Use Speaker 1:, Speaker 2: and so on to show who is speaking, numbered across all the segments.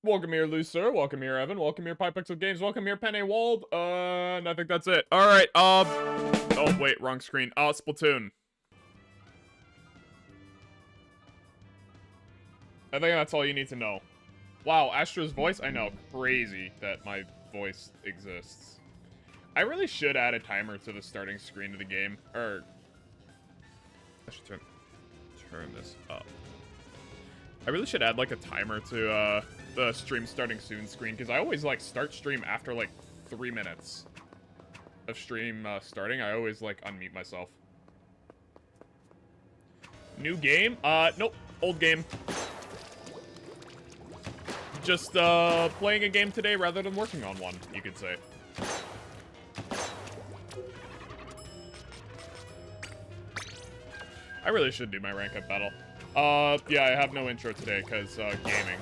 Speaker 1: Welcome here, Lucer. Welcome here, Evan. Welcome here, Pypixel Games. Welcome here, Penny Wald. And I think that's it. Alright, oh, wait, wrong screen. Splatoon. I think that's all you need to know. Wow, Astra's voice? I know, crazy that my voice exists. I really should add a timer to the starting screen of the game. Or, I should turn this up. I really should add, like, a timer to, the stream starting soon screen, because I always, like, start stream after, like, 3 minutes of stream, starting. I always, like, unmute myself. New game? Nope. Old game. Just, playing a game today rather than working on one, you could say. I really should do my rank up battle. Yeah, I have no intro today, because, gaming.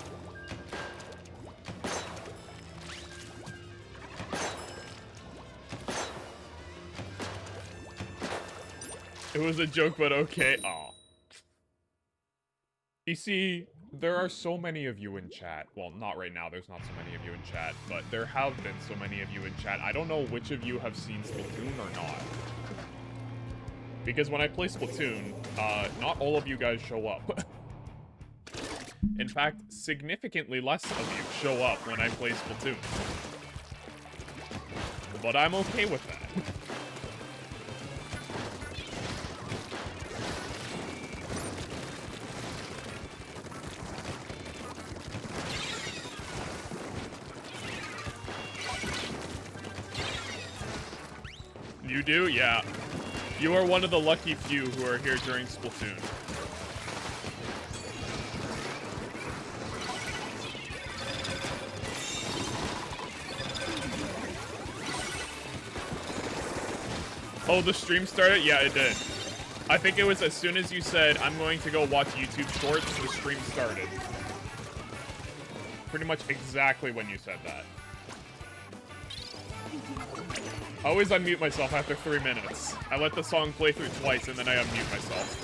Speaker 1: It was a joke, but okay. Aw. You see, there are so many of you in chat. Well, not right now, there's not so many of you in chat, but there have been so many of you in chat. I don't know which of you have seen Splatoon or not. Because when I play Splatoon, not all of you guys show up. In fact, significantly less of you show up when I play Splatoon. But I'm okay with that. You do? Yeah. You are one of the lucky few who are here during Splatoon. Oh, the stream started? Yeah, it did. I think it was as soon as you said, I'm going to go watch YouTube Shorts, the stream started. Pretty much exactly when you said that. I always unmute myself after 3 minutes. I let the song play through twice and then I unmute myself.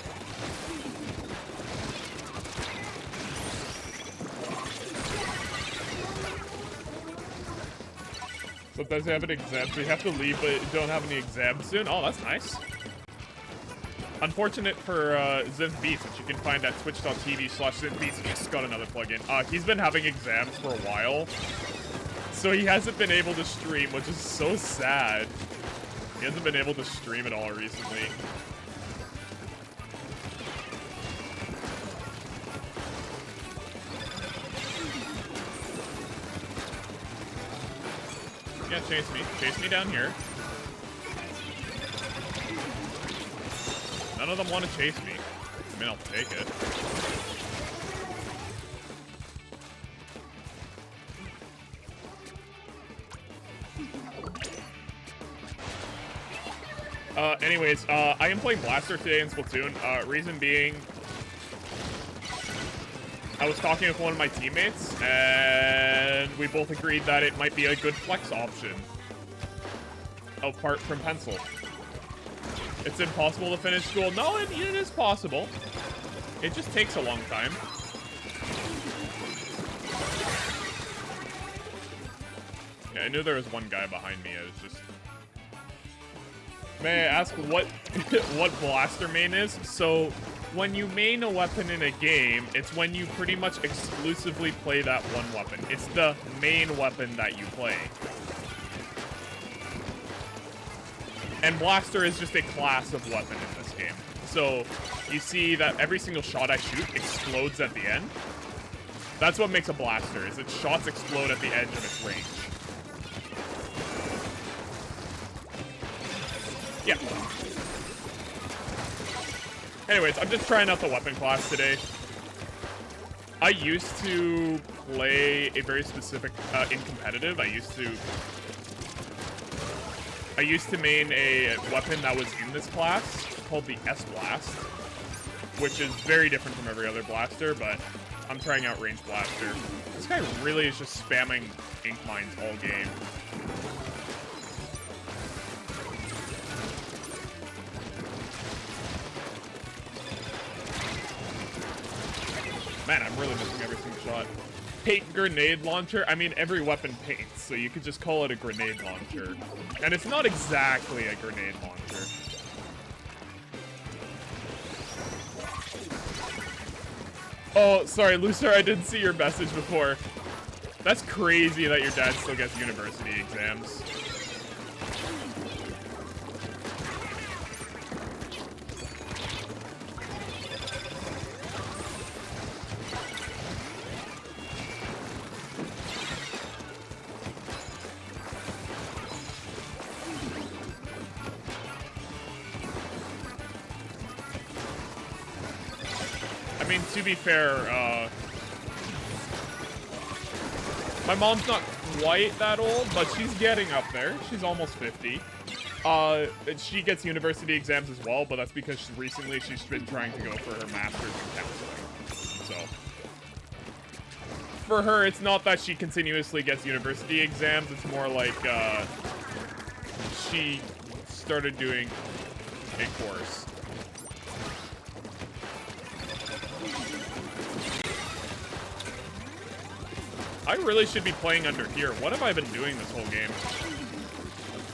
Speaker 1: Sometimes I have an exam, so you have to leave, but you don't have any exams soon. Oh, that's nice. Unfortunate for Zinthbeats, which you can find at twitch.tv/Zinthbeats. Just got another plugin. He's been having exams for a while, so he hasn't been able to stream, which is so sad. He hasn't been able to stream at all recently. Yeah, chase me. Chase me down here. None of them want to chase me. I mean, I'll take it. Anyways, I am playing Blaster today in Splatoon. Reason being, I was talking with one of my teammates, and we both agreed that it might be a good flex option. Apart from pencil. It's impossible to finish school. No, it is possible. It just takes a long time. Yeah, I knew there was one guy behind me. I was just... May I ask what what blaster main is? So, when you main a weapon in a game, it's when you pretty much exclusively play that one weapon. It's the main weapon that you play. And blaster is just a class of weapon in this game. So, you see that every single shot I shoot explodes at the end. That's what makes a blaster, is its shots explode at the edge of its range. Yeah. Anyways, I'm just trying out the weapon class today. I used to play a very specific, in competitive, I used to main a weapon that was in this class, called the S-Blast, which is very different from every other blaster, but I'm trying out Range Blaster. This guy really is just spamming ink mines all game. Man, I'm really missing every single shot. Paint grenade launcher? I mean, every weapon paints, so you could just call it a grenade launcher. And it's not exactly a grenade launcher. Oh, sorry, Lucer, I didn't see your message before. That's crazy that your dad still gets university exams. I mean, to be fair, my mom's not quite that old, but she's getting up there. She's almost 50. She gets university exams as well, but that's because recently she's been trying to go for her master's in counseling. So, for her, it's not that she continuously gets university exams. It's more like, she started doing a course. I really should be playing under here. What have I been doing this whole game?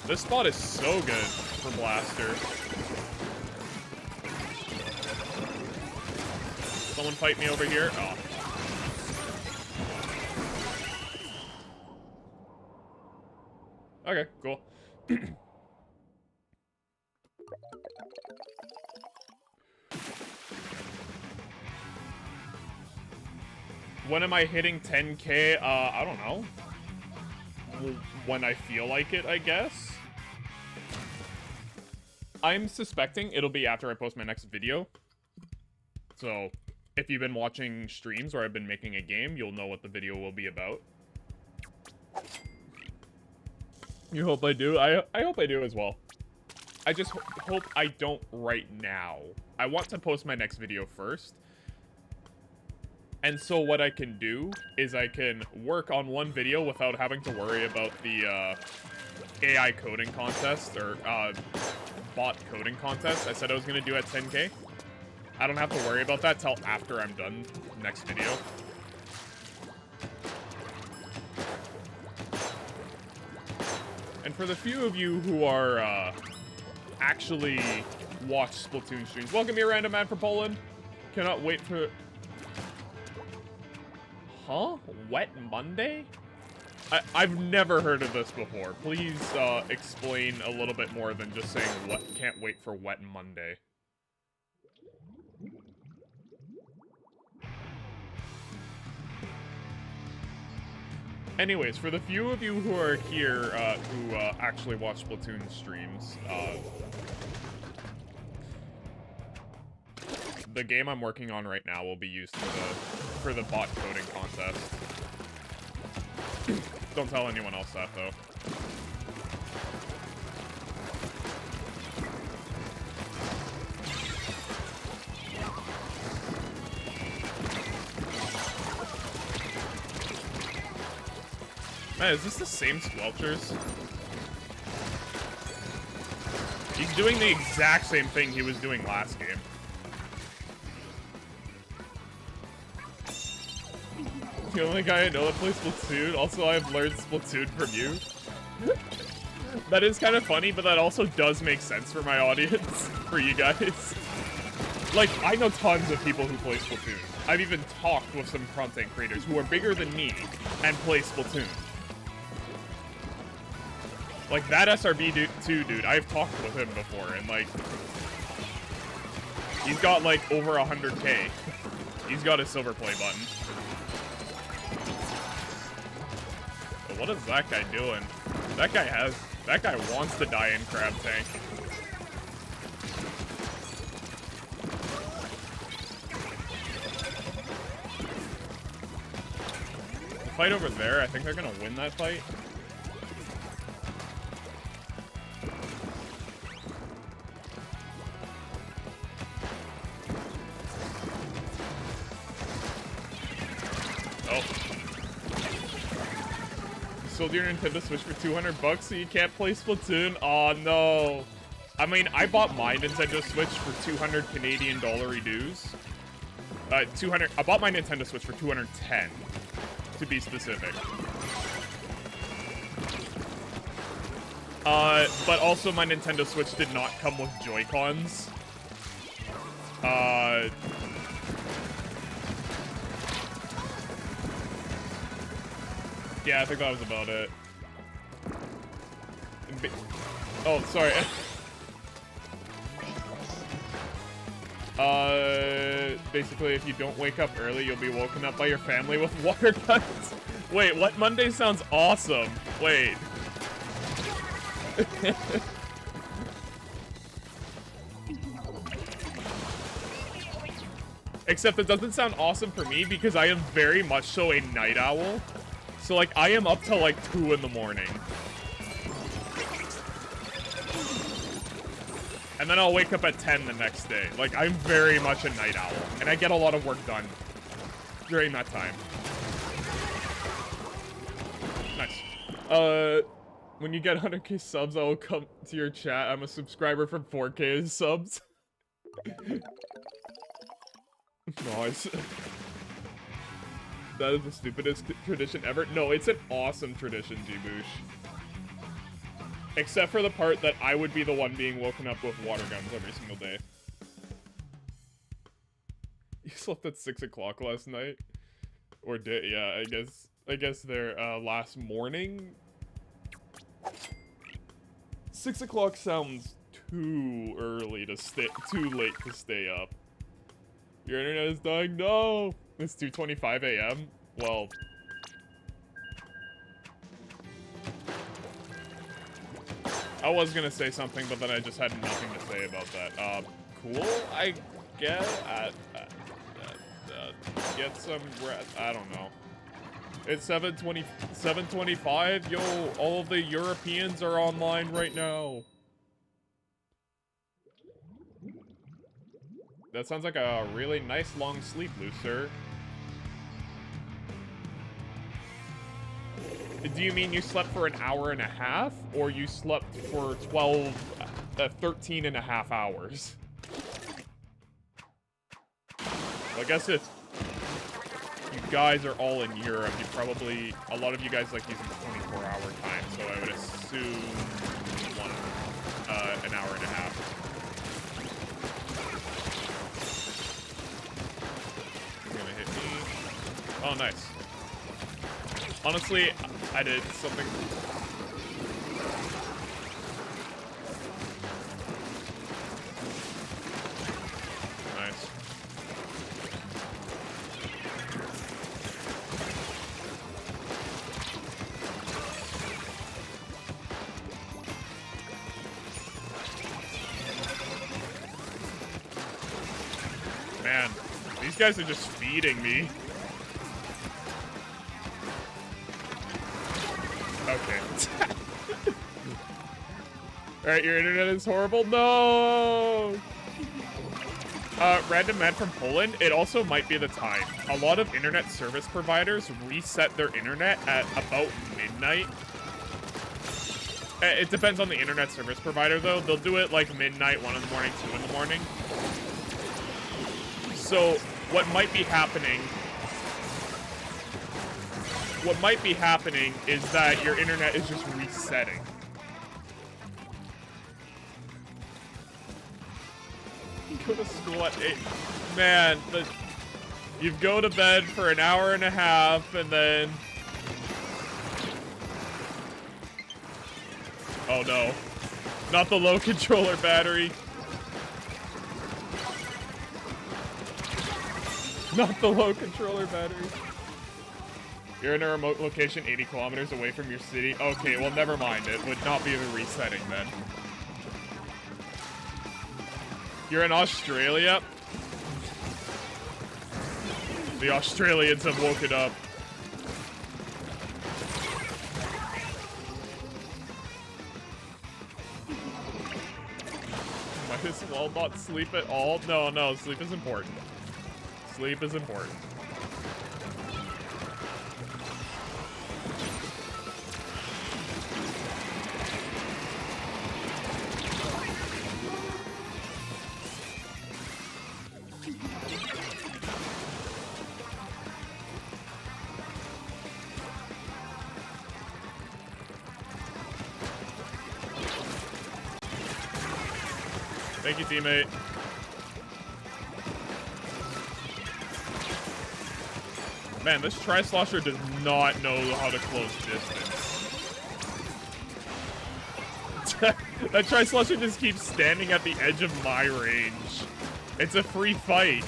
Speaker 1: This spot is so good for Blaster. Someone fight me over here? Oh. Okay, cool. When am I hitting 10K? I don't know. When I feel like it, I guess. I'm suspecting it'll be after I post my next video. So, if you've been watching streams where I've been making a game, you'll know what the video will be about. You hope I do? I hope I do as well. I just hope I don't right now. I want to post my next video first. And so what I can do is I can work on one video without having to worry about the AI coding contest or bot coding contest I said I was going to do at 10K. I don't have to worry about that till after I'm done next video. And for the few of you who are actually watch Splatoon streams, welcome here, Random Man from Poland. Cannot wait for... Huh? Wet Monday? I've never heard of this before. Please explain a little bit more than just saying what can't wait for Wet Monday. Anyways, for the few of you who are here who actually watch Splatoon streams, the game I'm working on right now will be used for the bot coding contest. Don't tell anyone else that, though. Man, is this the same Squelchers? He's doing the exact same thing he was doing last game. The only guy I know that plays Splatoon. Also, I've learned Splatoon from you. That is kind of funny, but that also does make sense for my audience, for you guys. Like, I know tons of people who play Splatoon. I've even talked with some content creators who are bigger than me and play Splatoon. Like, that SRB2 dude, I've talked with him before, and like, he's got like over 100K. He's got a silver play button. But what is that guy doing? That guy wants to die in Crab Tank. The fight over there, I think they're gonna win that fight. Sold your Nintendo Switch for 200 bucks so you can't play Splatoon? Aw, no. I mean, I bought my Nintendo Switch for 200 Canadian dollar dues. I bought my Nintendo Switch for 210. to be specific. But also my Nintendo Switch did not come with Joy-Cons. Yeah, I think that was about it. Oh, sorry. Basically, if you don't wake up early, you'll be woken up by your family with water guns. Wait, what? Monday sounds awesome. Wait. Except it doesn't sound awesome for me because I am very much so a night owl. So, like, I am up till, like, 2 in the morning. And then I'll wake up at 10 the next day. Like, I'm very much a night owl. And I get a lot of work done during that time. Nice. When you get 100k subs, I will come to your chat. I'm a subscriber from 4k subs. Nice. That is the stupidest tradition ever. No, it's an awesome tradition, G-Boosh. Except for the part that I would be the one being woken up with water guns every single day. You slept at 6 o'clock last night? Or did, yeah, I guess their, last morning? 6 o'clock sounds too early to stay, too late to stay up. Your internet is dying? No! It's 2:25 a.m.? Well... I was gonna say something, but then I just had nothing to say about that. Cool, I guess. Get some rest. I don't know. It's 7:25. Yo, all of the Europeans are online right now. That sounds like a really nice long sleep, Lucer. Do you mean you slept for an hour and a half, or you slept for 13 and a half hours? Well, I guess if you guys are all in Europe, you probably, a lot of you guys like using 24-hour time, so I would assume an hour and a half. He's gonna hit me. Oh, nice. Honestly, I did something. Nice. Man, these guys are just feeding me. Okay. Alright, your internet is horrible. No! Random man from Poland, it also might be the time. A lot of internet service providers reset their internet at about midnight. It depends on the internet service provider, though. They'll do it like midnight, 1 in the morning, 2 in the morning. So, what might be happening is that your internet is just resetting. Go to school at 8. Man, you go to bed for an hour and a half, and then... Oh no. Not the low controller battery. Not the low controller battery. You're in a remote location 80 kilometers away from your city. Okay, well, never mind. It would not be the resetting then. You're in Australia? The Australians have woken up. Might as well not sleep at all. No, sleep is important. Sleep is important. Thank you, teammate. Man, this Tri-Slosher does not know how to close distance. That Tri-Slosher just keeps standing at the edge of my range. It's a free fight.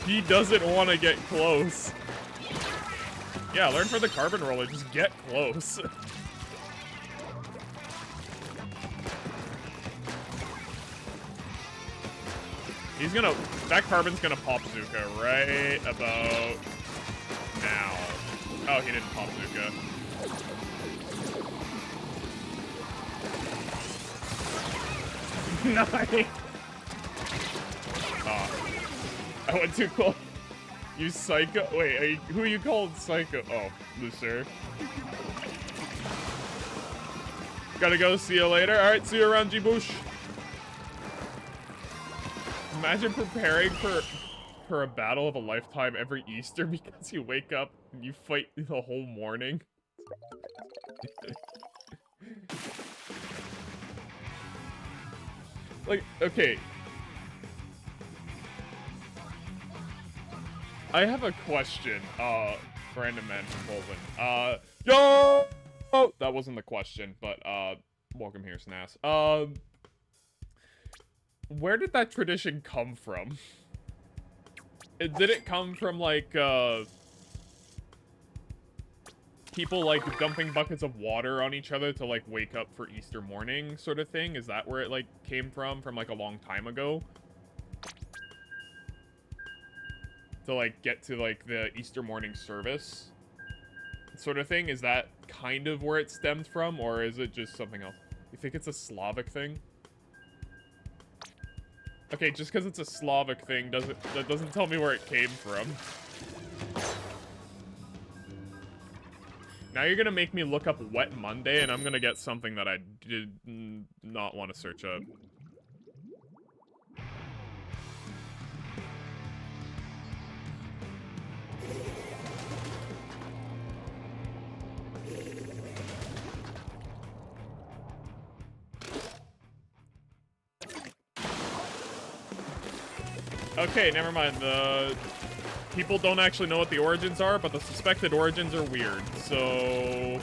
Speaker 1: He doesn't want to get close. Yeah, learn for the carbon roller. Just get close. He's gonna... That carbon's gonna pop Zuka right about now. Oh, he didn't pop Zuka. Nice! Oh. I went too close. You psycho? Wait, who are you called psycho? Oh, Lucer. Gotta go, see you later. Alright, see you around G-Bush. Imagine preparing for a battle of a lifetime every Easter because you wake up and you fight the whole morning. Like, okay. I have a question, random man from Poland. Yo! Oh, that wasn't the question, but, welcome here, Snas. Where did that tradition come from? Did it come from, like, people, like, dumping buckets of water on each other to, like, wake up for Easter morning sort of thing? Is that where it, like, came from like, a long time ago? To, like, get to, like, the Easter morning service sort of thing? Is that kind of where it stemmed from, or is it just something else? You think it's a Slavic thing? Okay, just because it's a Slavic thing that doesn't tell me where it came from. Now you're gonna make me look up Wet Monday, and I'm gonna get something that I did not want to search up. Okay, never mind. The people don't actually know what the origins are, but the suspected origins are weird, so...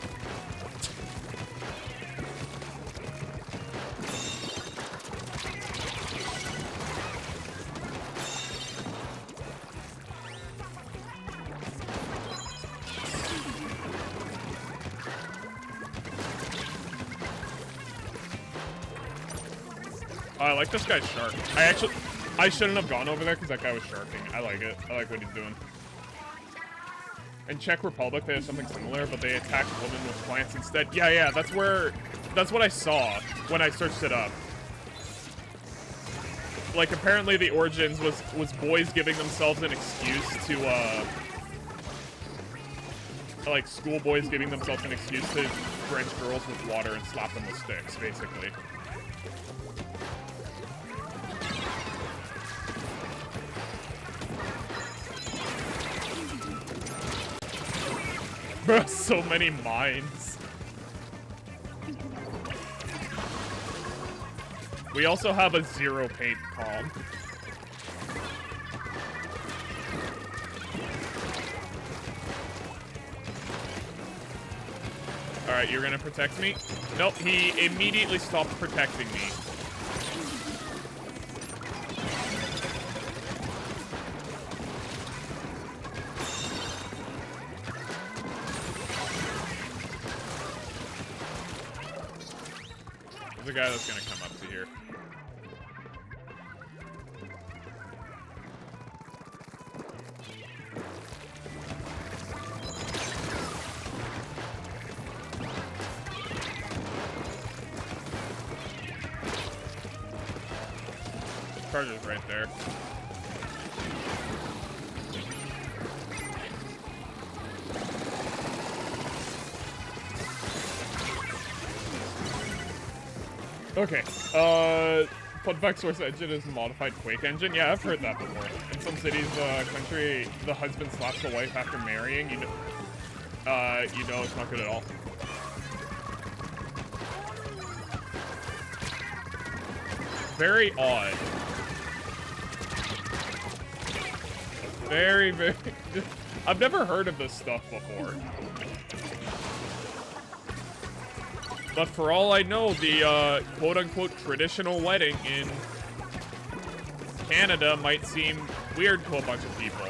Speaker 1: Oh, I like this guy's shark. I shouldn't have gone over there because that guy was sharking. I like it. I like what he's doing. In Czech Republic, they have something similar, but they attack women with plants instead. Yeah, that's what I saw when I searched it up. Like, apparently the origins was boys giving themselves an excuse to, like, schoolboys giving themselves an excuse to drench girls with water and slap them with sticks, basically. Bro, so many mines. We also have a zero paint calm. Alright, you're gonna protect me? Nope, he immediately stopped protecting me. There's a guy that's gonna come up to here. Charger's right there. Okay, fun fact, Source Engine is a modified Quake engine. Yeah, I've heard that before. In some cities, country, the husband slaps the wife after marrying. You know it's not good at all. very odd. Very, very... I've never heard of this stuff before. But for all I know, the quote-unquote traditional wedding in Canada might seem weird to a bunch of people.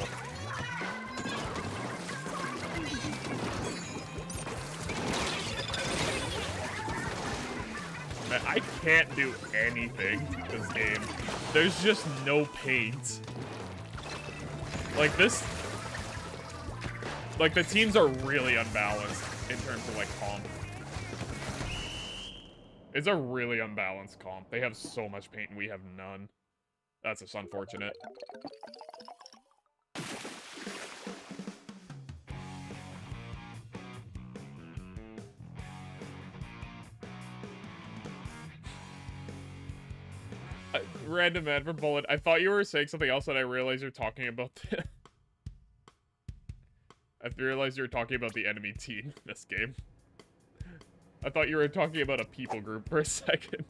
Speaker 1: Man, I can't do anything this game. There's just no paint. Like this... Like, the teams are really unbalanced in terms of, like, comp. It's a really unbalanced comp. They have so much paint and we have none. That's just unfortunate. Random ad for Bullet. I thought you were saying something else and I realized you're talking about the... I realized you were talking about the enemy team in this game. I thought you were talking about a people group for a second.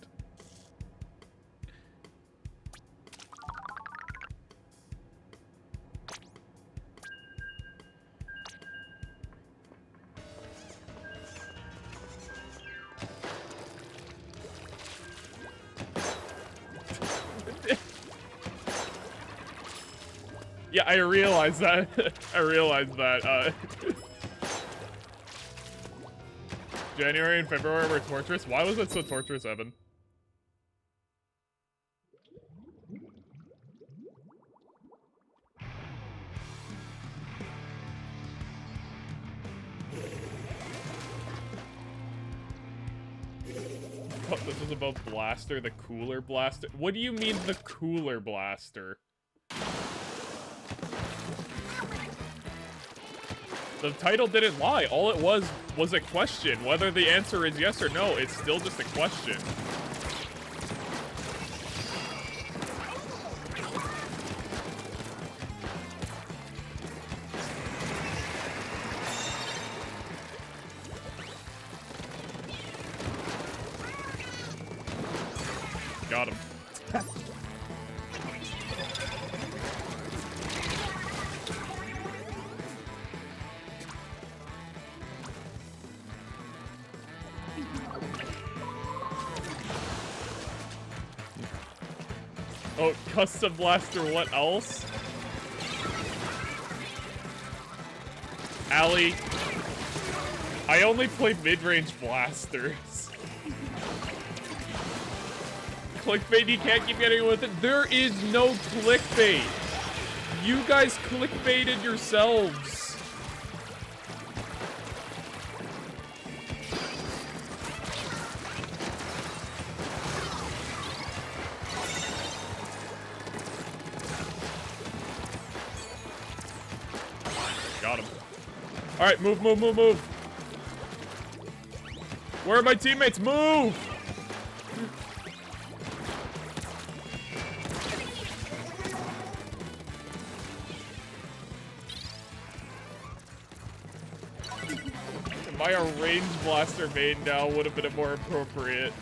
Speaker 1: Yeah, I realized that. I realized that. January and February were torturous. Why was it so torturous, Evan? Oh, this is about Blaster, the cooler blaster. What do you mean the cooler blaster? The title didn't lie. All it was a question. Whether the answer is yes or no, it's still just a question. Got him. Oh, custom blaster, what else? Ali, I only play mid-range blasters. Clickbait, you can't keep getting with it. There is no clickbait. You guys clickbaited yourselves. Got him. Alright, move, move, move, move. Where are my teammates? Move! Am I a range blaster main now? Would have been more appropriate.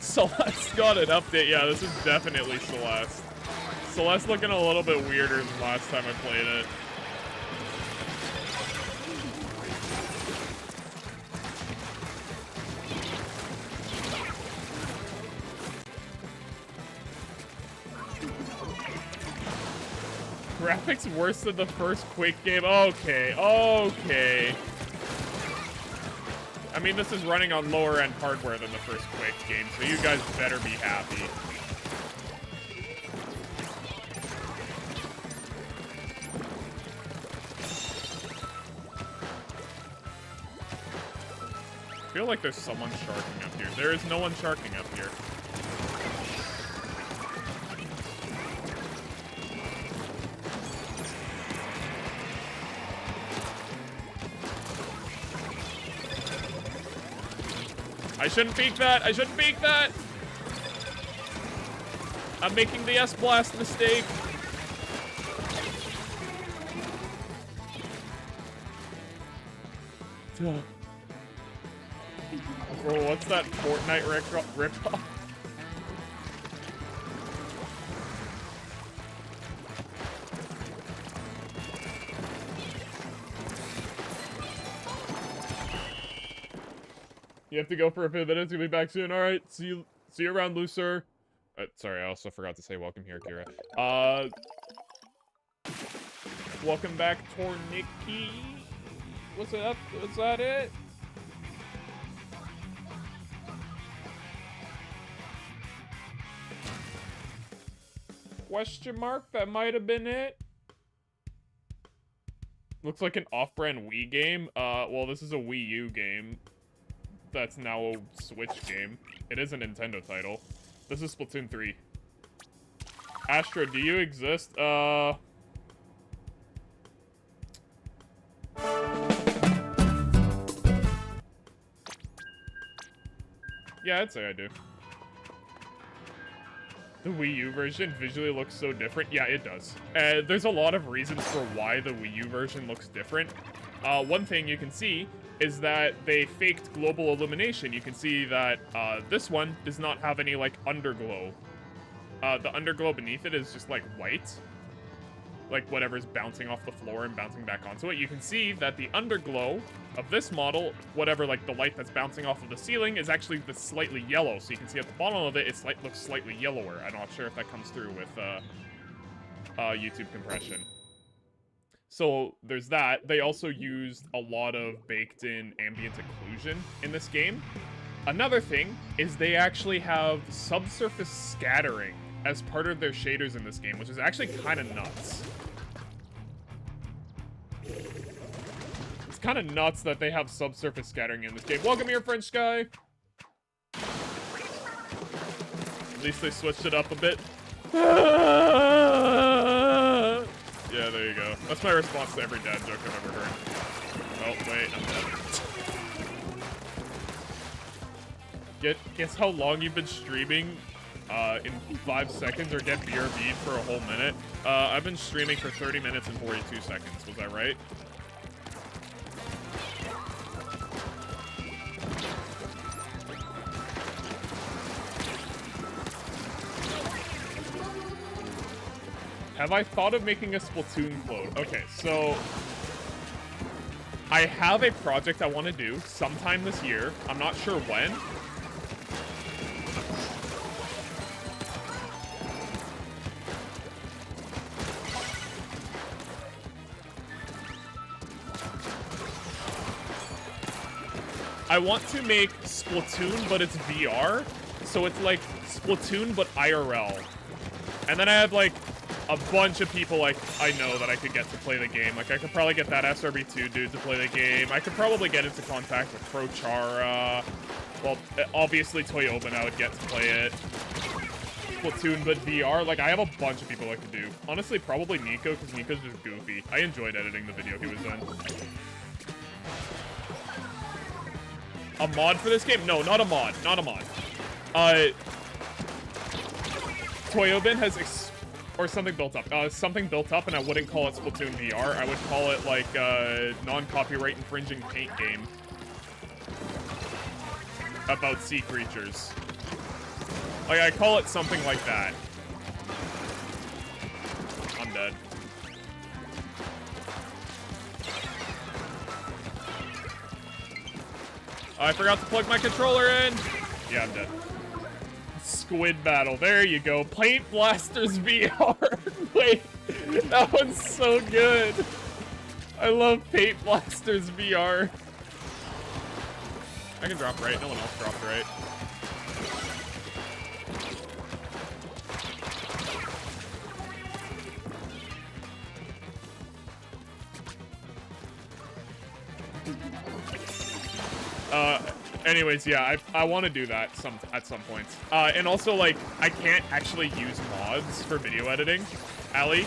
Speaker 1: Celeste got an update. Yeah, this is definitely Celeste. Celeste looking a little bit weirder than last time I played it. Graphics worse than the first Quake game? Okay, okay. I mean, this is running on lower end hardware than the first Quake game, so you guys better be happy. I feel like there's someone sharking up here. There is no one sharking up here. I shouldn't peek that! I shouldn't peek that! I'm making the S-Blast mistake. Bro, what's that Fortnite ripoff? You have to go for a few minutes. You'll be back soon. All right. See you around, Lucer. Sorry, I also forgot to say welcome here, Kira. Welcome back, Torniki. What's up? Was that it? Question mark? That might have been it. Looks like an off-brand Wii game. Well, this is a Wii U game. That's now a Switch game. It is a Nintendo title. This is Splatoon 3. Astro, do you exist? Yeah, I'd say I do. The Wii U version visually looks so different. Yeah, it does. There's a lot of reasons for why the Wii U version looks different. One thing you can see is that they faked global illumination. You can see that this one does not have any, like, underglow. The underglow beneath it is just, like, white. Like, whatever's bouncing off the floor and bouncing back onto it. You can see that the underglow of this model, whatever, like, the light that's bouncing off of the ceiling, is actually the slightly yellow. So you can see at the bottom of it, it looks slightly yellower. I'm not sure if that comes through with YouTube compression. So there's that. They also used a lot of baked-in ambient occlusion in this game. Another thing is they actually have subsurface scattering as part of their shaders in this game, which is actually kind of nuts. It's kind of nuts that they have subsurface scattering in this game. Welcome here, French guy. At least they switched it up a bit. Yeah, there you go. That's my response to every dad joke I've ever heard. Oh, wait, I'm dead. Guess how long you've been streaming in 5 seconds, or get BRB'd for a whole minute? I've been streaming for 30 minutes and 42 seconds. Was I right? Have I thought of making a Splatoon clone? Okay, so I have a project I want to do sometime this year. I'm not sure when. I want to make Splatoon, but it's VR. So it's like Splatoon, but IRL. And then I have like a bunch of people like I know that I could get to play the game. Like I could probably get that SRB2 dude to play the game. I could probably get into contact with Prochara. Well, obviously Toyobin I would get to play it. Splatoon, but VR. Like I have a bunch of people I could do. Honestly, probably Nico, because Nico's just goofy. I enjoyed editing the video he was in. A mod for this game? No, not a mod. Not a mod. Toyobin has or something built up. Something built up, and I wouldn't call it Splatoon VR. I would call it, like, a non-copyright infringing paint game. About sea creatures. Like, I call it something like that. I'm dead. I forgot to plug my controller in! Yeah, I'm dead. Squid battle. There you go. Paint Blasters VR. Wait, that one's so good. I love Paint Blasters VR. I can drop right. No one else dropped right. Anyways, yeah, I want to do that at some point. And also, like, I can't actually use mods for video editing. Ali,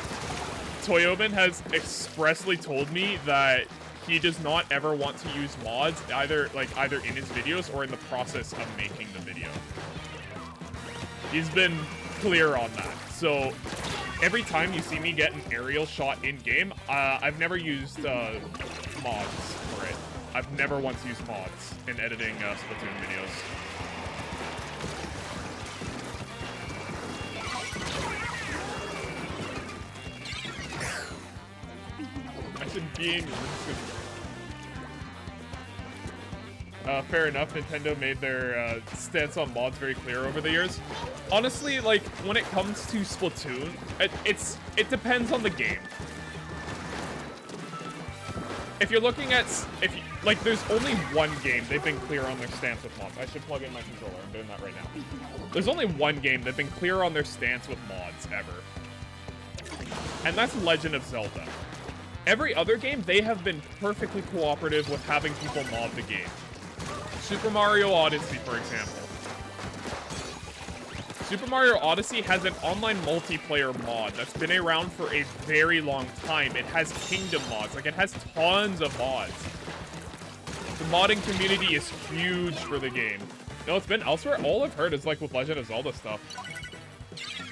Speaker 1: Toyobin has expressly told me that he does not ever want to use mods, either in his videos or in the process of making the video. He's been clear on that. So, every time you see me get an aerial shot in-game, I've never used mods for it. I've never once used mods in editing Splatoon videos. I said being Fair enough, Nintendo made their stance on mods very clear over the years. Honestly, like, when it comes to Splatoon, it depends on the game. If you're looking at, like, there's only one game they've been clear on their stance with mods. I should plug in my controller, I'm doing that right now. There's only one game they've been clear on their stance with mods, ever. And that's Legend of Zelda. Every other game, they have been perfectly cooperative with having people mod the game. Super Mario Odyssey, for example. Super Mario Odyssey has an online multiplayer mod that's been around for a very long time. It has kingdom mods. Like, it has tons of mods. The modding community is huge for the game. No, it's been elsewhere. All I've heard is, like, with Legend of Zelda stuff.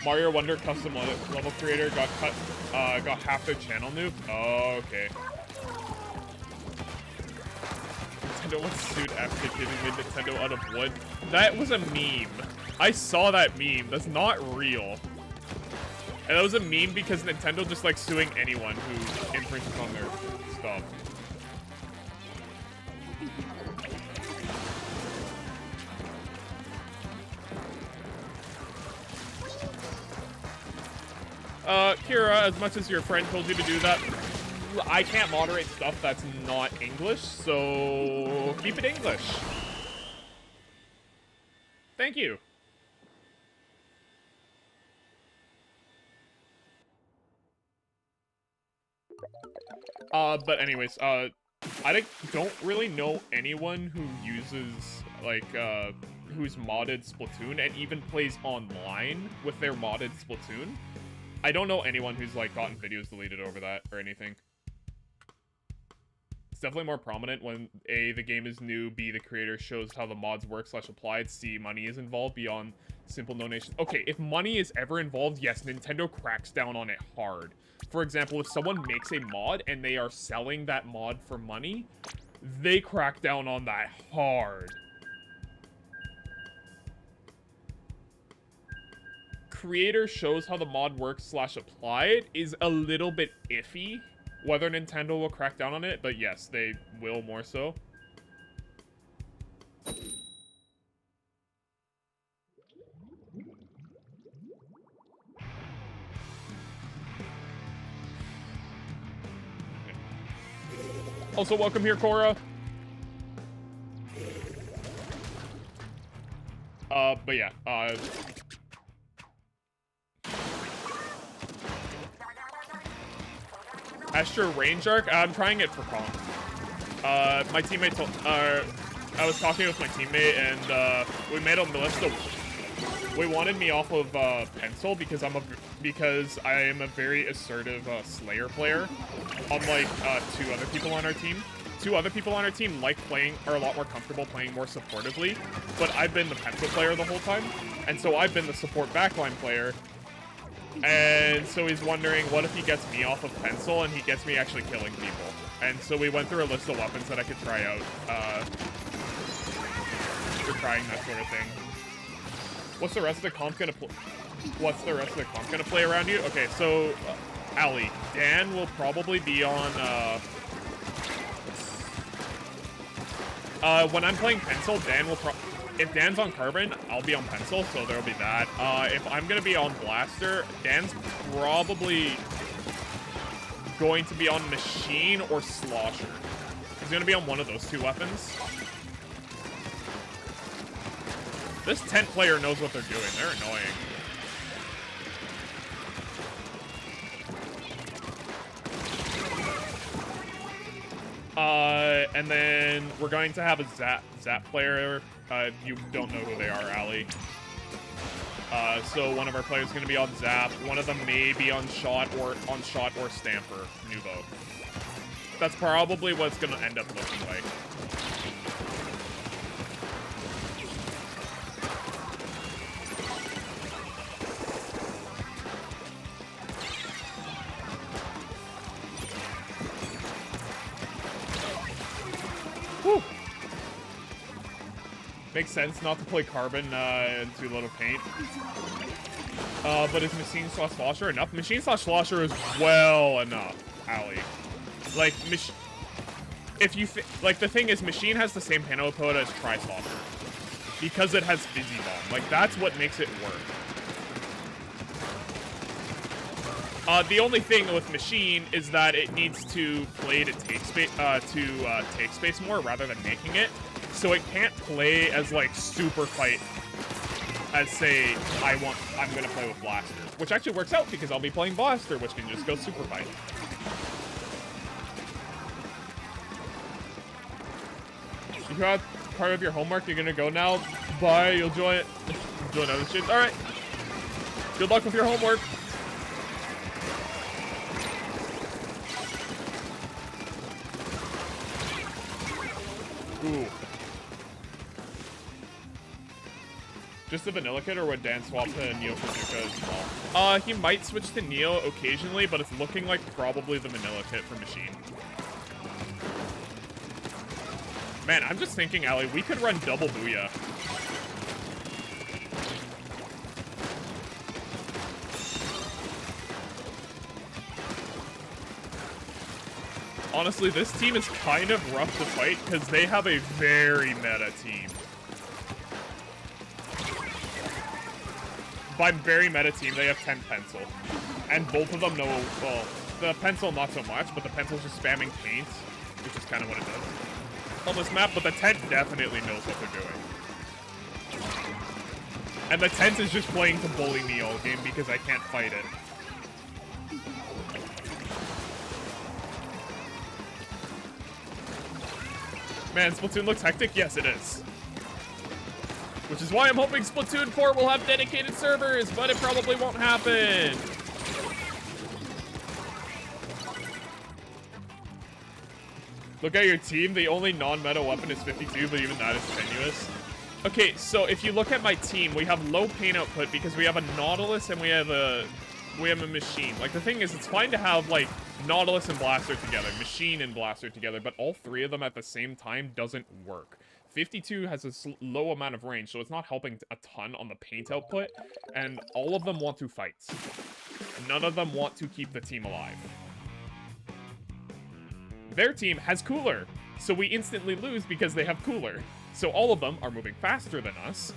Speaker 1: Mario Wonder custom level creator got half their channel nuked. Oh, okay. Nintendo would suit after giving me Nintendo out of wood. That was a meme. I saw that meme. That's not real. And that was a meme because Nintendo just likes suing anyone who infringes on their stuff. Kira, as much as your friend told you to do that, I can't moderate stuff that's not English, so keep it English. Thank you. But anyways, I don't really know anyone who uses, like, who's modded Splatoon and even plays online with their modded Splatoon. I don't know anyone who's, like, gotten videos deleted over that or anything. It's definitely more prominent when A, the game is new, B, the creator shows how the mods work / applied, C, money is involved beyond simple donations. Okay, if money is ever involved, yes, Nintendo cracks down on it hard. For example, if someone makes a mod and they are selling that mod for money, they crack down on that hard. Creator shows how the mod works / applied is a little bit iffy whether Nintendo will crack down on it, but yes, they will more so. Also, welcome here, Cora. But yeah, Astra Range Arc? I'm trying it for Kong. My teammate told, I was talking with my teammate and, we made a list of, we wanted me off of, Pencil because I am a very assertive, Slayer player. Unlike, two other people on our team. Two other people on our team like playing, are a lot more comfortable playing more supportively, but I've been the Pencil player the whole time, and so I've been the support backline player. And so he's wondering, what if he gets me off of Pencil and he gets me actually killing people? And so we went through a list of weapons that I could try out, for trying that sort of thing. What's the rest of the comp gonna play around you? Okay, so, Ali, Dan will probably be on, when I'm playing Pencil, Dan will if Dan's on Carbon, I'll be on Pencil, so there'll be that. If I'm gonna be on Blaster, Dan's probably going to be on Machine or Slosher. He's gonna be on one of those two weapons. This tent player knows what they're doing. They're annoying. And then we're going to have a Zap player. You don't know who they are, Ali. So one of our players is going to be on Zap. One of them may be on Shot or Stamper, Nuvo. That's probably what it's going to end up looking like. Whew. Makes sense not to play Carbon in too little paint. But is Machine / Slosher enough? Machine / Slosher is well enough, Ali. Like, if you like, the thing is, Machine has the same pin output as Tri-Stalker because it has Fizzy Bomb. Like, that's what makes it work. The only thing with Machine is that it needs to play to take space more rather than making it. So it can't play as like super fight as say I'm gonna play with Blaster, which actually works out because I'll be playing Blaster, which can just go super fight. You got part of your homework. You're gonna go now. Bye. You'll join it. Join other shit. All right. Good luck with your homework. Ooh. Just the vanilla kit, or would Dan swap to Neo for Zuka as well? He might switch to Neo occasionally, but it's looking like probably the vanilla kit for Machine. Man, I'm just thinking, Ali, we could run double Booyah. Honestly, this team is kind of rough to fight because they have a very meta team. By very meta team, they have 10 Pencil. And both of them know, well, the Pencil not so much, but the Pencil's just spamming paint, which is kind of what it does on this map, but the Tent definitely knows what they're doing. And the Tent is just playing to bully me all game because I can't fight it. Man, Splatoon looks hectic? Yes, it is. Which is why I'm hoping Splatoon 4 will have dedicated servers, but it probably won't happen. Look at your team. The only non-meta weapon is 52, but even that is tenuous. Okay, so if you look at my team, we have low pain output because we have a Nautilus and we have a Machine. Like, the thing is, it's fine to have, like, Nautilus and Blaster together, Machine and Blaster together, but all three of them at the same time doesn't work. 52 has a low amount of range, so it's not helping a ton on the paint output, and all of them want to fight. None of them want to keep the team alive. Their team has Cooler, so we instantly lose because they have Cooler. So all of them are moving faster than us.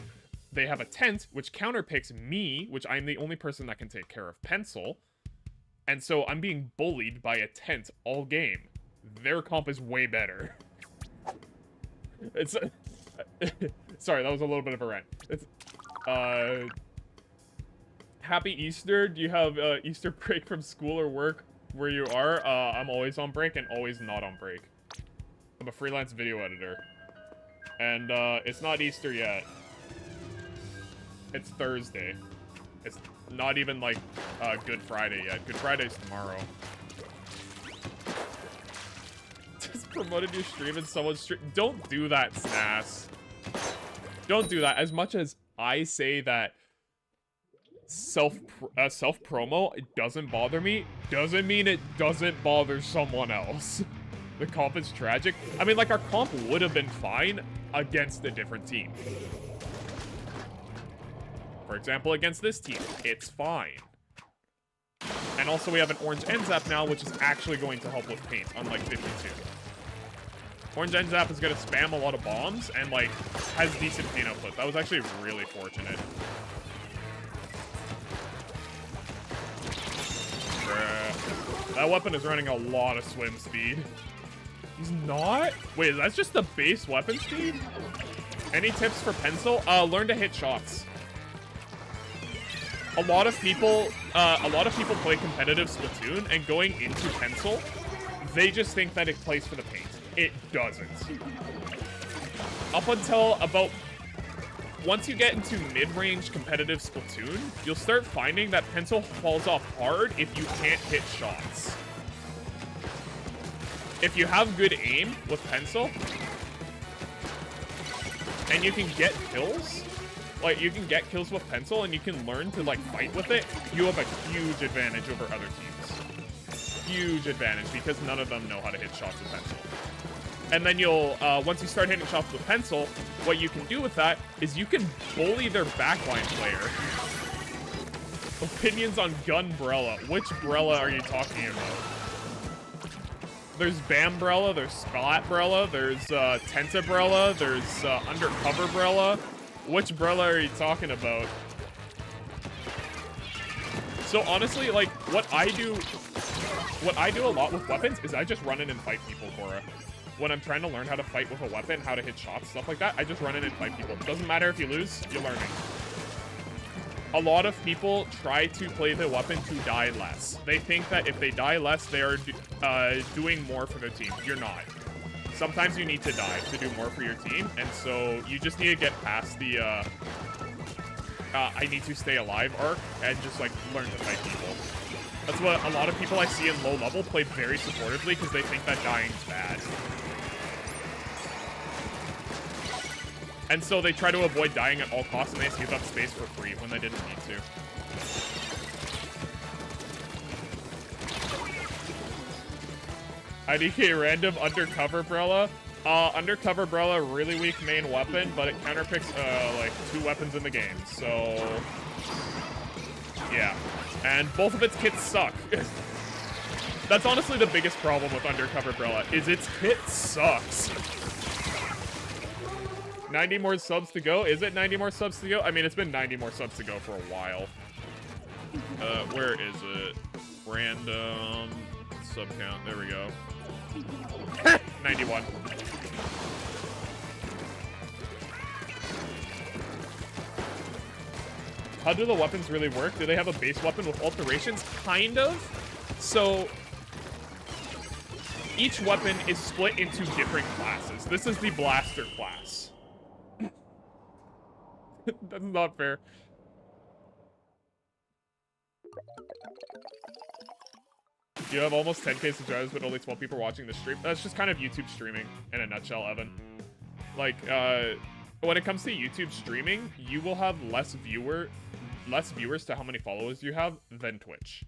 Speaker 1: They have a Tent, which counterpicks me, which I'm the only person that can take care of Pencil. And so I'm being bullied by a Tent all game. Their comp is way better. It's sorry, that was a little bit of a rant. It's happy Easter. Do you have Easter break from school or work where you are? I'm always on break and always not on break. I'm a freelance video editor. And it's not Easter yet. It's Thursday. It's not even like Good Friday yet. Good Friday's tomorrow. Just promoted your stream and someone's stream. Don't do that, Snas. Don't do that. As much as I say that self-promo, it doesn't bother me, doesn't mean it doesn't bother someone else. The comp is tragic. I mean, like, our comp would have been fine against a different team. For example, against this team, it's fine. And also we have an Orange N-Zap now, which is actually going to help with paint, unlike 52. Orange N-Zap is going to spam a lot of bombs and, like, has decent paint output. That was actually really fortunate. Bruh. That weapon is running a lot of swim speed. He's not? Wait, that's just the base weapon speed? Any tips for Pencil? Learn to hit shots. A lot of people play competitive Splatoon, and going into Pencil, they just think that it plays for the paint. It doesn't. Up until about... Once you get into mid-range competitive Splatoon, you'll start finding that Pencil falls off hard if you can't hit shots. If you have good aim with Pencil, and you can get kills... Like, you can get kills with Pencil, and you can learn to, like, fight with it. You have a huge advantage over other teams. Huge advantage, because none of them know how to hit shots with Pencil. And then you'll, once you start hitting shots with Pencil, what you can do with that is you can bully their backline player. Opinions on Gunbrella. Which Brella are you talking about? There's Bambrella, there's Splatbrella, there's Tentabrella, there's Undercoverbrella. Which Brella are you talking about? So honestly, like, what I do a lot with weapons is I just run in and fight people, Cora. When I'm trying to learn how to fight with a weapon, how to hit shots, stuff like that, I just run in and fight people. Doesn't matter if you lose, you're learning. A lot of people try to play the weapon to die less. They think that if they die less, they are doing more for their team. You're not. Sometimes you need to die to do more for your team, and so you just need to get past the I need to stay alive arc and just, like, learn to fight people. That's what a lot of people I see in low level play very supportively because they think that dying's bad. And so they try to avoid dying at all costs, and they just give up space for free when they didn't need to. IDK random Undercoverbrella. Undercoverbrella, really weak main weapon, but it counterpicks, like, 2 weapons in the game, so... yeah. And both of its kits suck. That's honestly the biggest problem with Undercoverbrella, is its kit sucks. 90 more subs to go? Is it 90 more subs to go? I mean, it's been 90 more subs to go for a while. Where is it? Random sub count. There we go. 91. How do the weapons really work? Do they have a base weapon with alterations? Kind of. So, each weapon is split into different classes. This is the blaster class. That's not fair. You have almost 10k subscribers, but only 12 people watching the stream. That's just kind of YouTube streaming in a nutshell, Evan. Like, when it comes to YouTube streaming, you will have less viewers to how many followers you have than Twitch.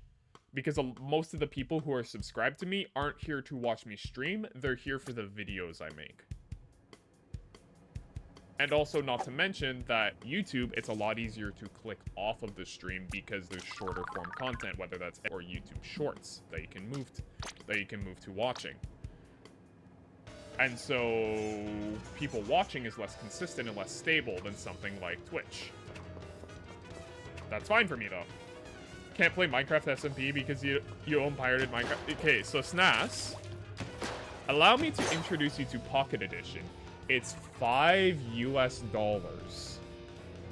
Speaker 1: Because most of the people who are subscribed to me aren't here to watch me stream, they're here for the videos I make. And also, not to mention that YouTube, it's a lot easier to click off of the stream because there's shorter form content, whether that's or YouTube Shorts that you can move to watching. And so people watching is less consistent and less stable than something like Twitch. That's fine for me though. Can't play Minecraft SMP because you own pirated Minecraft. Okay, so Snas, allow me to introduce you to Pocket Edition. It's $5 US.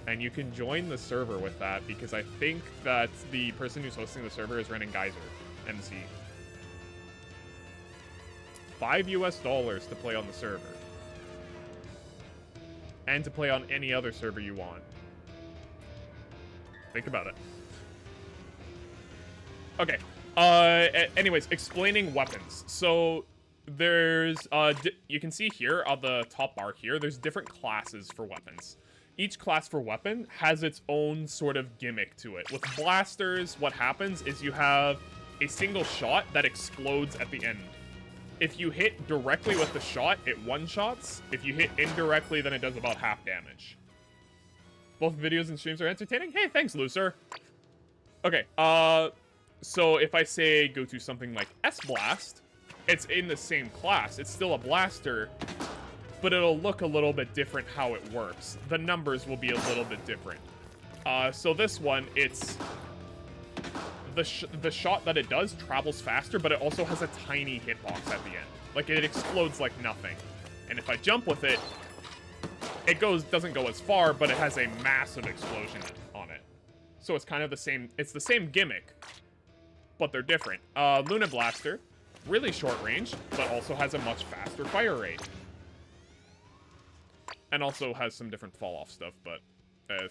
Speaker 1: And you can join the server with that because I think that the person who's hosting the server is Renan Geyser, MC. $5 US to play on the server. And to play on any other server you want. Think about it. Okay. Anyways, explaining weapons. So there's you can see here on the top bar here, there's different classes for weapons. Each class for weapon has its own sort of gimmick to it. With blasters, what happens is you have a single shot that explodes at the end. If you hit directly with the shot, it one-shots. If you hit indirectly, then it does about half damage. Both videos and streams are entertaining? Hey, thanks, Lucer. Okay, so if I say go to something like S-Blast, it's in the same class. It's still a blaster, but it'll look a little bit different how it works. The numbers will be a little bit different. So this one, it's... The shot that it does travels faster, but it also has a tiny hitbox at the end. Like, it explodes like nothing. And if I jump with it, it doesn't go as far, but it has a massive explosion on it. So it's kind of the same... It's the same gimmick, but they're different. Luna Blaster, really short range, but also has a much faster fire rate. And also has some different fall-off stuff, but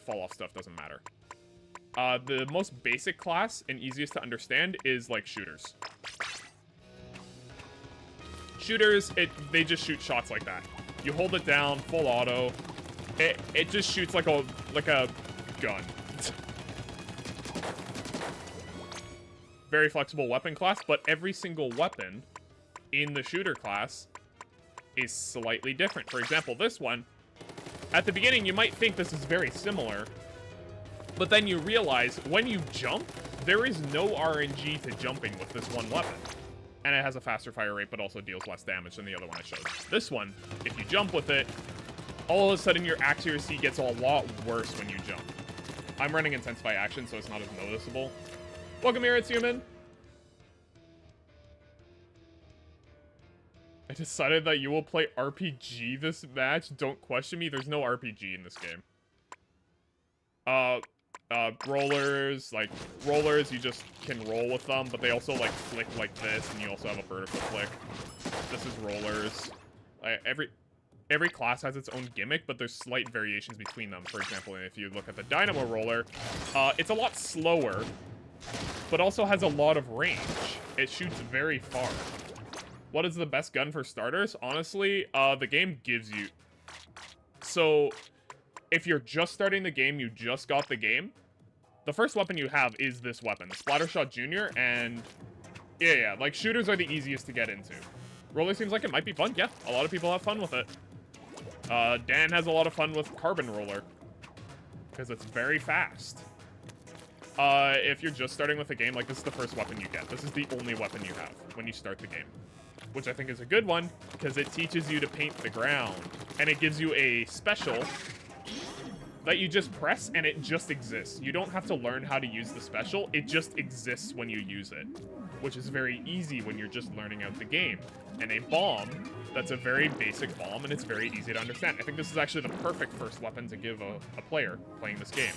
Speaker 1: fall-off stuff doesn't matter. The most basic class and easiest to understand is, like, shooters. Shooters, they just shoot shots like that. You hold it down, full auto. It just shoots like a gun. Very flexible weapon class, but every single weapon in the shooter class is slightly different. For example, this one, at the beginning, you might think this is very similar, but then you realize when you jump, there is no RNG to jumping with this one weapon. and it has a faster fire rate, but also deals less damage than the other one I showed. This one, if you jump with it, all of a sudden your accuracy gets a lot worse when you jump. I'm running Intensify Action, so it's not as noticeable. Welcome here, it's Human. I decided that you will play RPG this match. Don't question me, there's no RPG in this game. Rollers, you just can roll with them, but they also, like, flick like this, and you also have a vertical flick. This is rollers. Every class has its own gimmick, but there's slight variations between them. For example, if you look at the Dynamo Roller, it's a lot slower, but also has a lot of range. It shoots very far. What is the best gun for starters? Honestly, the game gives you... So, if you're just starting the game, you just got the game, the first weapon you have is this weapon, the Splattershot Jr., and... Yeah, like, shooters are the easiest to get into. Roller seems like it might be fun. Yeah, a lot of people have fun with it. Dan has a lot of fun with Carbon Roller, because it's very fast. If you're just starting with the game, like, this is the first weapon you get. This is the only weapon you have when you start the game, which I think is a good one, because it teaches you to paint the ground, and it gives you a special that you just press, and it just exists. You don't have to learn how to use the special, it just exists when you use it, which is very easy when you're just learning out the game. And a bomb, that's a very basic bomb, and it's very easy to understand. I think this is actually the perfect first weapon to give a player playing this game.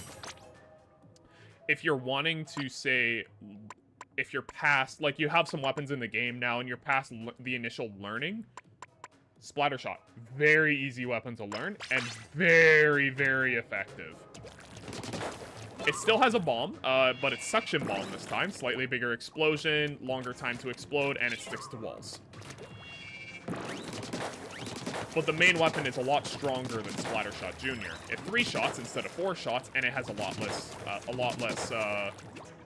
Speaker 1: If you're wanting to say, if you're past, like, you have some weapons in the game now, and you're past the initial learning, Splattershot, very easy weapon to learn, and very, very effective. It still has a bomb, but it's suction bomb this time. Slightly bigger explosion, longer time to explode, and it sticks to walls. But the main weapon is a lot stronger than Splattershot Jr. It 3 shots instead of 4 shots, and it has it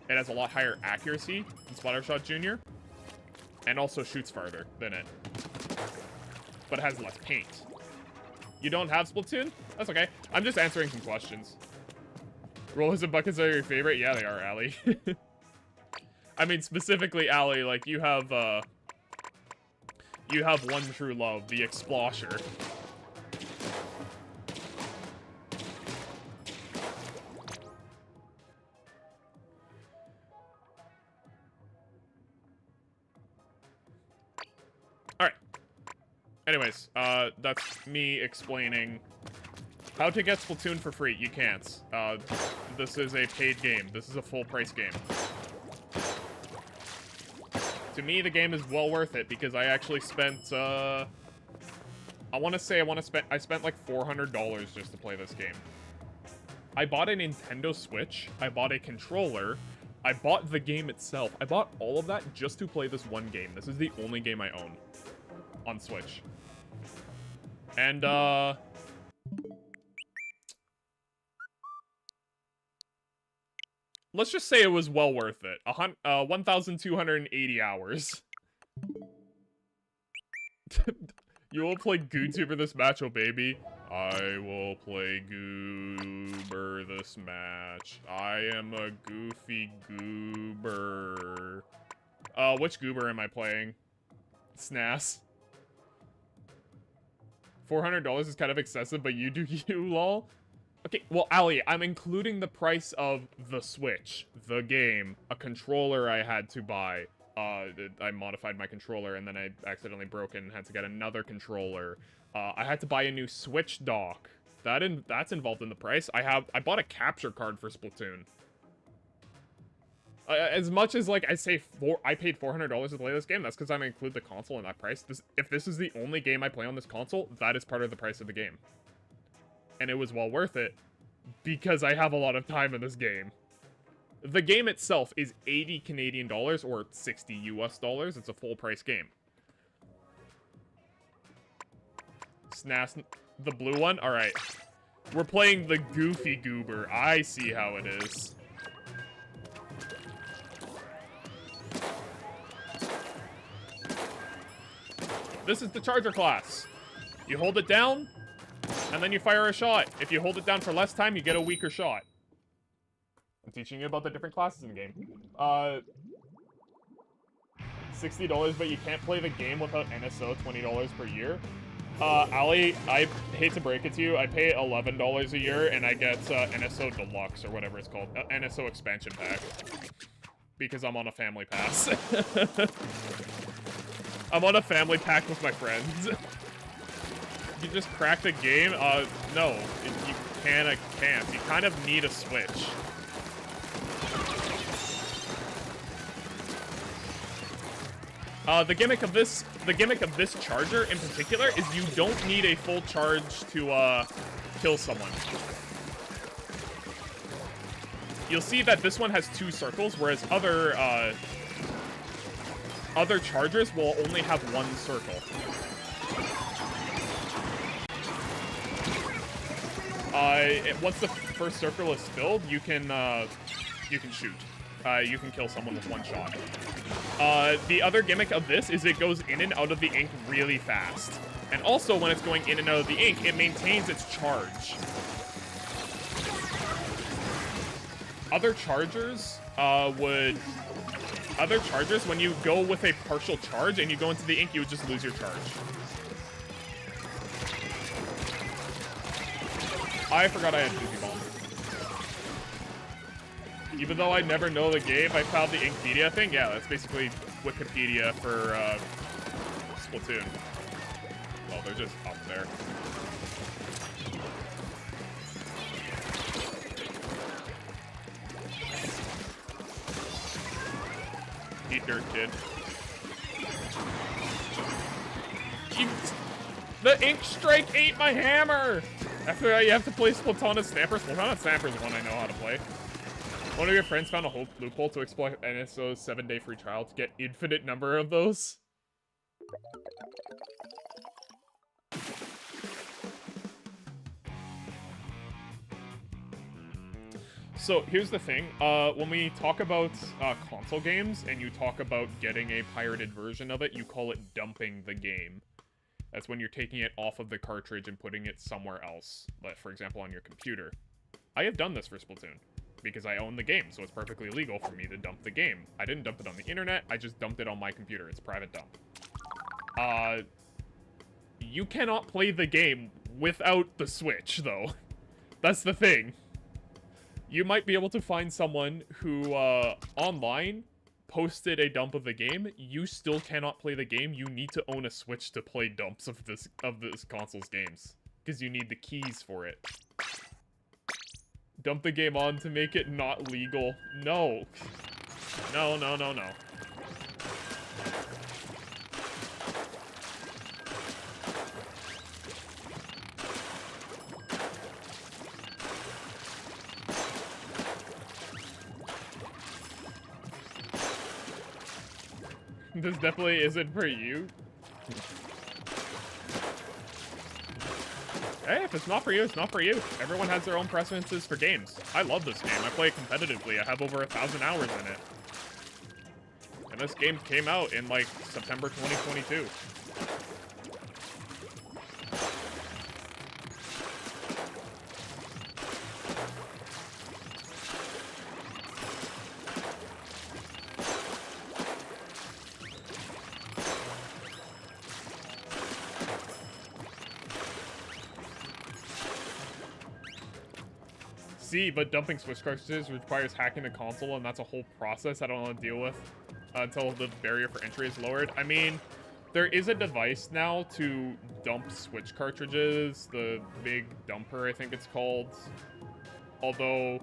Speaker 1: has a lot higher accuracy than Splattershot Jr. And also shoots farther than it. But it has less paint. You don't have Splatoon? That's okay. I'm just answering some questions. Rollers and buckets are your favorite? Yeah, they are, Allie. I mean, specifically, Allie, like, you have one true love, the Explosher. Alright. Anyways, that's me explaining how to get Splatoon for free. You can't. This is a paid game. This is a full price game. To me, the game is well worth it because I actually spent, I spent like $400 just to play this game. I bought a Nintendo Switch, I bought a controller, I bought the game itself. I bought all of that just to play this one game. This is the only game I own on Switch. And, let's just say it was well worth it. 1,280 hours. You will play GooTuber this match, oh baby. I will play Goober this match. I am a goofy goober. Which goober am I playing? SNAS. $400 is kind of excessive, but you do you, lol. Okay, well, Ali, I'm including the price of the Switch, the game, a controller I had to buy. I modified my controller, and then I accidentally broke it and had to get another controller. I had to buy a new Switch dock. That's involved in the price. I bought a capture card for Splatoon. As much as, like, I paid $400 to play this game, that's because I include the console in that price. If this is the only game I play on this console, that is part of the price of the game. And it was well worth it, because I have a lot of time in this game. The game itself is 80 Canadian dollars, or 60 US dollars. It's a full price game. SNAS, the blue one? Alright. We're playing the Goofy Goober. I see how it is. This is the Charger class. You hold it down, and then you fire a shot. If you hold it down for less time, you get a weaker shot. I'm teaching you about the different classes in the game. $60, but you can't play the game without NSO $20 per year. Ali, I hate to break it to you, I pay $11 a year and I get NSO Deluxe or whatever it's called, NSO Expansion Pack, because I'm on a family pass. I'm on a family pack with my friends. You just cracked a game? No, you can't. You kind of need a Switch. The gimmick of this charger in particular is you don't need a full charge to kill someone. You'll see that this one has 2 circles, whereas other chargers will only have 1 circle. Once the first circle is filled, you can shoot. You can kill someone with 1 shot. The other gimmick of this is it goes in and out of the ink really fast. And also, when it's going in and out of the ink, it maintains its charge. Other chargers, when you go with a partial charge and you go into the ink, you would just lose your charge. I forgot I had Dookie Bomb. Even though I never know the game, I found the Inkpedia thing. Yeah, that's basically Wikipedia for Splatoon. Well, they're just up there. Eat dirt, kid. The Ink Strike ate my hammer! After that, you have to play Splatoon and Snapper. Splatoon and Snapper is one I know how to play. One of your friends found a whole loophole to exploit NSO's 7-day free trial to get infinite number of those. So here's the thing, when we talk about console games and you talk about getting a pirated version of it, you call it dumping the game. That's when you're taking it off of the cartridge and putting it somewhere else, like for example on your computer. I have done this for Splatoon, because I own the game, so it's perfectly legal for me to dump the game. I didn't dump it on the internet, I just dumped it on my computer. It's a private dump. You cannot play the game without the Switch, though. That's the thing. You might be able to find someone who, online, posted a dump of the game. You still cannot play the game. You need to own a Switch to play dumps of this console's games, because you need the keys for it. Dump the game on to make it not legal. No. No, no, no, no. This definitely isn't for you. Hey, if it's not for you, it's not for you. Everyone has their own preferences for games. I love this game. I play it competitively. I have over 1,000 hours in it. And this game came out in, like, September 2022. See, but dumping Switch cartridges requires hacking the console, and that's a whole process I don't want to deal with until the barrier for entry is lowered. I mean, there is a device now to dump Switch cartridges, the Big Dumper, I think it's called. Although,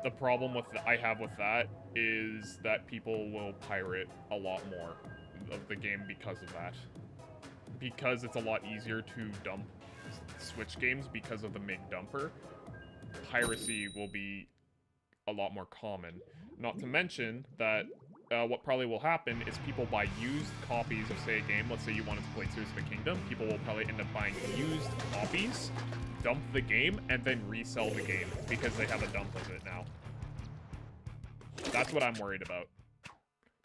Speaker 1: the problem I have with that is that people will pirate a lot more of the game because of that. Because it's a lot easier to dump Switch games because of the Big Dumper, piracy will be a lot more common. Not to mention that what probably will happen is people buy used copies of, say, a game. Let's say you wanted to play Tears of the Kingdom. People will probably end up buying used copies, dump the game, and then resell the game because they have a dump of it now. That's what I'm worried about.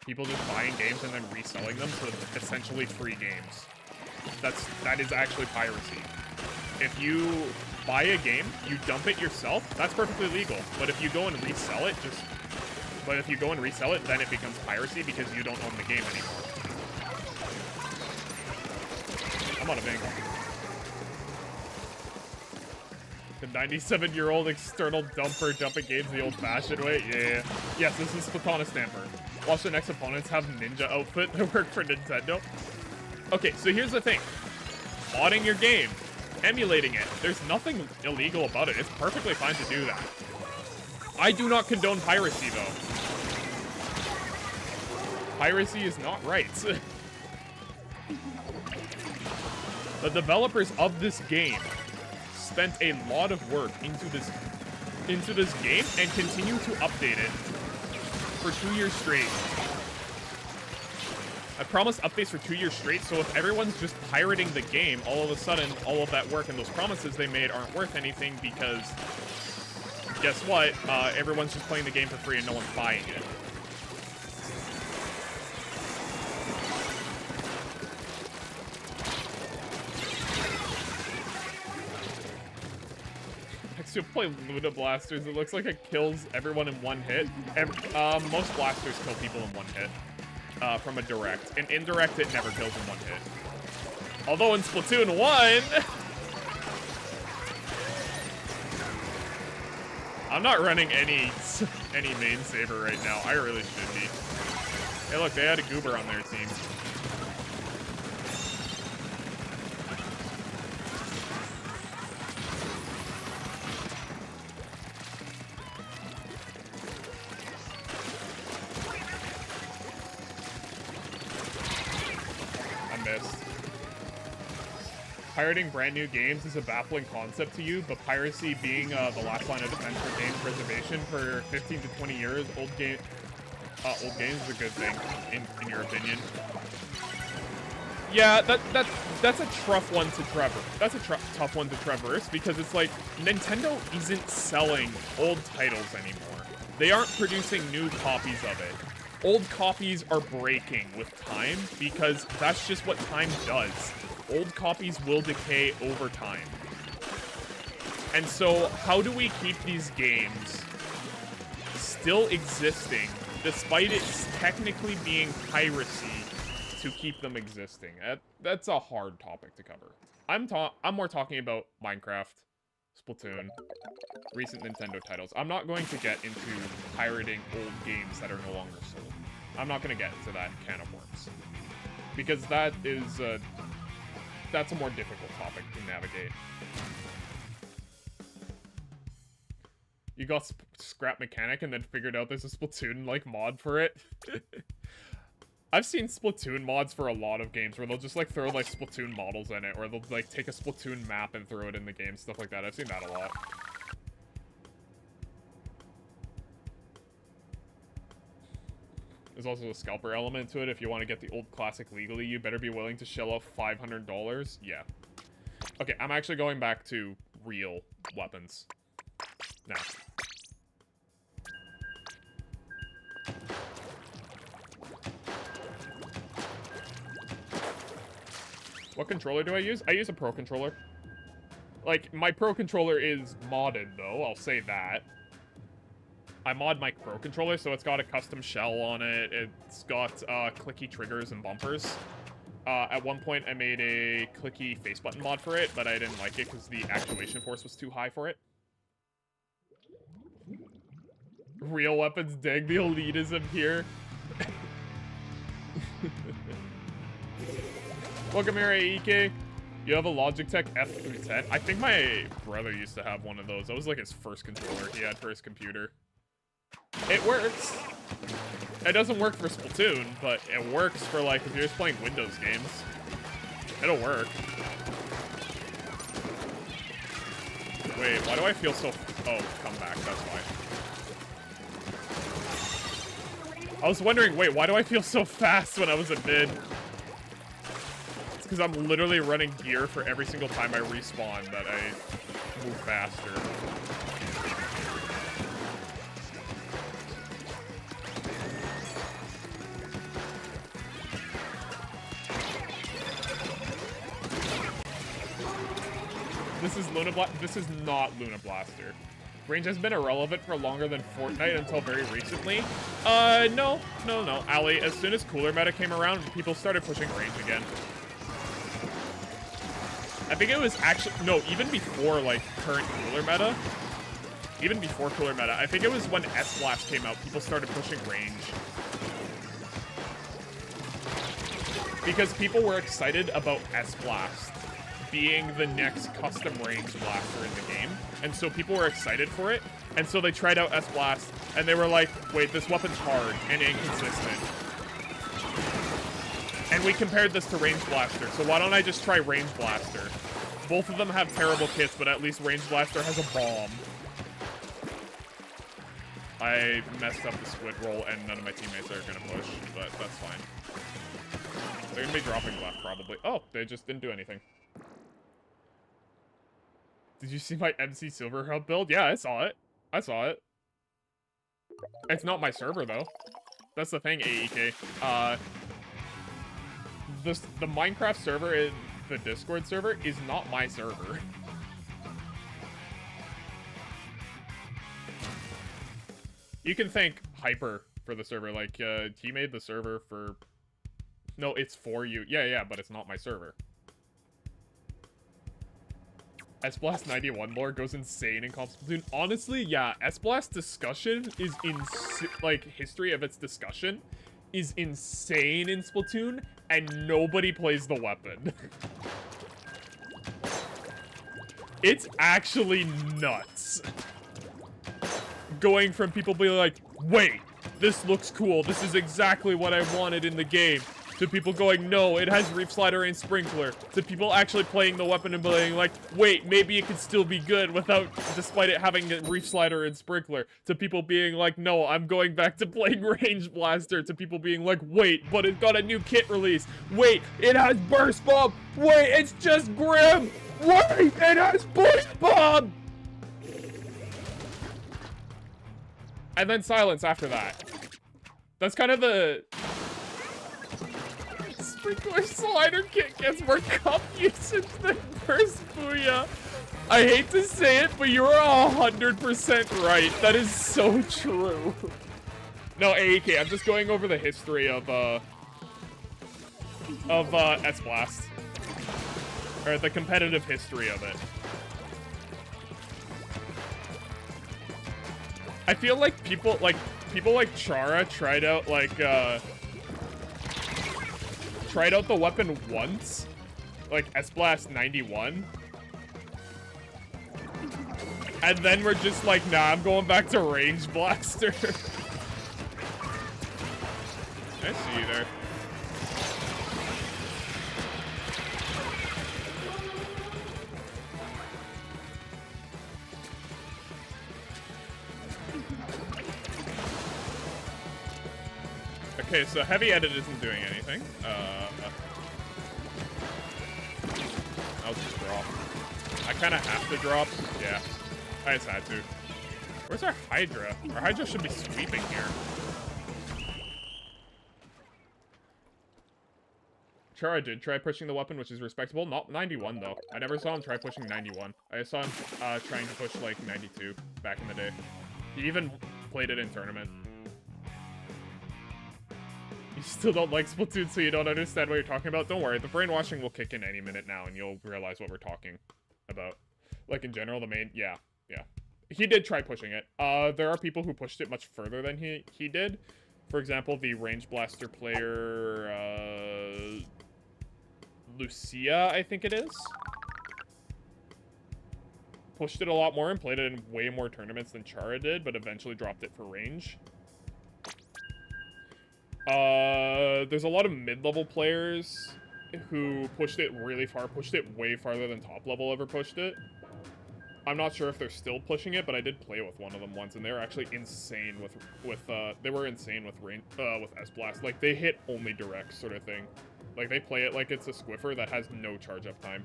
Speaker 1: People just buying games and then reselling them to essentially free games. That is actually piracy. If you buy a game, you dump it yourself, that's perfectly legal. But if you go and resell it, then it becomes piracy because you don't own the game anymore. bada bing. The 97-year-old external dumper dumping games the old-fashioned way? Yeah. Yes, this is Splatoon Stamper. Watch the next opponents have ninja outfit that work for Nintendo. Okay, so here's the thing. Modding your game. Emulating it. There's nothing illegal about it. It's perfectly fine to do that. I do not condone piracy, though. Piracy is not right. The developers of this game spent a lot of work into this game and continue to update it for 2 years straight. I promised updates for 2 years straight, so if everyone's just pirating the game, all of a sudden, all of that work and those promises they made aren't worth anything because, guess what? Everyone's just playing the game for free and no one's buying it. To play Luna Blasters, it looks like it kills everyone in one hit. Most blasters kill people in one hit from a direct. An indirect, it never kills in one hit. Although in Splatoon 1, I'm not running any main saber right now. I really should be. Hey, look, they had a goober on their team. Pirating brand new games is a baffling concept to you, but piracy being the last line of defense for game preservation for 15 to 20 years, old games is a good thing, in your opinion. Yeah, that's a tough one to traverse. That's a tough one to traverse because it's like Nintendo isn't selling old titles anymore. They aren't producing new copies of it. Old copies are breaking with time because that's just what time does. Old copies will decay over time. And so, how do we keep these games still existing, despite it technically being piracy to keep them existing? That's a hard topic to cover. I'm more talking about Minecraft, Splatoon, recent Nintendo titles. I'm not going to get into pirating old games that are no longer sold. I'm not going to get into that can of worms. Because that is that's a more difficult topic to navigate. You got Scrap Mechanic and then figured out there's a Splatoon-like mod for it? I've seen Splatoon mods for a lot of games where they'll just like throw like Splatoon models in it, or they'll like take a Splatoon map and throw it in the game, stuff like that. I've seen that a lot. There's also a scalper element to it. If you want to get the old classic legally, you better be willing to shell out $500. Yeah. Okay, I'm actually going back to real weapons now. What controller do I use? I use a Pro controller. Like, my Pro controller is modded, though. I'll say that. I mod my Pro controller, so it's got a custom shell on it. It's got clicky triggers and bumpers. At one point, I made a clicky face button mod for it, but I didn't like it because the actuation force was too high for it. Real weapons, dang the elitism here. Welcome here, Ike. You have a Logitech F310. I think my brother used to have one of those. That was like his first controller he had for his computer. It works. It doesn't work for Splatoon, but it works for, like, if you're just playing Windows games. It'll work. Wait, why do I feel so... Oh, come back, that's why. I was wondering, wait, why do I feel so fast when I was at mid? It's because I'm literally running gear for every single time I respawn that I move faster. This is not Luna Blaster. Range has been irrelevant for longer than Fortnite until very recently. No. Ali, as soon as cooler meta came around, people started pushing range again. I think it was actually, no, even before, like, current cooler meta. Even before cooler meta. I think it was when S-Blast came out, people started pushing range. Because people were excited about S-Blast being the next custom range blaster in the game. And so people were excited for it. And so they tried out S-Blast, and they were like, wait, this weapon's hard and inconsistent. And we compared this to Range Blaster, so why don't I just try Range Blaster? Both of them have terrible kits, but at least Range Blaster has a bomb. I messed up the squid roll, and none of my teammates are gonna push, but that's fine. They're gonna be dropping left, probably. Oh, they just didn't do anything. Did you see my MC Silver Hub build? Yeah, I saw it. I saw it. It's not my server, though. That's the thing, AEK. The Minecraft server in the Discord server is not my server. You can thank Hyper for the server. Like, he made the server for... No, it's for you. Yeah, but it's not my server. S-Blast 91 lore goes insane in Splatoon. Honestly, yeah, S-Blast discussion is like, history of its discussion is insane in Splatoon, and nobody plays the weapon. It's actually nuts. Going from people being like, wait, this looks cool, this is exactly what I wanted in the game, to people going, no, it has Reef Slider and Sprinkler, to people actually playing the weapon and being like, wait, maybe it could still be good without, despite it having a Reef Slider and Sprinkler, to people being like, no, I'm going back to playing Range Blaster, to people being like, wait, but it got a new kit release, wait, it has Burst Bomb, wait, it's just Grim, wait, it has Burst Bomb! And then silence after that. That's kind of the... Sprinkler Slider kit gets more cup usage than Burst Booyah. I hate to say it, but you're 100% right. That is so true. No, AEK, I'm just going over the history of S-Blast. Or the competitive history of it. I feel like people like Chara tried out tried out the weapon once, like S-Blast 91, and then we're just like, nah, I'm going back to Range Blaster. I see you there. Okay, so heavy edit isn't doing anything. I'll just drop. I kind of have to drop. Yeah, I just had to. Where's our Hydra? Our Hydra should be sweeping here. Chara did try pushing the weapon, which is respectable. Not 91, though. I never saw him try pushing 91. I saw him trying to push, like, 92 back in the day. He even played it in tournament. You still don't like Splatoon, so you don't understand what you're talking about? Don't worry, the brainwashing will kick in any minute now, and you'll realize what we're talking about. Like, in general, the main... Yeah. He did try pushing it. There are people who pushed it much further than he did. For example, the Range Blaster player... Lucia, I think it is. Pushed it a lot more and played it in way more tournaments than Chara did, but eventually dropped it for range. There's a lot of mid-level players who pushed it really far, pushed it way farther than top level ever pushed it. I'm not sure if they're still pushing it, but I did play with one of them once, and they were actually insane with S-Blast. Like, they hit only direct sort of thing. Like, they play it like it's a squiffer that has no charge-up time.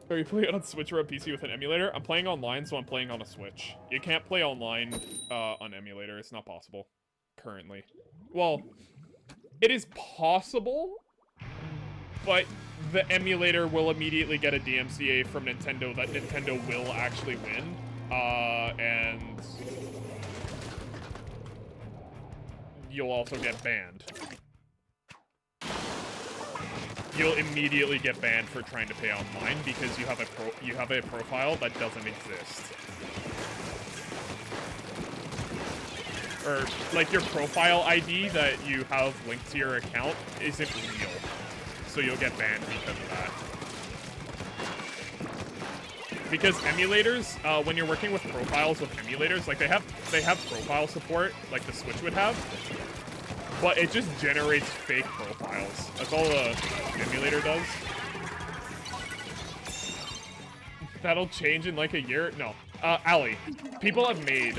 Speaker 1: Are you playing on Switch or on PC with an emulator? I'm playing online, so I'm playing on a Switch. You can't play online on emulator. It's not possible currently. Well, it is possible, but the emulator will immediately get a DMCA from Nintendo that Nintendo will actually win. And you'll also get banned. you'll immediately get banned for trying to pay online because you have a profile that doesn't exist. Or, like, your profile ID that you have linked to your account isn't real. So you'll get banned because of that. Because emulators, when you're working with profiles with emulators, like, they have profile support, like the Switch would have, but it just generates fake profiles. That's all the emulator does. That'll change in, like, a year? No. Ali, people have made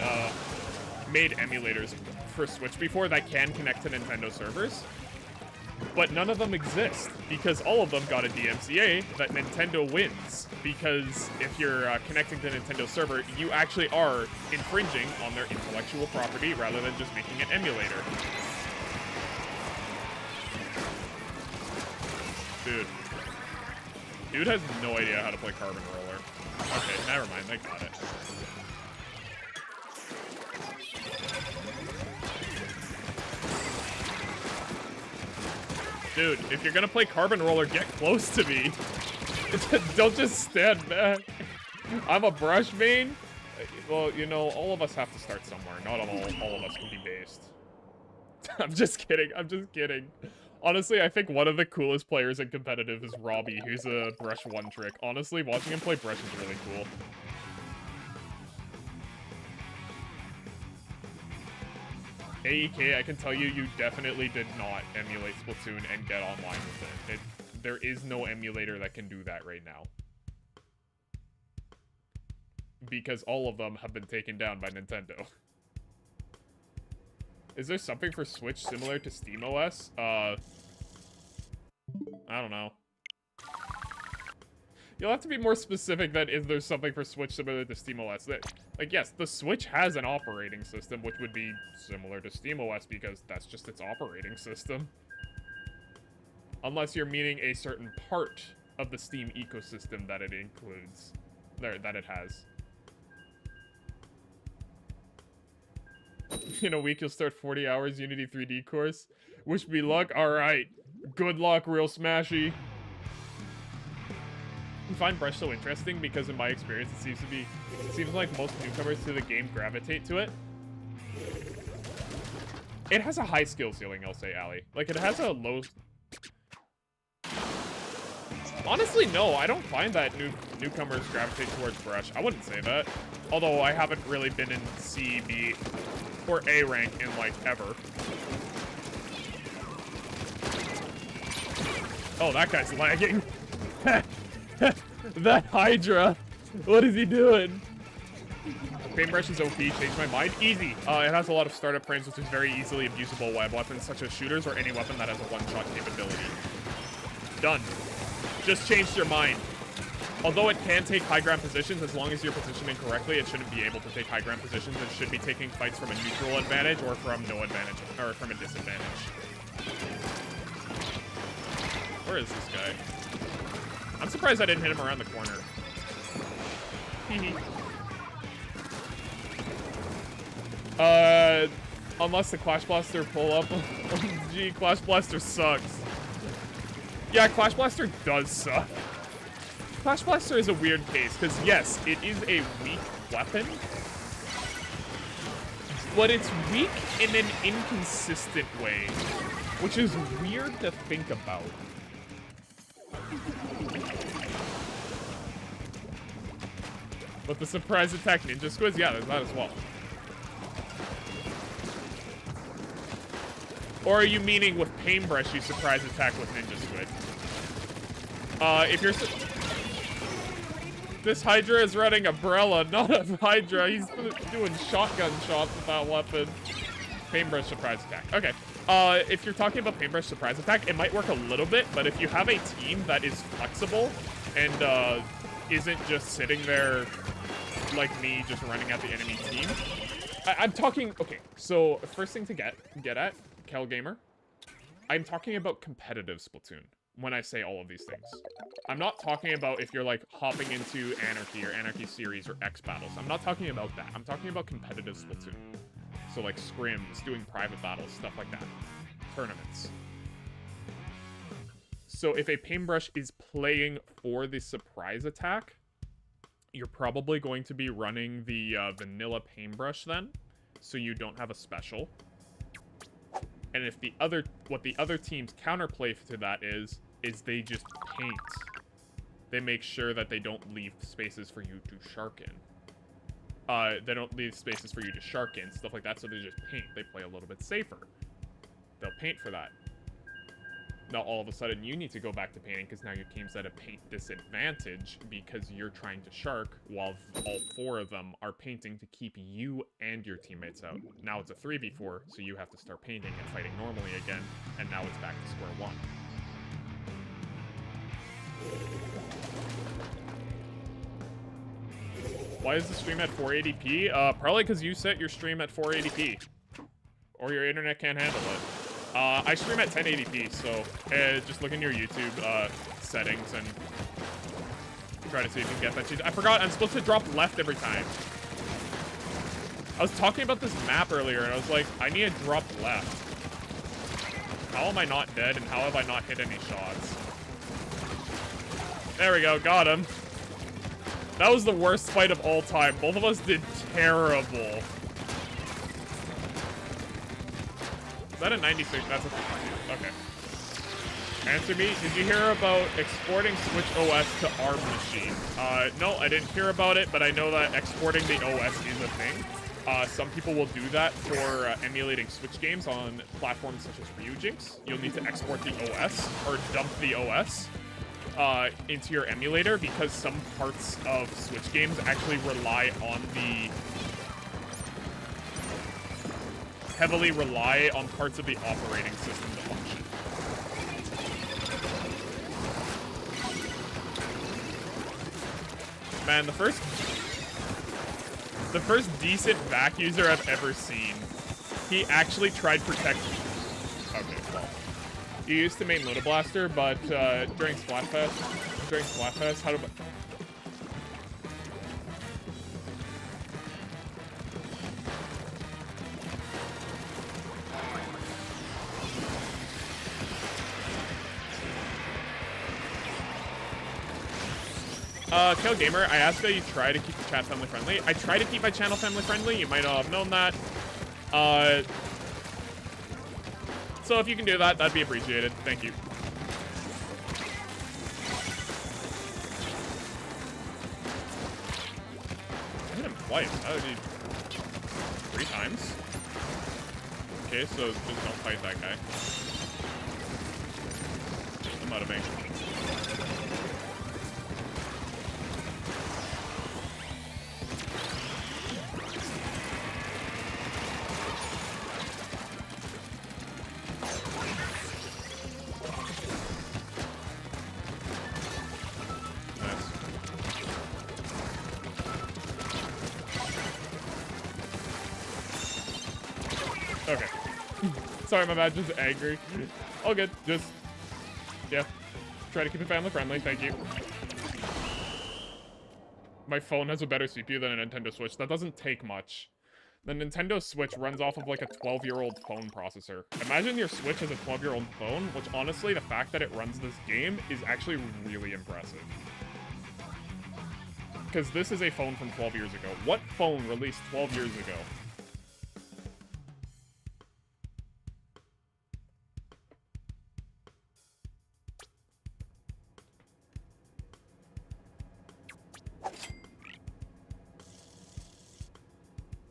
Speaker 1: emulators for Switch before that can connect to Nintendo servers, but none of them exist because all of them got a DMCA that Nintendo wins, because if you're connecting to Nintendo server, you actually are infringing on their intellectual property rather than just making an emulator. Dude has no idea how to play Carbon Roller. Okay, never mind, I got it. Dude, if you're gonna play Carbon Roller, get close to me. Don't just stand back. I'm a brush main. Well, you know, all of us have to start somewhere. Not all of us can be based. I'm just kidding. I'm just kidding. Honestly, I think one of the coolest players in competitive is Robbie, who's a brush one trick. Honestly, watching him play brush is really cool. AEK, I can tell you, you definitely did not emulate Splatoon and get online with it. There is no emulator that can do that right now. Because all of them have been taken down by Nintendo. Is there something for Switch similar to SteamOS? I don't know. You'll have to be more specific than if there's something for Switch similar to SteamOS. Like, yes, the Switch has an operating system, which would be similar to SteamOS because that's just its operating system. Unless you're meaning a certain part of the Steam ecosystem that it includes. That it has. In a week, you'll start 40 hours Unity 3D course. Wish me luck? Alright. Good luck, real smashy. I find Brush so interesting because in my experience it seems like most newcomers to the game gravitate to it. It has a high skill ceiling, I'll say, Ali. Like, it has a low... Honestly, no, I don't find that newcomers gravitate towards Brush. I wouldn't say that. Although I haven't really been in C, B, or A rank in, like, ever. Oh, that guy's lagging. That Hydra. What is he doing? Paintbrush is OP. Changed my mind. Easy. It has a lot of startup frames, which is very easily abusable web weapons, such as shooters or any weapon that has a one-shot capability. Done. Just changed your mind. Although it can take high ground positions, as long as you're positioning correctly, it shouldn't be able to take high ground positions. It should be taking fights from a neutral advantage or from no advantage, or from a disadvantage. Where is this guy? I'm surprised I didn't hit him around the corner. Unless the Clash Blaster pull up. Gee, Clash Blaster sucks. Yeah, Clash Blaster does suck. Clash Blaster is a weird case, because yes, it is a weak weapon, but it's weak in an inconsistent way, which is weird to think about. But the surprise attack ninja squids, yeah, there's that as well. Or are you meaning with Paintbrush you surprise attack with ninja squid? If you're... This Hydra is running Umbrella, not a Hydra. He's doing shotgun shots with that weapon. Paintbrush surprise attack. Okay. If you're talking about Paintbrush surprise attack, it might work a little bit, but if you have a team that is flexible and isn't just sitting there like me, just running at the enemy team. I'm talking... Okay, so first thing to get at, Kel Gamer, I'm talking about competitive Splatoon when I say all of these things. I'm not talking about if you're, like, hopping into Anarchy or Anarchy Series or X Battles. I'm not talking about that. I'm talking about competitive Splatoon. So, like, scrims, doing private battles, stuff like that. Tournaments. So if a paintbrush is playing for the surprise attack, you're probably going to be running the vanilla paintbrush then, so you don't have a special. And if what the other team's counterplay to that is they just paint. They make sure that they don't leave spaces for you to sharken. They don't leave spaces for you to sharken, stuff like that, so they just paint. They play a little bit safer. They'll paint for that. Now, all of a sudden, you need to go back to painting because now your team's at a paint disadvantage because you're trying to shark while all 4 of them are painting to keep you and your teammates out. Now it's a 3v4, so you have to start painting and fighting normally again, and now it's back to square one. Why is the stream at 480p? Probably because you set your stream at 480p. Or your internet can't handle it. I stream at 1080p, so just look in your YouTube settings and try to see if you can get that change. I forgot, I'm supposed to drop left every time. I was talking about this map earlier, and I was like, I need to drop left. How am I not dead, and how have I not hit any shots? There we go, got him. That was the worst fight of all time. Both of us did terrible. Is that a 96? That's a 52. Okay. Answer me. Did you hear about exporting Switch OS to ARM machine? No, I didn't hear about it, but I know that exporting the OS is a thing. Some people will do that for emulating Switch games on platforms such as Ryujinx. You'll need to export the OS, or dump the OS, into your emulator, because some parts of Switch games actually heavily rely on parts of the operating system to function. Man, the first decent back user I've ever seen, he actually tried protecting. Okay, well, you used to main Loda Blaster, but during Splatfest, how do I? Kale Gamer, I asked that you try to keep the chat family friendly. I try to keep my channel family friendly. You might not have known that. So if you can do that, that'd be appreciated. Thank you. I hit him twice. That would be 3 times. Okay, so just don't fight that guy. I'm out of ink. Okay. Sorry, my bad. Just angry. All good. Just, yeah. Try to keep it family friendly. Thank you. My phone has a better CPU than a Nintendo Switch. That doesn't take much. The Nintendo Switch runs off of like a 12-year-old phone processor. Imagine your Switch has a 12-year-old phone, which honestly, the fact that it runs this game is actually really impressive. Because this is a phone from 12 years ago. What phone released 12 years ago?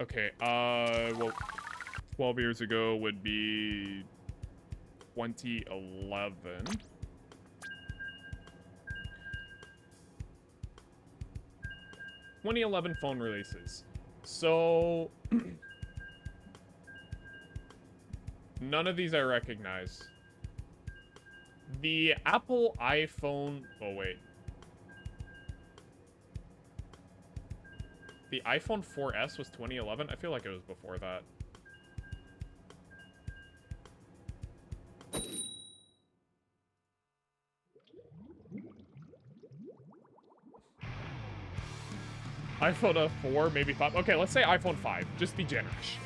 Speaker 1: Okay, well, 12 years ago would be 2011. 2011 phone releases. So, none of these I recognize. The Apple iPhone, oh wait. The iPhone 4S was 2011? I feel like it was before that. iPhone 4, maybe 5. Okay, let's say iPhone 5. Just be generous.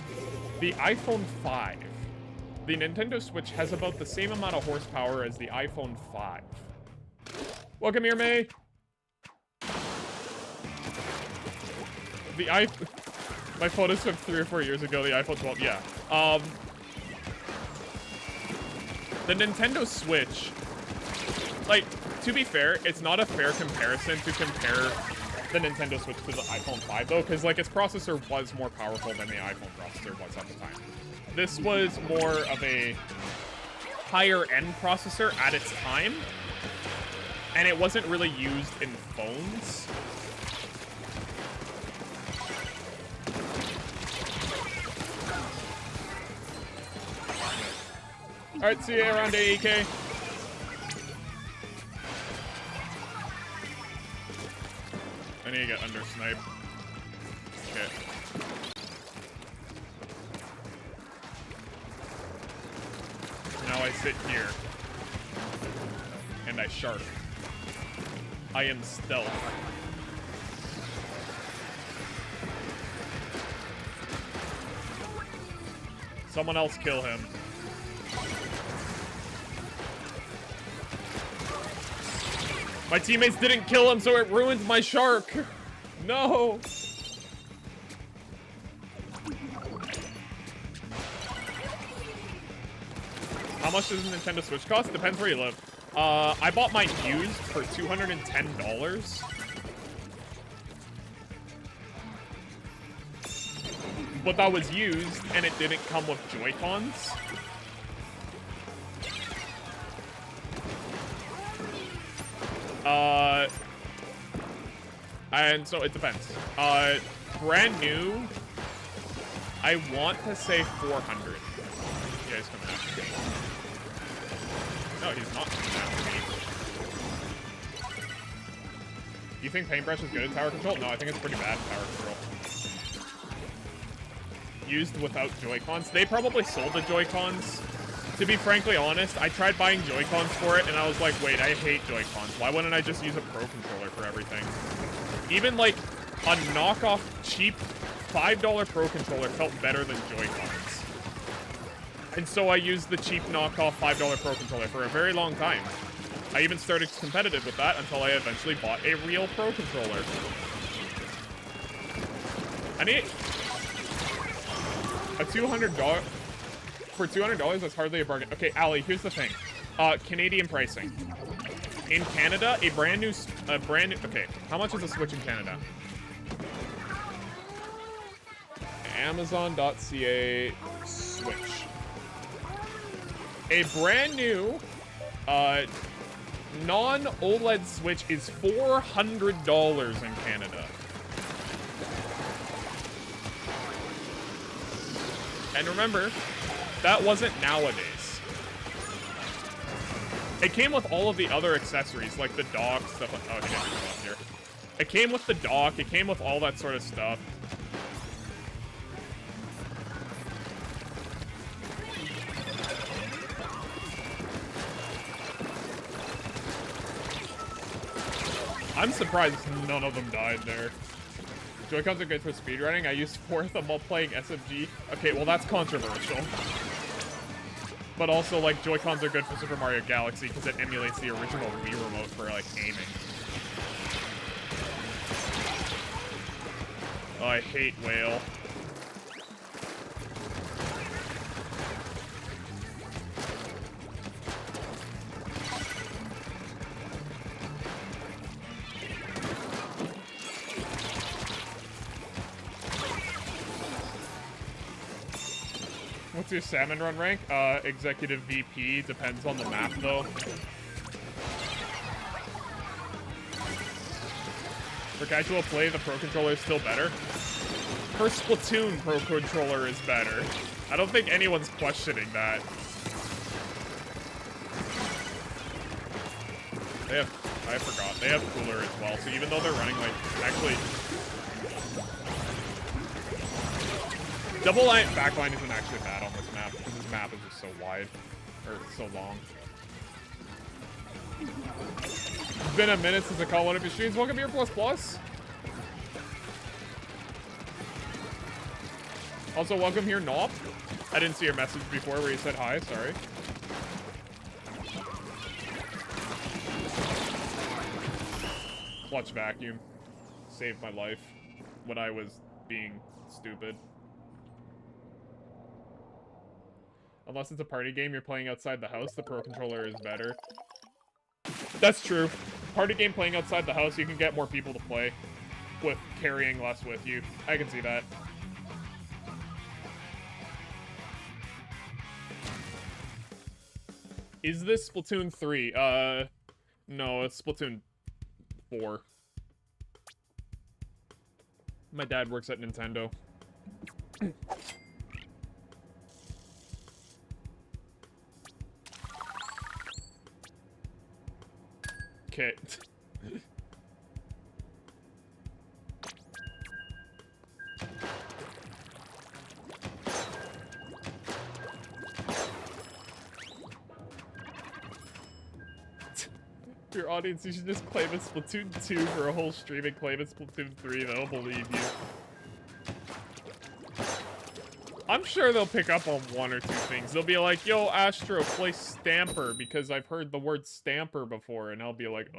Speaker 1: The iPhone 5 The Nintendo Switch has about the same amount of horsepower as the iPhone 5. Welcome here, May. My photos took 3 or 4 years ago, the iPhone 12, yeah. The Nintendo Switch, like, to be fair, it's not a fair comparison to compare the Nintendo Switch to the iPhone 5, though, because, like, its processor was more powerful than the iPhone processor was at the time. This was more of a higher-end processor at its time, and it wasn't really used in phones. Alright, see you around AEK. I need to get under snipe. Okay. Now I sit here. And I shark. I am stealth. Someone else kill him. My teammates didn't kill him, so it ruined my shark. No. How much does a Nintendo Switch cost? Depends where you live. I bought mine used for $210. But that was used, and it didn't come with Joy-Cons. And so it depends. Brand new, I want to say 400. You guys coming after me? No, he's not coming after me. You think Paintbrush is good at tower control? No, I think it's pretty bad at tower control. Used without Joy-Cons. They probably sold the Joy-Cons. To be frankly honest, I tried buying Joy-Cons for it, and I was like, wait, I hate Joy-Cons. Why wouldn't I just use a Pro Controller for everything? Even, like, a knockoff, cheap, $5 Pro Controller felt better than Joy-Cons. And so I used the cheap knockoff $5 Pro Controller for a very long time. I even started competitive with that until I eventually bought a real Pro Controller. I need... a $200... For $200, that's hardly a bargain. Okay, Ali, here's the thing. Canadian pricing. In Canada, a brand new... Okay, how much is a Switch in Canada? Amazon.ca Switch. A brand new, non-OLED Switch is $400 in Canada. And remember... that wasn't nowadays. It came with all of the other accessories, like the dock, stuff like... oh, he didn't come up here. It came with the dock, it came with all that sort of stuff. I'm surprised none of them died there. Joy-Cons are good for speedrunning. I used 4 of them while playing SMG. Okay, well that's controversial. But also, like, Joy-Cons are good for Super Mario Galaxy because it emulates the original Wii remote for, like, aiming. Oh, I hate Whale. What's your salmon run rank? Executive VP. Depends on the map, though. For casual play, the Pro Controller is still better. For Splatoon, Pro Controller is better. I don't think anyone's questioning that. They have... I forgot. They have cooler as well, so even though they're running, like... actually... double line backline isn't actually bad on this map because this map is just so wide, or so long. It's been a minute since I caught one of your streams. Welcome here, Plus Plus. Also, welcome here, Nop. I didn't see your message before where you said hi, sorry. Clutch vacuum. Saved my life when I was being stupid. Unless it's a party game you're playing outside the house, the Pro Controller is better. That's true. Party game playing outside the house, you can get more people to play with carrying less with you. I can see that. Is this Splatoon 3? No, it's Splatoon 4. My dad works at Nintendo. Okay. Your audience, you should just claim it's Splatoon 2 for a whole stream and claim it's Splatoon 3. They'll believe you. I'm sure they'll pick up on one or two things. They'll be like, yo, Astro, play Stamper, because I've heard the word Stamper before, and I'll be like,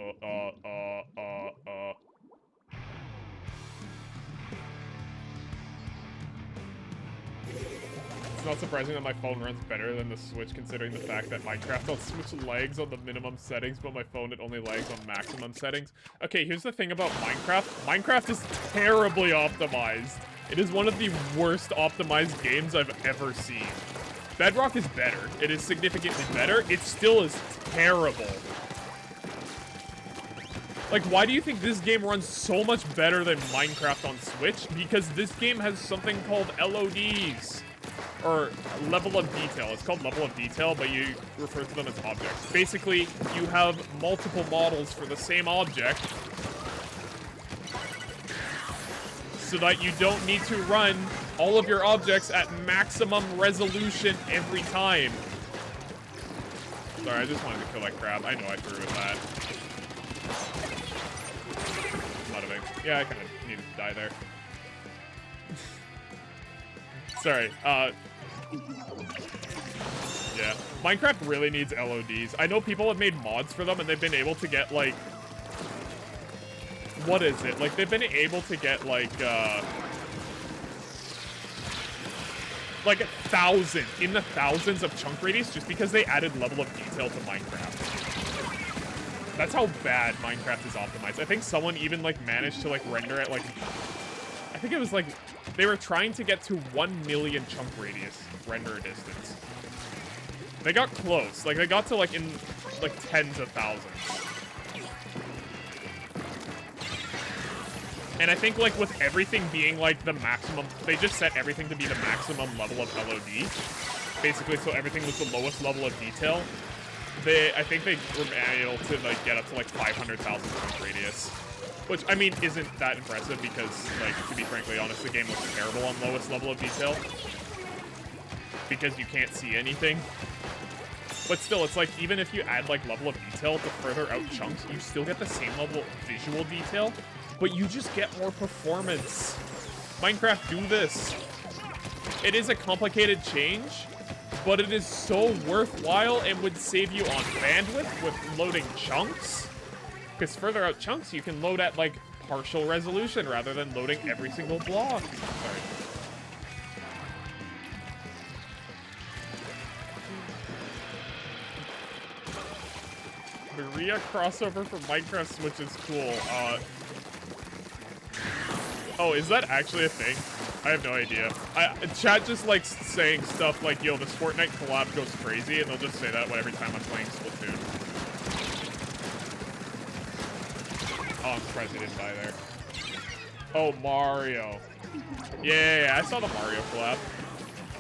Speaker 1: It's not surprising that my phone runs better than the Switch, considering the fact that Minecraft on Switch lags on the minimum settings, but my phone, it only lags on maximum settings. Okay, here's the thing about Minecraft. Minecraft is terribly optimized. It is one of the worst optimized games I've ever seen. Bedrock is better. It is significantly better. It still is terrible. Like, why do you think this game runs so much better than Minecraft on Switch? Because this game has something called LODs. Or level of detail. It's called level of detail, but you refer to them as objects. Basically, you have multiple models for the same object, so that you don't need to run all of your objects at maximum resolution every time. Sorry, I just wanted to kill that crab. I know I threw with that. Not a big... Yeah, I kind of needed to die there. Sorry, yeah. Minecraft really needs LODs. I know people have made mods for them, and they've been able to get, like... What is it? Like, they've been able to get, like 1,000, in the thousands of chunk radius just because they added level of detail to Minecraft. That's how bad Minecraft is optimized. I think someone even, like, managed to, like, render at, like... I think it was, like... They were trying to get to 1 million chunk radius render distance. They got close. Like, they got to, like, in, like, tens of thousands. And I think, like, with everything being, like, the maximum... They just set everything to be the maximum level of LOD. Basically, so everything was the lowest level of detail. I think they were able to, like, get up to, like, 500,000 chunk radius. Which, I mean, isn't that impressive because, like, to be frankly honest, the game looks terrible on lowest level of detail. Because you can't see anything. But still, it's like, even if you add, like, level of detail to further out chunks, you still get the same level of visual detail, but you just get more performance. Minecraft, do this. It is a complicated change, but it is so worthwhile and would save you on bandwidth with loading chunks. Because further out chunks, you can load at, like, partial resolution rather than loading every single block. Sorry. The Ria crossover for Minecraft Switch is cool. Oh, is that actually a thing? I have no idea. Chat just likes saying stuff like, yo, this Fortnite collab goes crazy, and they'll just say that every time I'm playing Splatoon. Oh, I'm surprised he didn't die there. Oh, Mario. Yeah, I saw the Mario collab.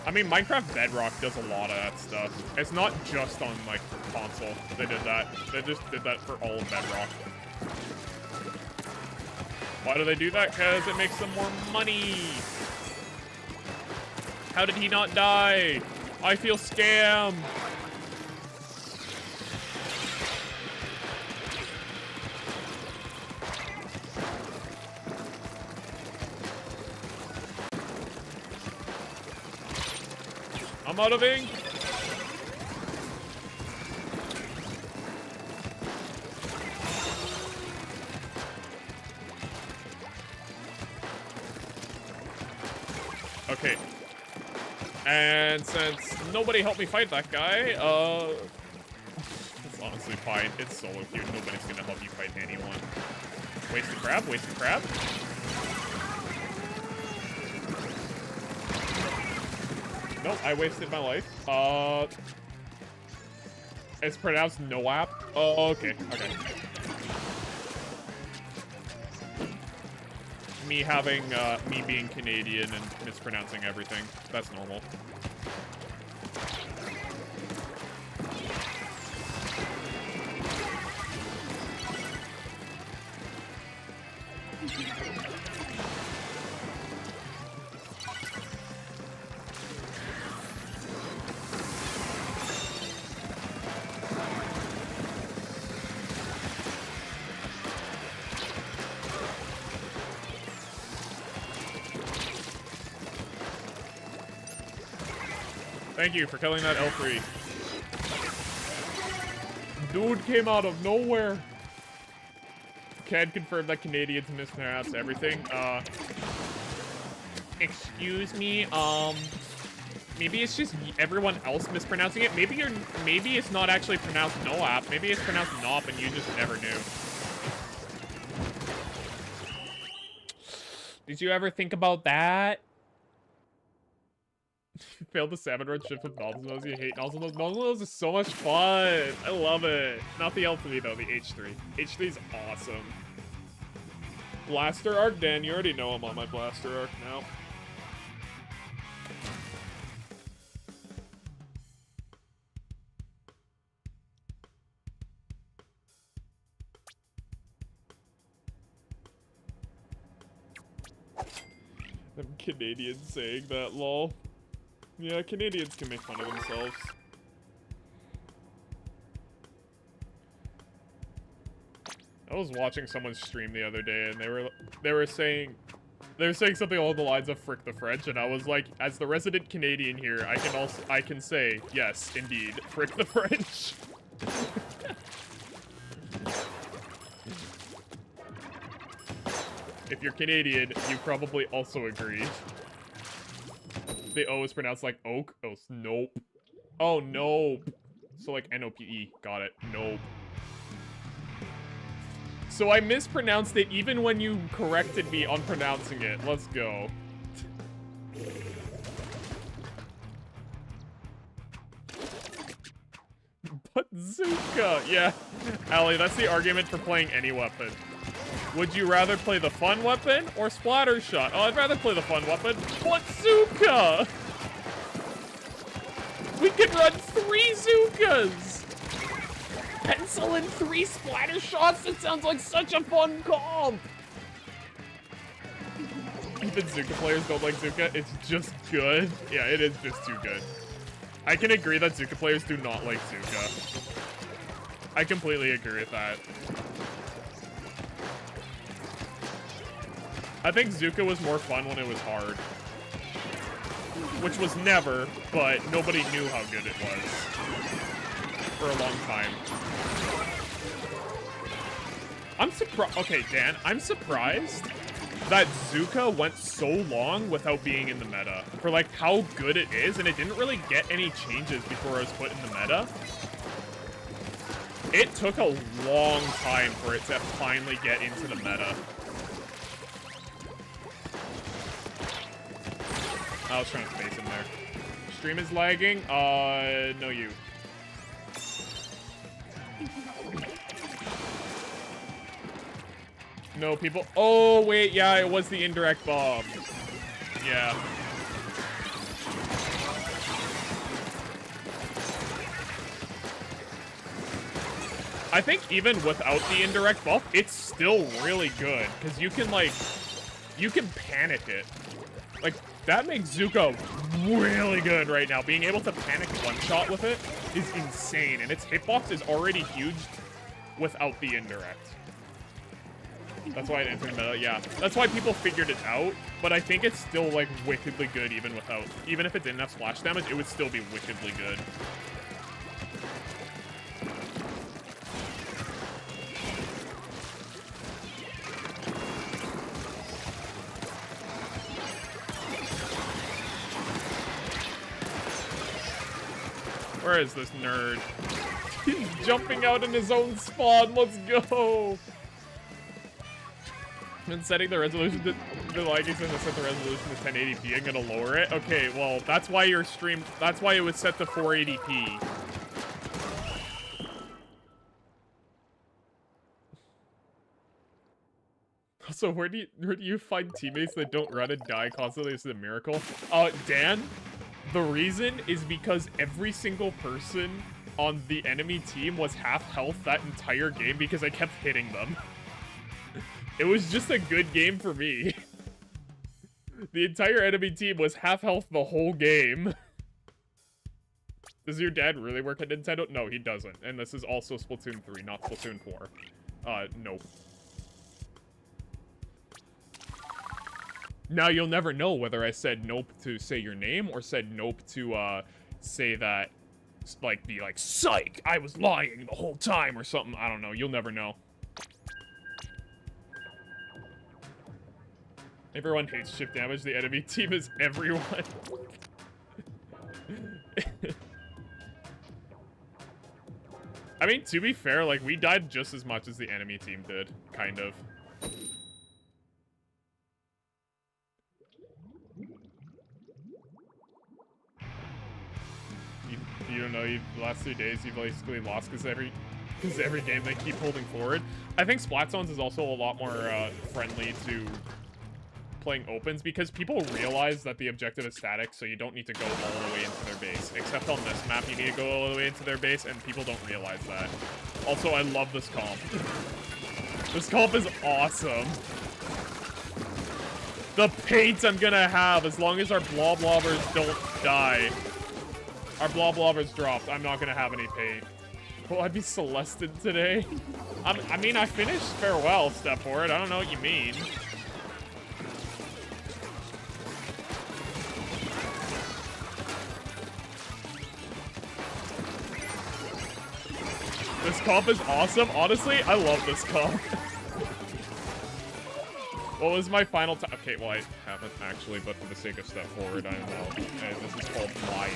Speaker 1: I mean, Minecraft Bedrock does a lot of that stuff. It's not just on, like, console they did that. They just did that for all of Bedrock. Why do they do that? Because it makes them more money. How did he not die? I feel scammed. I'm out of ink. Okay. And since nobody helped me fight that guy, it's honestly fine. It's solo queue. Nobody's gonna help you fight anyone. Waste the crab, waste the crab. Nope, I wasted my life. It's pronounced Noap. Oh, okay, okay. Me having, me being Canadian and mispronouncing everything. That's normal. Thank you for killing that L3. Dude came out of nowhere. Can confirm that Canadians mispronounce everything. Excuse me, maybe it's just everyone else mispronouncing it. Maybe it's not actually pronounced Noap. Maybe it's pronounced Nop and you just never knew. Did you ever think about that? Failed the salmon run shift with nozzle nose. You hate nozzle nose. Nozzle nose is so much fun. I love it. Not the L3 though, the H3. H3's awesome. Blaster arc, Dan. You already know I'm on my blaster arc now. Them Canadians saying that, lol. Yeah, Canadians can make fun of themselves. I was watching someone stream the other day, and they were saying something along the lines of "frick the French," and I was like, as the resident Canadian here, I can say yes, indeed, frick the French. If you're Canadian, you probably also agree. The O is pronounced like oak. Oh, nope. Oh, nope. So like N-O-P-E. Got it. Nope. So I mispronounced it even when you corrected me on pronouncing it. Let's go. Bazooka. Yeah. Allie, that's the argument for playing any weapon. Would you rather play the fun weapon or splatter shot? Oh, I'd rather play the fun weapon. Bazooka! We can run 3 Zookas! Pencil and 3 splatter shots? It sounds like such a fun comp! Even Zooka players don't like Zooka. It's just good. Yeah, it is just too good. I can agree that Zooka players do not like Zooka. I completely agree with that. I think Zooka was more fun when it was hard. Which was never, but nobody knew how good it was. For a long time. I'm surprised. Okay, Dan, I'm surprised that Zooka went so long without being in the meta. For like how good it is, and it didn't really get any changes before it was put in the meta. It took a long time for it to finally get into the meta. I was trying to space him there. Stream is lagging. No you. No people. Oh, wait. Yeah, it was the indirect bomb. Yeah. I think even without the indirect buff, it's still really good. Because you can, like, you can panic it. Like, that makes Zooka really good right now. Being able to panic one-shot with it is insane. And its hitbox is already huge without the indirect. That's why it entered meta, yeah. That's why people figured it out, but I think it's still, like, wickedly good even without... Even if it didn't have splash damage, it would still be wickedly good. Where is this nerd? He's jumping out in his own spawn. Let's go. And setting the resolution to like I said, to set the resolution to 1080p. I'm gonna lower it. Okay, well that's why your stream. That's why it was set to 480p. So where do you find teammates that don't run and die constantly? Is it a miracle? Dan, the reason is because every single person on the enemy team was half health that entire game because I kept hitting them. It was just a good game for me. The entire enemy team was half health the whole game. Does your dad really work at Nintendo? No, he doesn't. And this is also Splatoon 3, not Splatoon 4. Nope. Now you'll never know whether I said nope to say your name or said nope to, say that, like, be like, psych, I was lying the whole time or something. I don't know. You'll never know. Everyone hates chip damage. The enemy team is everyone. I mean, to be fair, like, we died just as much as the enemy team did, kind of. You don't know, the last 2 days you've basically lost because every game they keep holding forward. I think Splat Zones is also a lot more friendly to playing opens because people realize that the objective is static, so you don't need to go all the way into their base. Except on this map, you need to go all the way into their base, and people don't realize that. Also, I love this comp. This comp is awesome. The paint I'm gonna have, as long as our Bloblobbers don't die. Our Bloblobbers dropped. I'm not gonna have any paint. Will I be Celested today? I mean, I finished Farewell, Step Forward. I don't know what you mean. This comp is awesome. Honestly, I love this comp. What was my final time? Okay, well, I haven't actually, but for the sake of Step Forward, I don't know. This is called lying.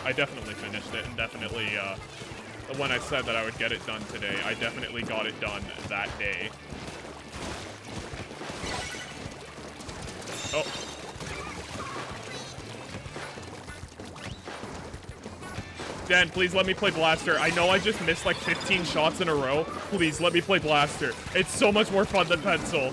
Speaker 1: I definitely finished it, and definitely, when I said that I would get it done today, I definitely got it done that day. Oh. Dan, please let me play Blaster. I know I just missed like 15 shots in a row. Please, let me play Blaster. It's so much more fun than Pencil.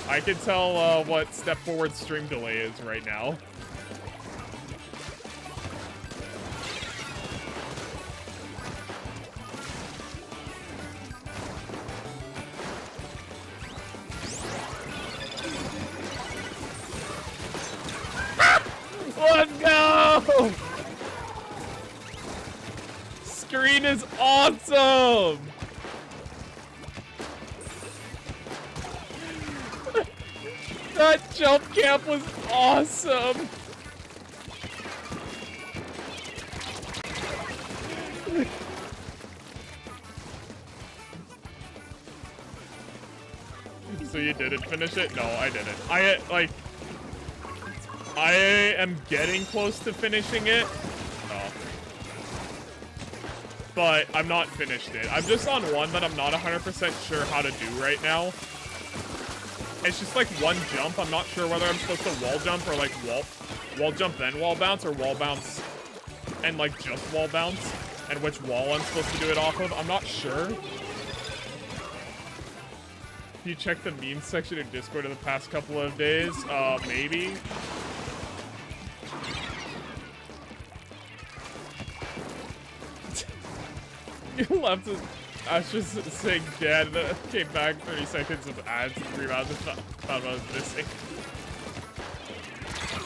Speaker 1: I can tell what Step Forward stream delay is right now. Let's go! Screen is awesome! That jump camp was awesome! So you didn't finish it? No, I didn't. I am getting close to finishing it. Oh. But I'm not finished it. I'm just on one that I'm not 100% sure how to do right now. It's just like one jump. I'm not sure whether I'm supposed to wall jump or like wall jump then wall bounce, or wall bounce and like just wall bounce, and which wall I'm supposed to do it off of. I'm not sure. You checked the meme section in Discord in the past couple of days? Maybe. You left us. I was just saying dead, came back 30 seconds of ads and 3 rounds and found I was missing.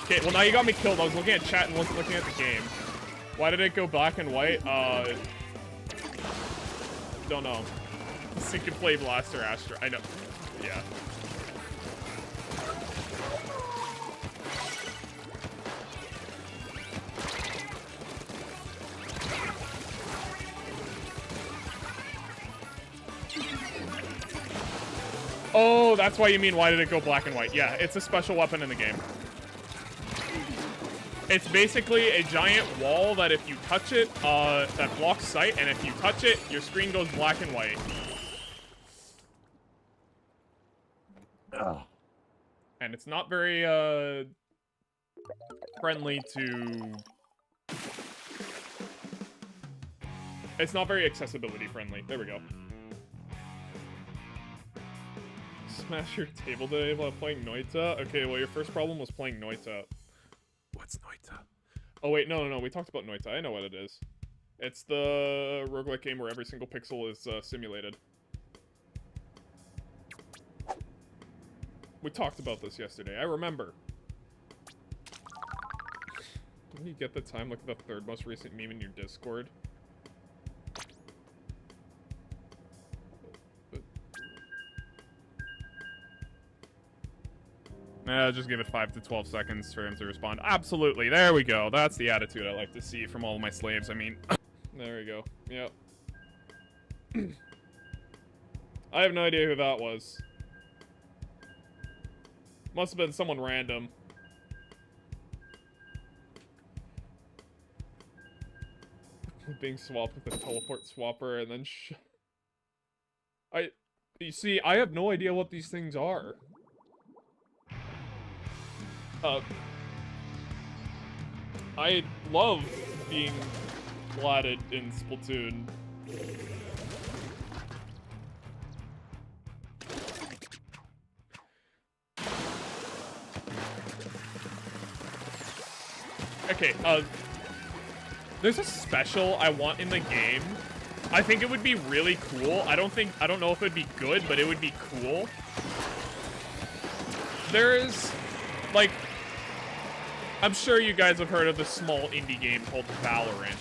Speaker 1: Okay, well now you got me killed. I was looking at chat and wasn't looking at the game. Why did it go black and white? Don't know. So you can play Blaster Astra. I know. Yeah. Oh, that's why you mean why did it go black and white. Yeah, it's a special weapon in the game. It's basically a giant wall that if you touch it, that blocks sight, and if you touch it, your screen goes black and white. Ugh. And it's not very, friendly to... It's not very accessibility friendly. There we go. Smash your table today while playing Noita? Okay, well your first problem was playing Noita. What's Noita? Oh wait, no, we talked about Noita. I know what it is. It's the roguelike game where every single pixel is simulated. We talked about this yesterday, I remember. When you get the time, look at the third most recent meme in your Discord. Just give it 5 to 12 seconds for him to respond. Absolutely, there we go. That's the attitude I like to see from all of my slaves. I mean, there we go. Yep. I have no idea who that was. Must have been someone random. Being swapped with a teleport swapper and then you see, I have no idea what these things are. I love being blatted in Splatoon. Okay, there's a special I want in the game. I think it would be really cool. I don't know if it'd be good, but it would be cool. There's, like, I'm sure you guys have heard of this small indie game called Valorant.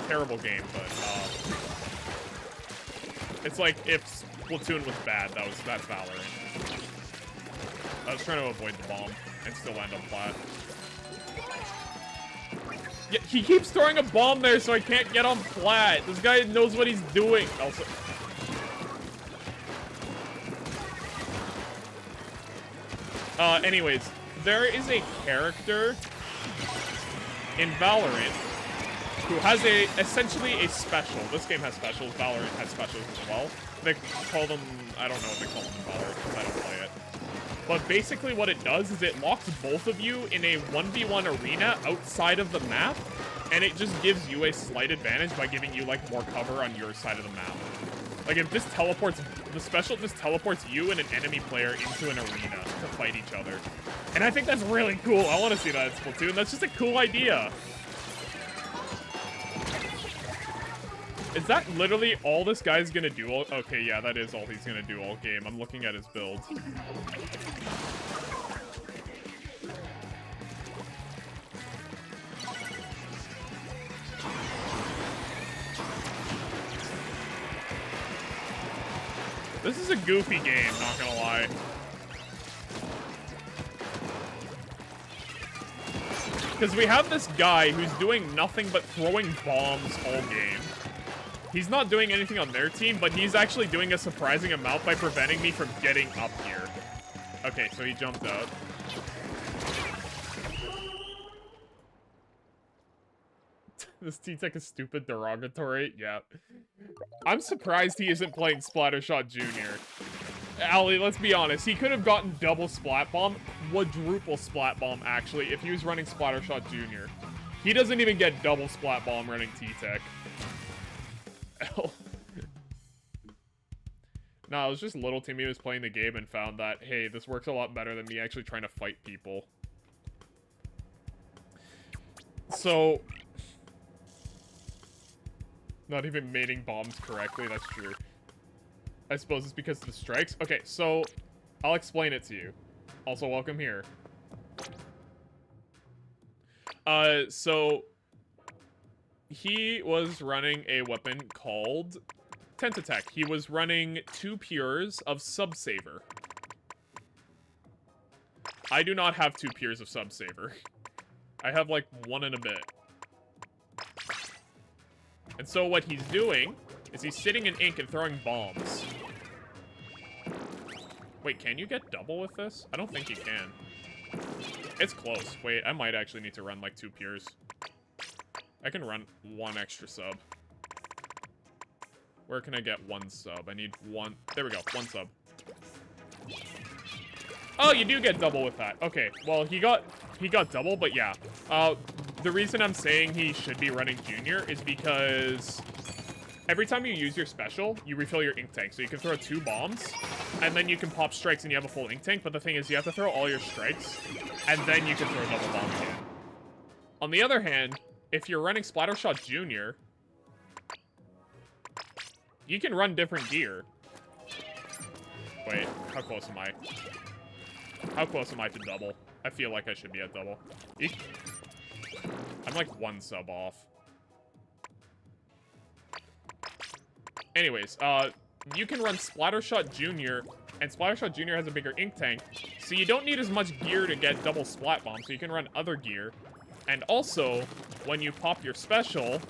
Speaker 1: Terrible game, but, it's like if Splatoon was bad, that's Valorant. I was trying to avoid the bomb and still end up flat. Yeah, he keeps throwing a bomb there so I can't get on flat. This guy knows what he's doing. Also, anyways, there is a character in Valorant who has essentially a special. This game has specials. Valorant has specials as well. They call them, I don't know what they call them in Valorant because I don't play it. But basically what it does is it locks both of you in a 1v1 arena outside of the map, and it just gives you a slight advantage by giving you, like, more cover on your side of the map. Like, if this teleports, the special just teleports you and an enemy player into an arena to fight each other. And I think that's really cool. I want to see that in Splatoon. That's just a cool idea. Is that literally all this guy's gonna do? Okay, yeah, that is all he's gonna do all game. I'm looking at his build. This is a goofy game, not gonna lie. Because we have this guy who's doing nothing but throwing bombs all game. He's not doing anything on their team, but he's actually doing a surprising amount by preventing me from getting up here. Okay, so he jumped out. This T-Tech is stupid, derogatory. Yeah. I'm surprised he isn't playing Splattershot Jr. Ali, let's be honest. He could have gotten double Splat Bomb, quadruple Splat Bomb, actually, if he was running Splattershot Jr. He doesn't even get double Splat Bomb running T-Tech. No, it was just Little Timmy was playing the game and found that, hey, this works a lot better than me actually trying to fight people. So, not even mating bombs correctly, that's true. I suppose it's because of the strikes. Okay, so, I'll explain it to you. Also, welcome here. So he was running a weapon called Tentatek. He was running 2 pures of Subsaver. I do not have 2 pures of Subsaver. I have like 1 and a bit. And so what he's doing is he's sitting in ink and throwing bombs. Wait, can you get double with this? I don't think you can. It's close. Wait, I might actually need to run like 2 pures. I can run 1 extra sub. Where can I get 1 sub? I need 1. There we go, 1 sub. Oh, you do get double with that. Okay, well, he got double, but yeah. The reason I'm saying he should be running Junior is because every time you use your special, you refill your ink tank. So you can throw 2 bombs, and then you can pop strikes and you have a full ink tank. But the thing is, you have to throw all your strikes, and then you can throw a double bomb again. On the other hand, if you're running Splattershot Junior, you can run different gear. Wait, how close am I? How close am I to double? I feel like I should be at double. I'm like 1 sub off. Anyways, you can run Splattershot Junior, and Splattershot Junior has a bigger ink tank, so you don't need as much gear to get double splat bomb, so you can run other gear. And also, when you pop your special,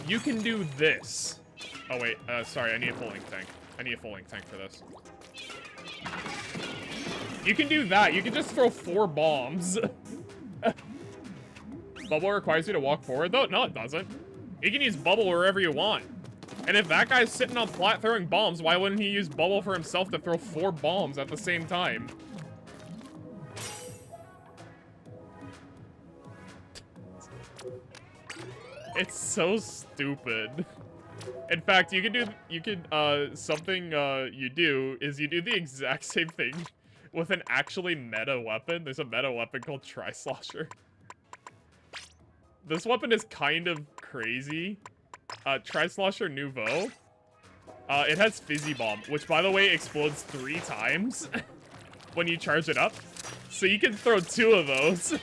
Speaker 1: you can do this. Oh wait, sorry, I need a full ink tank. I need a full ink tank for this. You can do that. You can just throw 4 bombs. Bubble requires you to walk forward, though? No, it doesn't. You can use bubble wherever you want. And if that guy's sitting on flat throwing bombs, why wouldn't he use bubble for himself to throw 4 bombs at the same time? It's so stupid. In fact, something you do is you do the exact same thing with an actually meta weapon. There's a meta weapon called Tri-Slosher. This weapon is kind of crazy. Tri-Slosher Nouveau. It has Fizzy Bomb, which by the way explodes 3 times when you charge it up. So you can throw 2 of those,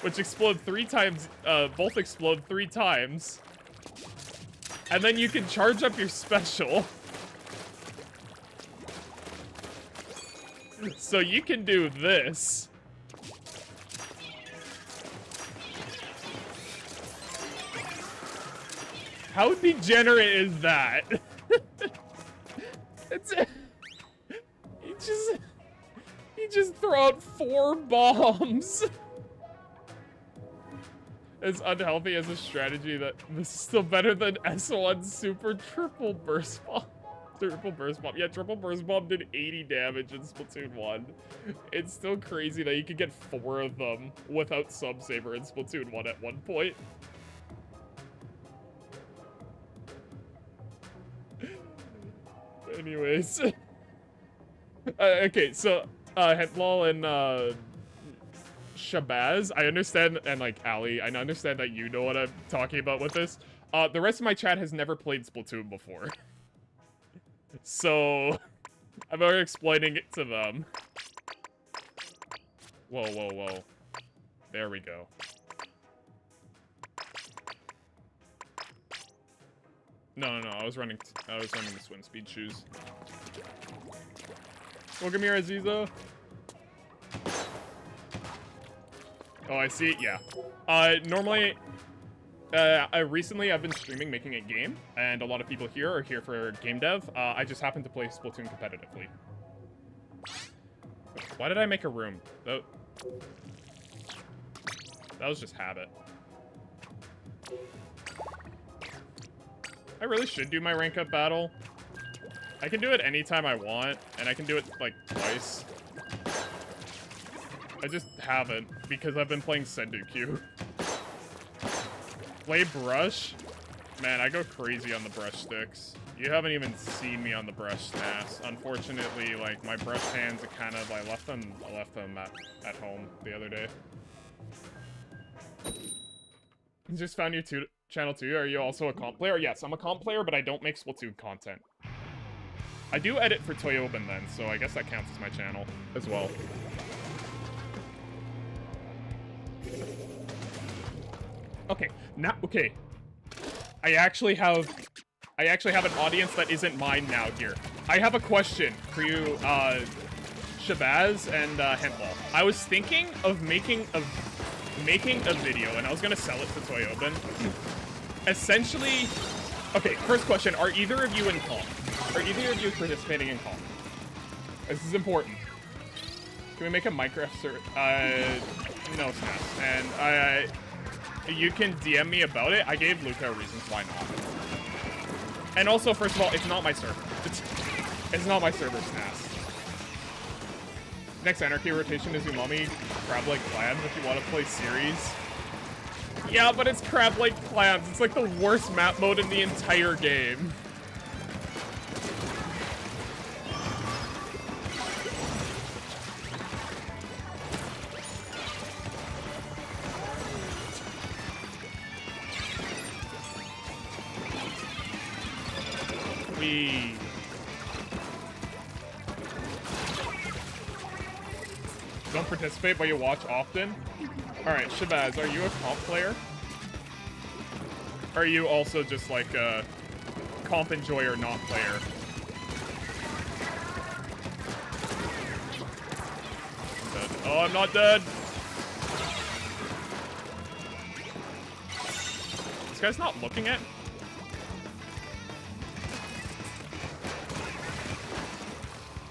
Speaker 1: which explode 3 times, both explode 3 times. And then you can charge up your special. So you can do this. How degenerate is that? You just throw out 4 bombs. As unhealthy as a strategy, that this is still better than S1 Super Triple Burst Bomb. Triple Burst Bomb. Yeah, Triple Burst Bomb did 80 damage in Splatoon 1. It's still crazy that you could get 4 of them without Subsaver in Splatoon 1 at one point. Anyways. Okay, so, Hetlol and, Shabazz, I understand, and like Ali, I understand that you know what I'm talking about with this. The rest of my chat has never played Splatoon before. So, I'm already explaining it to them. Whoa, whoa, whoa. There we go. No, I was running the swim speed shoes. Welcome here, Aziza. Oh, I see. Yeah. Normally, recently I've been streaming making a game, and a lot of people here are here for game dev. I just happen to play Splatoon competitively. Why did I make a room? That was just habit. I really should do my rank up battle. I can do it anytime I want, and I can do it like twice. I just haven't, because I've been playing Sendoku. Play brush? Man, I go crazy on the brush sticks. You haven't even seen me on the brush snaps. Unfortunately, like, my brush hands are kind of, I left them at home the other day. Just found your channel too. Are you also a comp player? Yes, I'm a comp player, but I don't make Splatoon content. I do edit for Toyobin then, so I guess that counts as my channel as well. Okay, now, okay. I actually have an audience that isn't mine now here. I have a question for you, Shabazz and Hintball. I was thinking of making a video, and I was gonna sell it to Toyobin. Essentially, okay, first question, are either of you in comp? Are either of you participating in comp? This is important. Can we make a Minecraft server? No, Snaps. And, you can DM me about it. I gave Luca reasons why not. And also, first of all, it's not my server. It's not my server, Snaps. Next Anarchy rotation is Umami Crab-like Clams if you want to play series. Yeah, but it's Crab-like Clams. It's like the worst map mode in the entire game. Don't participate, but you watch often? Alright, Shabazz, are you a comp player? Or are you also just like a comp enjoyer, not player? Oh, I'm not dead! This guy's not looking at?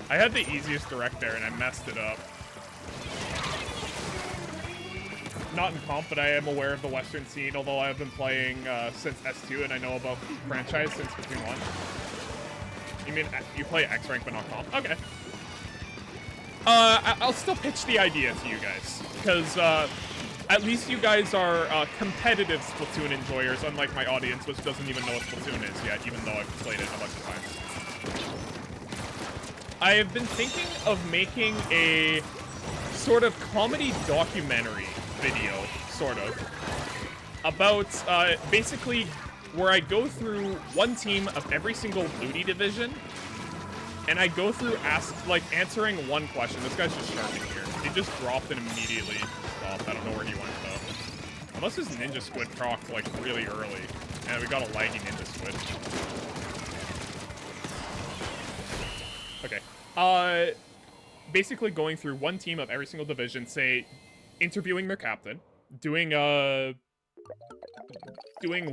Speaker 1: I had the easiest direct there and I messed it up. Not in comp, but I am aware of the Western scene, although I have been playing since S2 and I know about franchise since Splatoon 1. You mean you play X rank but not comp? Okay. I'll still pitch the idea to you guys, because at least you guys are competitive Splatoon enjoyers, unlike my audience, which doesn't even know what Splatoon is yet, even though I've played it a bunch of times. I have been thinking of making a sort of comedy documentary video, sort of, about basically where I go through one team of every single Looty division, and I go through answering one question. This guy's just sharking here. He just dropped and immediately stopped. I don't know where he went though. Unless his Ninja Squid procced like really early, and we got a laggy Ninja Squid. Okay. Basically going through one team of every single division, say, interviewing their captain, doing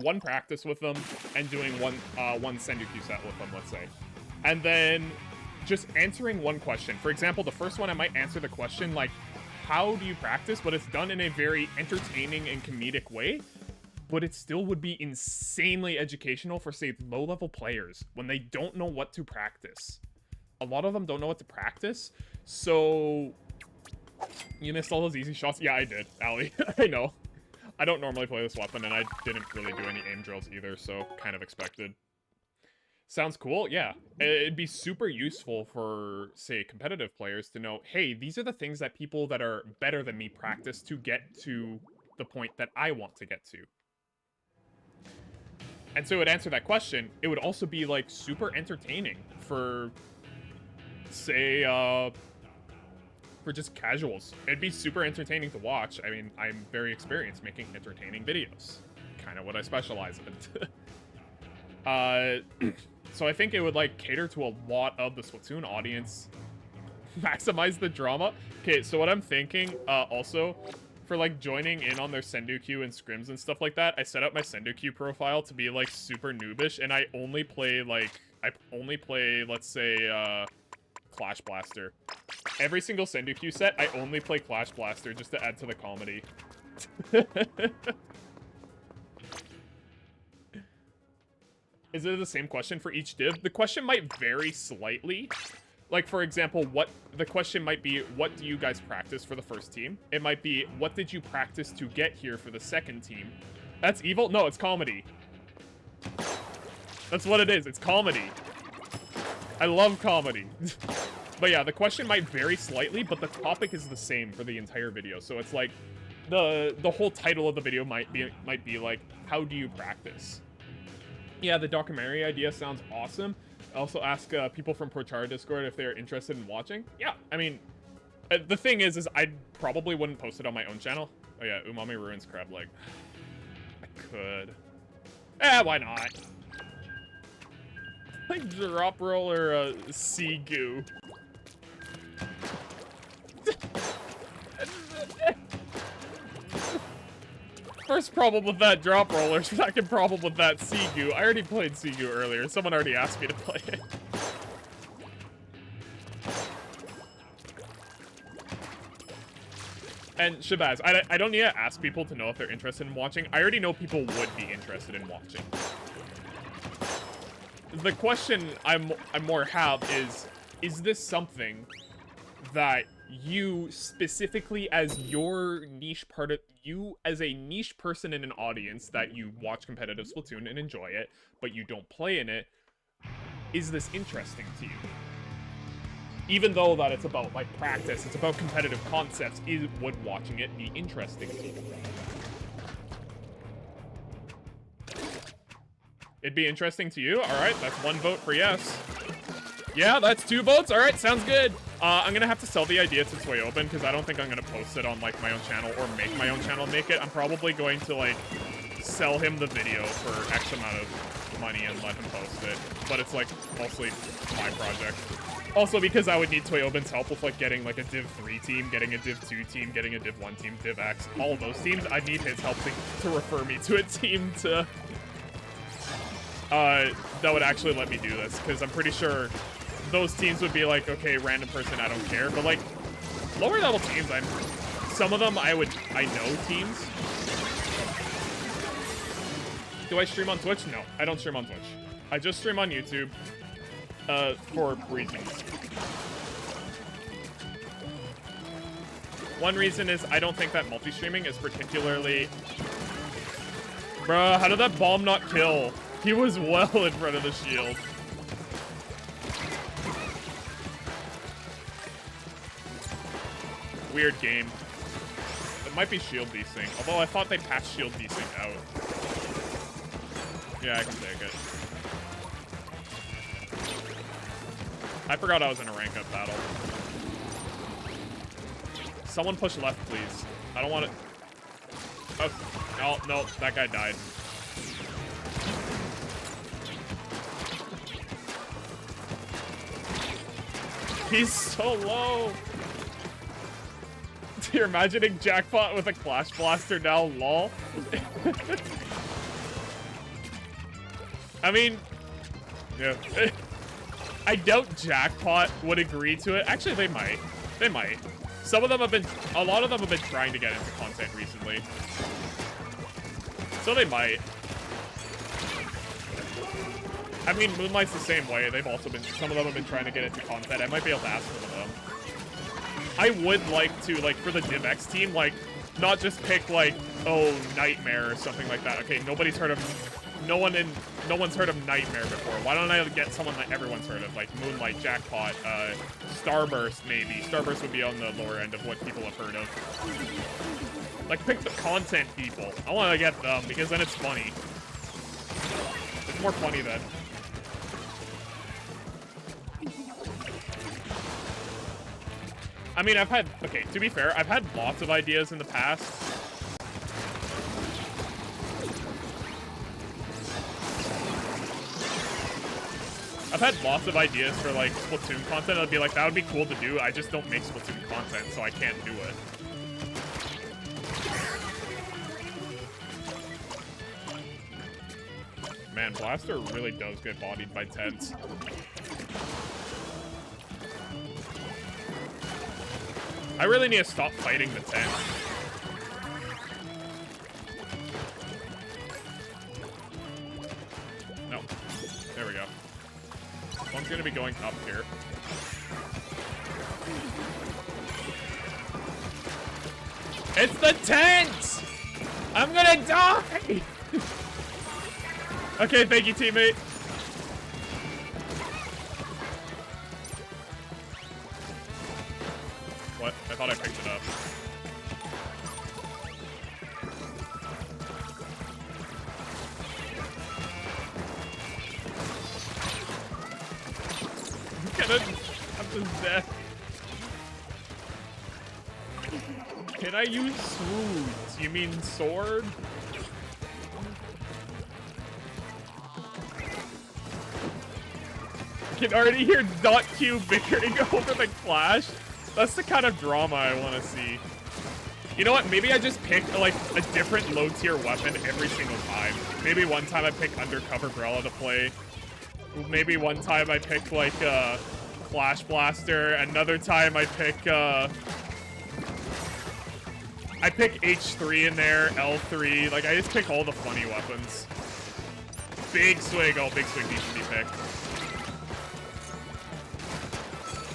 Speaker 1: one practice with them, and doing one Sendoku set with them, let's say. And then just answering one question. For example, the first one I might answer the question like, how do you practice? But it's done in a very entertaining and comedic way. But it still would be insanely educational for, say, low-level players when they don't know what to practice. A lot of them don't know what to practice, so... You missed all those easy shots? Yeah, I did, Ali. I know. I don't normally play this weapon, and I didn't really do any aim drills either, so kind of expected. Sounds cool? Yeah. It'd be super useful for, say, competitive players to know, hey, these are the things that people that are better than me practice to get to the point that I want to get to. And so it would answer that question. It would also be, like, super entertaining for... say, for just casuals. It'd be super entertaining to watch. I mean, I'm very experienced making entertaining videos. Kind of what I specialize in. So I think it would, like, cater to a lot of the Splatoon audience. Maximize the drama. Okay, so what I'm thinking, also, for, like, joining in on their Sendoku and scrims and stuff like that, I set up my Sendoku profile to be, like, super noobish, and I only play, let's say, Clash Blaster. Every single Sendoku set, I only play Clash Blaster just to add to the comedy. Is it the same question for each div? The question might vary slightly. Like, for example, the question might be, what do you guys practice for the first team? It might be, what did you practice to get here for the second team? That's evil? No, it's comedy. That's what it is. It's comedy. I love comedy. But yeah, the question might vary slightly, but the topic is the same for the entire video. So it's like, the whole title of the video might be like, how do you practice? Yeah, the documentary idea sounds awesome. Also ask people from Prochara Discord if they're interested in watching. Yeah, I mean, the thing is I probably wouldn't post it on my own channel. Oh yeah, Umami Ruins Crab Leg. I could. Eh, why not? Like drop roll or sea goo. First problem with that drop roller, second problem with that sea goo. I already played sea goo earlier. Someone already asked me to play it. And Shabazz, I don't need to ask people to know if they're interested in watching. I already know people would be interested in watching. The question I'm more have is this something that you specifically as your niche part of you as a niche person in an audience that you watch competitive Splatoon and enjoy it, but you don't play in it, is this interesting to you? Even though that it's about like practice, it's about competitive concepts, would watching it be interesting to you? It'd be interesting to you? Alright, that's 1 vote for yes. Yeah, that's 2 votes. Alright, sounds good. I'm gonna have to sell the idea to Toyoben because I don't think I'm gonna post it on like my own channel or make my own channel make it. I'm probably going to like sell him the video for X amount of money and let him post it. But it's like mostly my project. Also because I would need Toyoben's help with like getting like a Div 3 team, getting a Div 2 team, getting a Div 1 team, Div X, all of those teams. I'd need his help to refer me to a team to that would actually let me do this, because I'm pretty sure those teams would be like, okay, random person, I don't care. But like lower level teams, some of them I know teams. Do I stream on Twitch? No, I don't stream on Twitch. I just stream on YouTube for reasons. One reason is I don't think that multi-streaming is particularly... Bruh, how did that bomb not kill? He was well in front of the shield. Weird game. It might be shield desync, although I thought they patched shield desync out. Yeah, I can take it. I forgot I was in a rank up battle. Someone push left, please. I don't want it. Oh, no, that guy died. He's so low. You're imagining Jackpot with a Clash Blaster now, lol. I mean, yeah. I doubt Jackpot would agree to it. Actually, they might. They might. Some of them have been, a lot of them have been trying to get into content recently. So they might. I mean, Moonlight's the same way. They've also been, some of them have been trying to get into content. I might be able to ask one of them. I would like to, like, for the Div X team, like, not just pick, like, oh, Nightmare or something like that. Okay, nobody's heard of, no one's heard of Nightmare before. Why don't I get someone that everyone's heard of, like Moonlight, Jackpot, Starburst, maybe. Starburst would be on the lower end of what people have heard of. Like, pick the content people. I want to get them, because then it's funny. It's more funny then. I mean, okay, to be fair, I've had lots of ideas in the past. I've had lots of ideas for, like, Splatoon content. I'd be like, that would be cool to do. I just don't make Splatoon content, so I can't do it. Man, Blaster really does get bodied by tents. I really need to stop fighting the tent. No. There we go. One's gonna be going up here. It's the tent! I'm gonna die! Okay, thank you, teammate. What? I thought I picked it up. gonna have this death. Can I use swoods? You mean sword? I can already hear .Q bickering over the clash. That's the kind of drama I want to see. You know what? Maybe I just pick like a different low tier weapon every single time. Maybe one time I pick Undercover Umbrella to play. Maybe one time I pick like Flash Blaster. Another time I pick H3 in there, L3. Like I just pick all the funny weapons. Big Swig. Oh, Big Swig needs to be picked.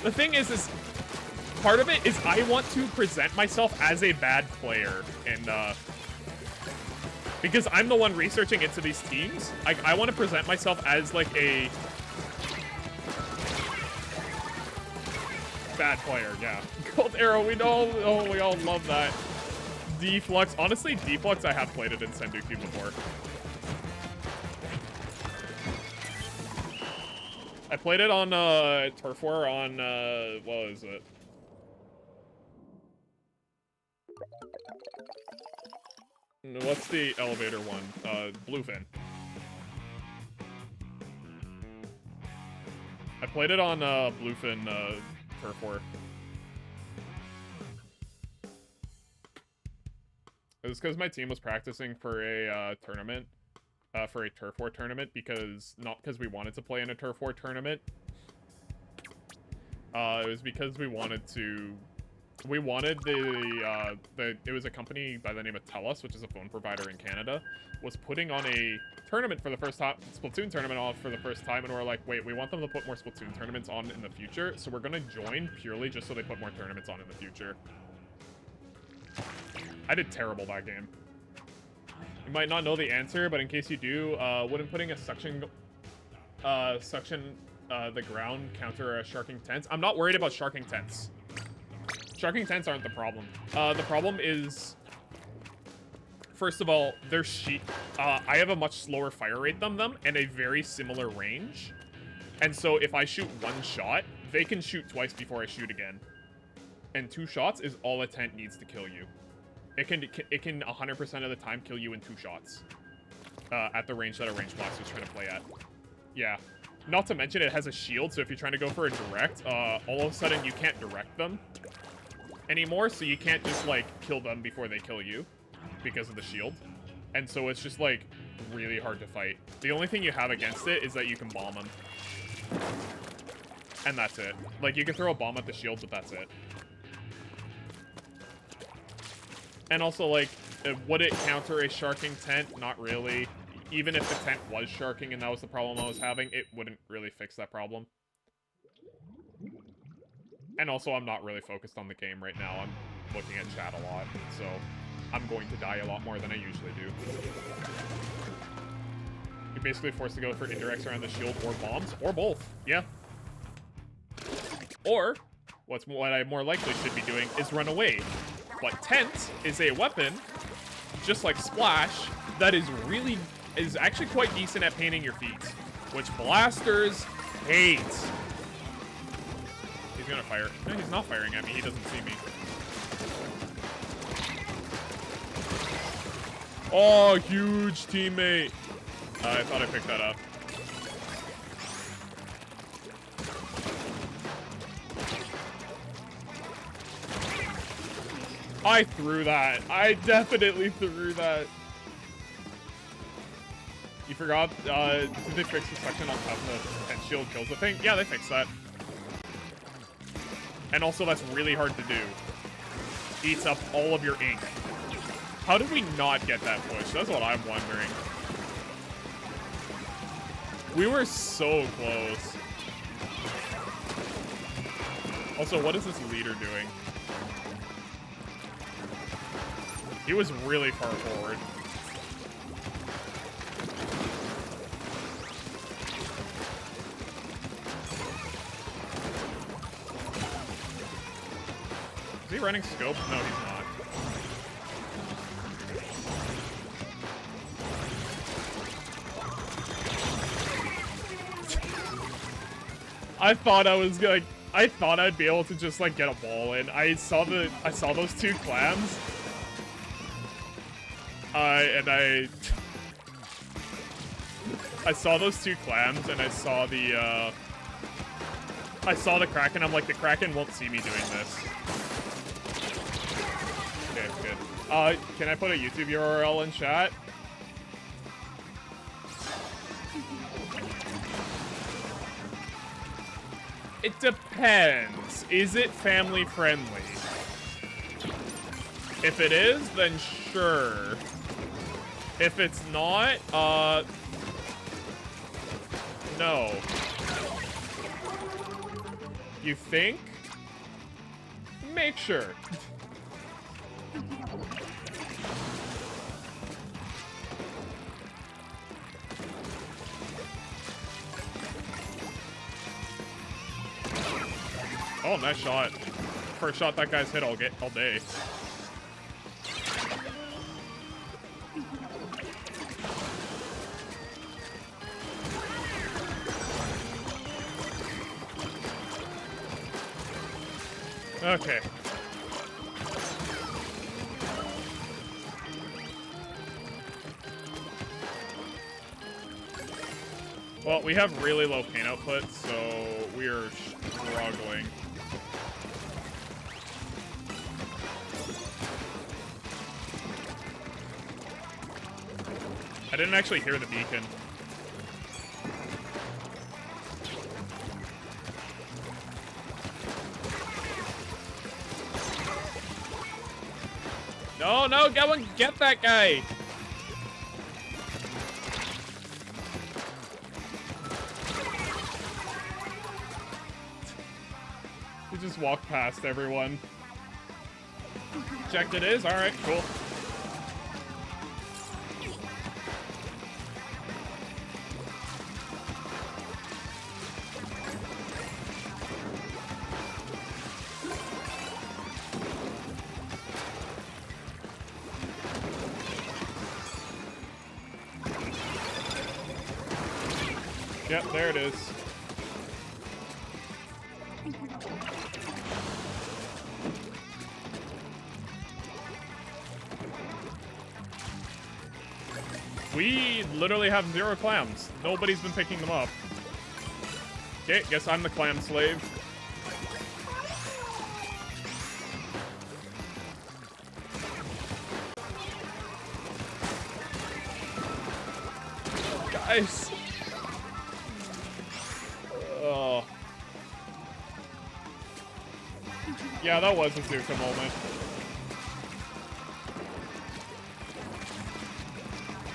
Speaker 1: The thing is part of it is I want to present myself as a bad player, and because I'm the one researching into these teams, I want to present myself as like a bad player. Yeah, Gold Arrow. We know. Oh, we all love that. Deflux. Honestly, Deflux. I have played it in Sendoku before. I played it on Turf War on what was it? What's the elevator one? Bluefin. I played it on Bluefin Turf War. It was because my team was practicing for a tournament. For a Turf War tournament, not because we wanted to play in a Turf War tournament. It was because we wanted it was a company by the name of TELUS, which is a phone provider in Canada, was putting on a tournament for the first time, Splatoon tournament on for the first time, and we're like, wait, we want them to put more Splatoon tournaments on in the future, so we're gonna join purely just so they put more tournaments on in the future. I did terrible that game. You might not know the answer, but in case you do, wouldn't putting a suction the ground counter a sharking tents? I'm not worried about sharking tents. Sharking tents aren't the problem. The problem is, first of all, their I have a much slower fire rate than them and a very similar range. And so if I shoot one shot, they can shoot twice before I shoot again. And 2 shots is all a tent needs to kill you. It can 100% of the time kill you in 2 shots. At the range that a range blaster is trying to play at. Yeah. Not to mention it has a shield, so if you're trying to go for a direct, all of a sudden you can't direct them anymore, so you can't just, like, kill them before they kill you because of the shield. And so it's just, like, really hard to fight. The only thing you have against it is that you can bomb them. And that's it. Like, you can throw a bomb at the shield, but that's it. And also, like, would it counter a sharking tent? Not really. Even if the tent was sharking and that was the problem I was having, it wouldn't really fix that problem. And also, I'm not really focused on the game right now. I'm looking at chat a lot, so I'm going to die a lot more than I usually do. You're basically forced to go for indirects around the shield or bombs, or both. Yeah. Or, what I more likely should be doing is run away. But tent is a weapon, just like Splash, that is actually quite decent at painting your feet, which blasters hate. He's gonna fire. No, he's not firing at me. He doesn't see me. Oh, huge teammate. I thought I picked that up. I threw that. I definitely threw that. You forgot, did they fix the section on top of the tent shield kills the thing? Yeah, they fixed that. And also, that's really hard to do. Eats up all of your ink. How did we not get that push? That's what I'm wondering. We were so close. Also, what is this leader doing? He was really far forward. Is he running scope? No, he's not. I thought I'd be able to just like get a ball in. I saw those two clams. I saw those two clams and I saw the Kraken. I'm like, the Kraken won't see me doing this. Okay, good. Can I put a YouTube URL in chat? It depends. Is it family friendly? If it is, then sure. If it's not, no. You think? Make sure. Oh, nice shot. First shot that guy's hit all day. Okay. Well, we have really low paint output, so we are struggling. I didn't actually hear the beacon. No, get that guy! He just walked past everyone. Checked it is? Alright, cool. Yep, there it is. We literally have 0 clams. Nobody's been picking them up. Okay, guess I'm the clam slave. Guys. Oh. Yeah, that was a Zuka moment.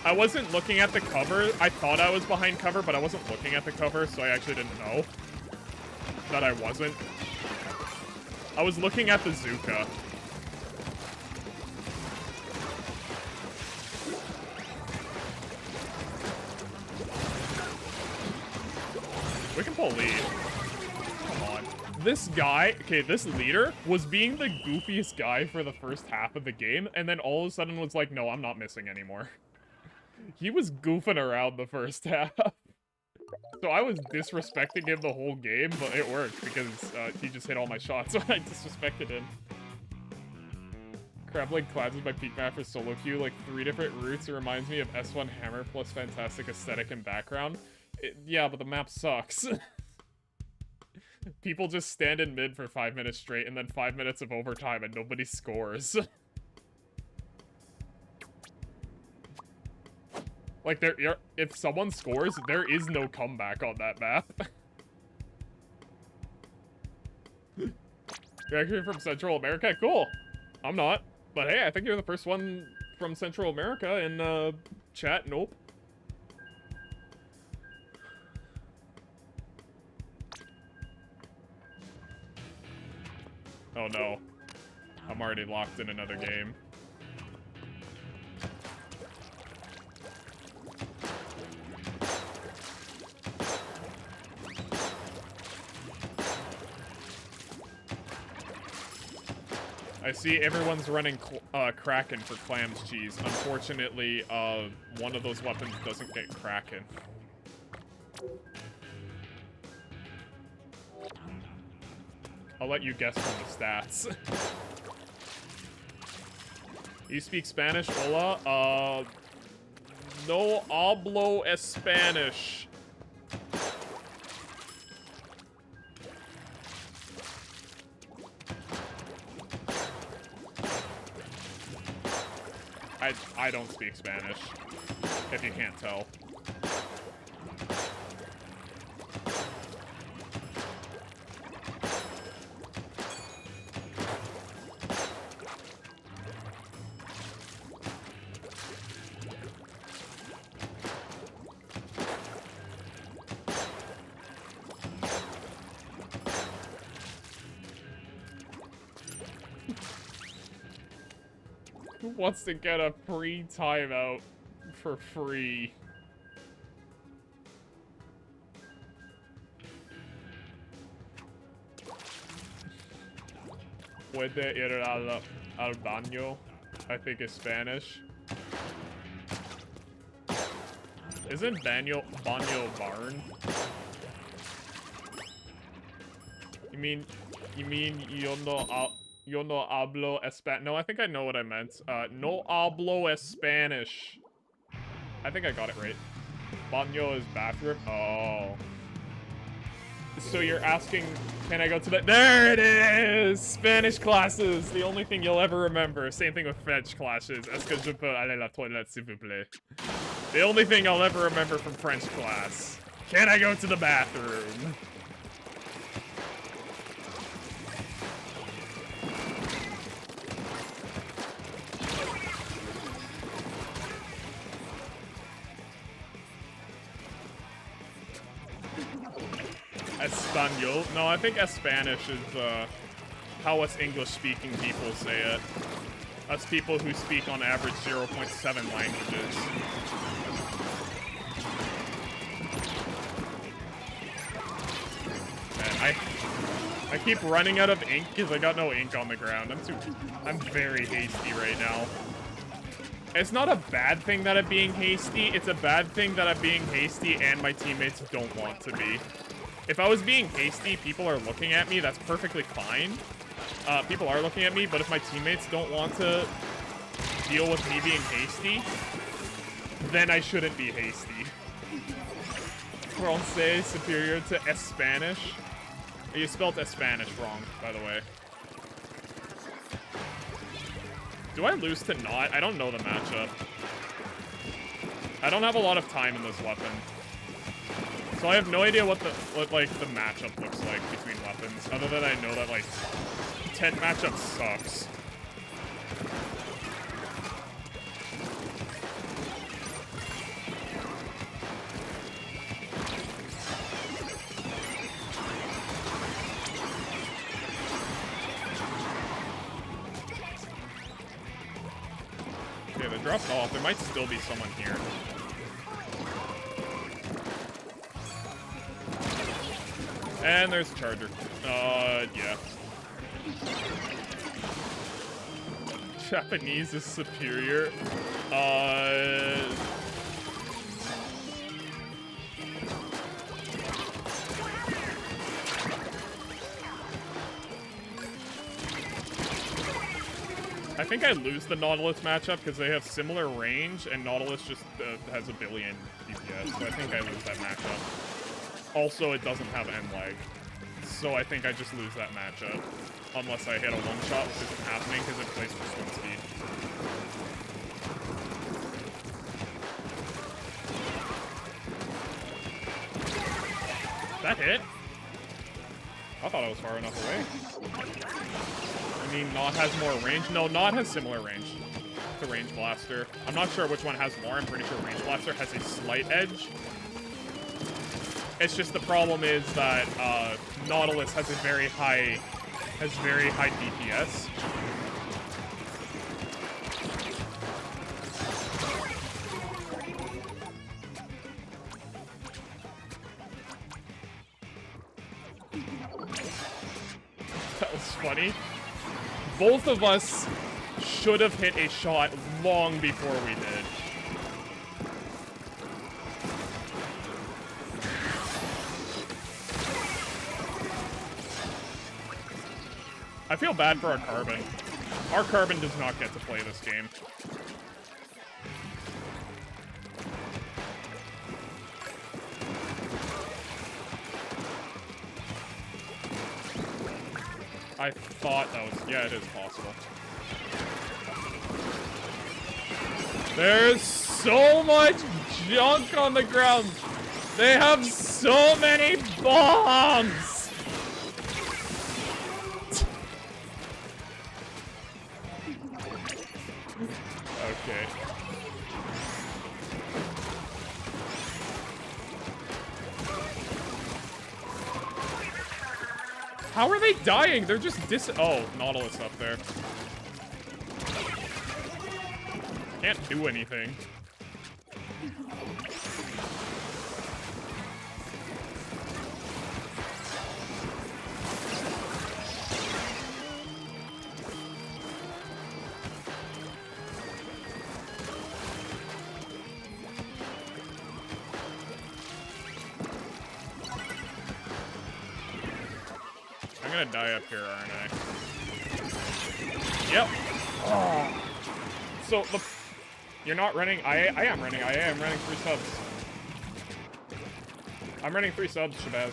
Speaker 1: I wasn't looking at the cover. I thought I was behind cover, but I wasn't looking at the cover, so I actually didn't know that I wasn't. I was looking at the Zuka. We can pull lead. Come on. This guy, okay, this leader was being the goofiest guy for the first half of the game, and then all of a sudden was like, no, I'm not missing anymore. He was goofing around the first half. So I was disrespecting him the whole game, but it worked because he just hit all my shots, so I disrespected him. Crableg Clouds is my peak map for solo queue, like 3 different routes. It reminds me of S1 Hammer plus fantastic aesthetic and background. Yeah, but the map sucks. People just stand in mid for 5 minutes straight and then 5 minutes of overtime and nobody scores. Like, if someone scores, there is no comeback on that map. You're actually from Central America? Cool. I'm not. But hey, I think you're the first one from Central America in, chat. Nope. Oh no. I'm already locked in another game. I see everyone's running Kraken for clams cheese. Unfortunately, one of those weapons doesn't get Kraken. I'll let you guess from the stats. You speak Spanish, hola? No hablo Spanish. I don't speak Spanish, if you can't tell. Who wants to get a free timeout for free? Puede ir al baño, I think is Spanish. Isn't baño barn? You mean yo no hablo Spanish? No, I think I know what I meant. No hablo Spanish. I think I got it right. Baño is bathroom. Oh. So you're asking, can I go to the— There it is! Spanish classes! The only thing you'll ever remember. Same thing with French classes. Est-ce que je peux aller à la toilette, s'il vous plaît? The only thing I'll ever remember from French class. Can I go to the bathroom? Espanol? No, I think Espanish is how us English-speaking people say it. Us people who speak on average 0.7 languages. Man, I keep running out of ink because I got no ink on the ground. I'm very hasty right now. It's not a bad thing that I'm being hasty. It's a bad thing that I'm being hasty and my teammates don't want to be. If I was being hasty, people are looking at me, that's perfectly fine. People are looking at me, but if my teammates don't want to deal with me being hasty, then I shouldn't be hasty. Francais superior to Espanish. You spelled Espanish wrong, by the way. Do I lose to not? I don't know the matchup. I don't have a lot of time in this weapon. So I have no idea what the matchup looks like between weapons, other than I know that, like, 10 matchup sucks. Okay, they dropped off. There might still be someone here. And there's a charger. Yeah. Japanese is superior. I think I lose the Nautilus matchup because they have similar range, and Nautilus just has a billion DPS, so I think I lose that matchup. Also, it doesn't have end lag, so I think I just lose that matchup. Unless I hit a one-shot, which isn't happening because it plays for swim speed. That hit? I thought I was far enough away. I mean, Nod has more range. No, Nod has similar range to Range Blaster. I'm not sure which one has more. I'm pretty sure Range Blaster has a slight edge. It's just the problem is that Nautilus has very high DPS. That was funny. Both of us should have hit a shot long before we did. I feel bad for our Carbon. Our Carbon does not get to play this game. I thought that was... Yeah, it is possible. There's so much junk on the ground. They have so many bombs. Okay. How are they dying? They're just Oh, Nautilus up there. Can't do anything. I'm gonna die up here, aren't I? Yep. Oh. So, you're not running. I am running. I am running 3 subs. I'm running 3 subs, Shabazz.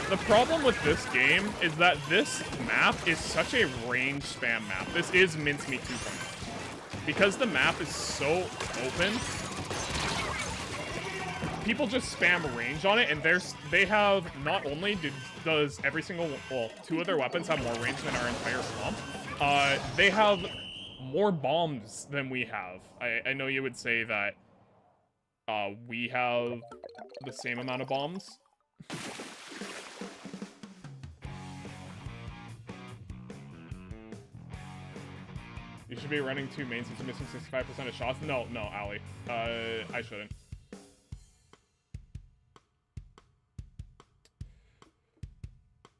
Speaker 1: The problem with this game is that this map is such a range spam map. This is Mincemeat 2.0. Because the map is so open, people just spam range on it, and they have, not only does every single, well, 2 of their weapons have more range than our entire swamp, they have more bombs than we have. I know you would say that we have the same amount of bombs. You should be running 2 mains since you're missing 65% of shots. No, Ali. I shouldn't.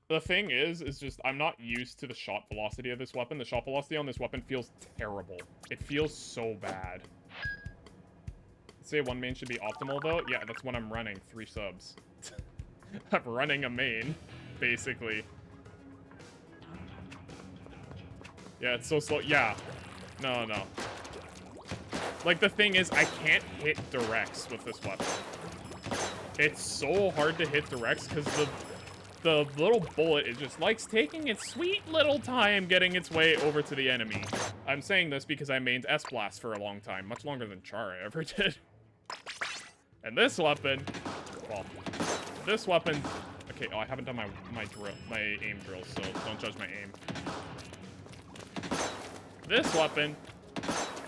Speaker 1: The thing is just I'm not used to the shot velocity of this weapon. The shot velocity on this weapon feels terrible. It feels so bad. Let's say 1 main should be optimal though. Yeah, that's what I'm running. 3 subs. I'm running a main, basically. Yeah, it's so slow. Yeah. No. Like, the thing is, I can't hit directs with this weapon. It's so hard to hit directs because the little bullet, it just likes taking its sweet little time getting its way over to the enemy. I'm saying this because I mained S-Blast for a long time. Much longer than Char ever did. And this weapon... Well, this weapon... Okay, I haven't done my aim drill, so don't judge my aim. This weapon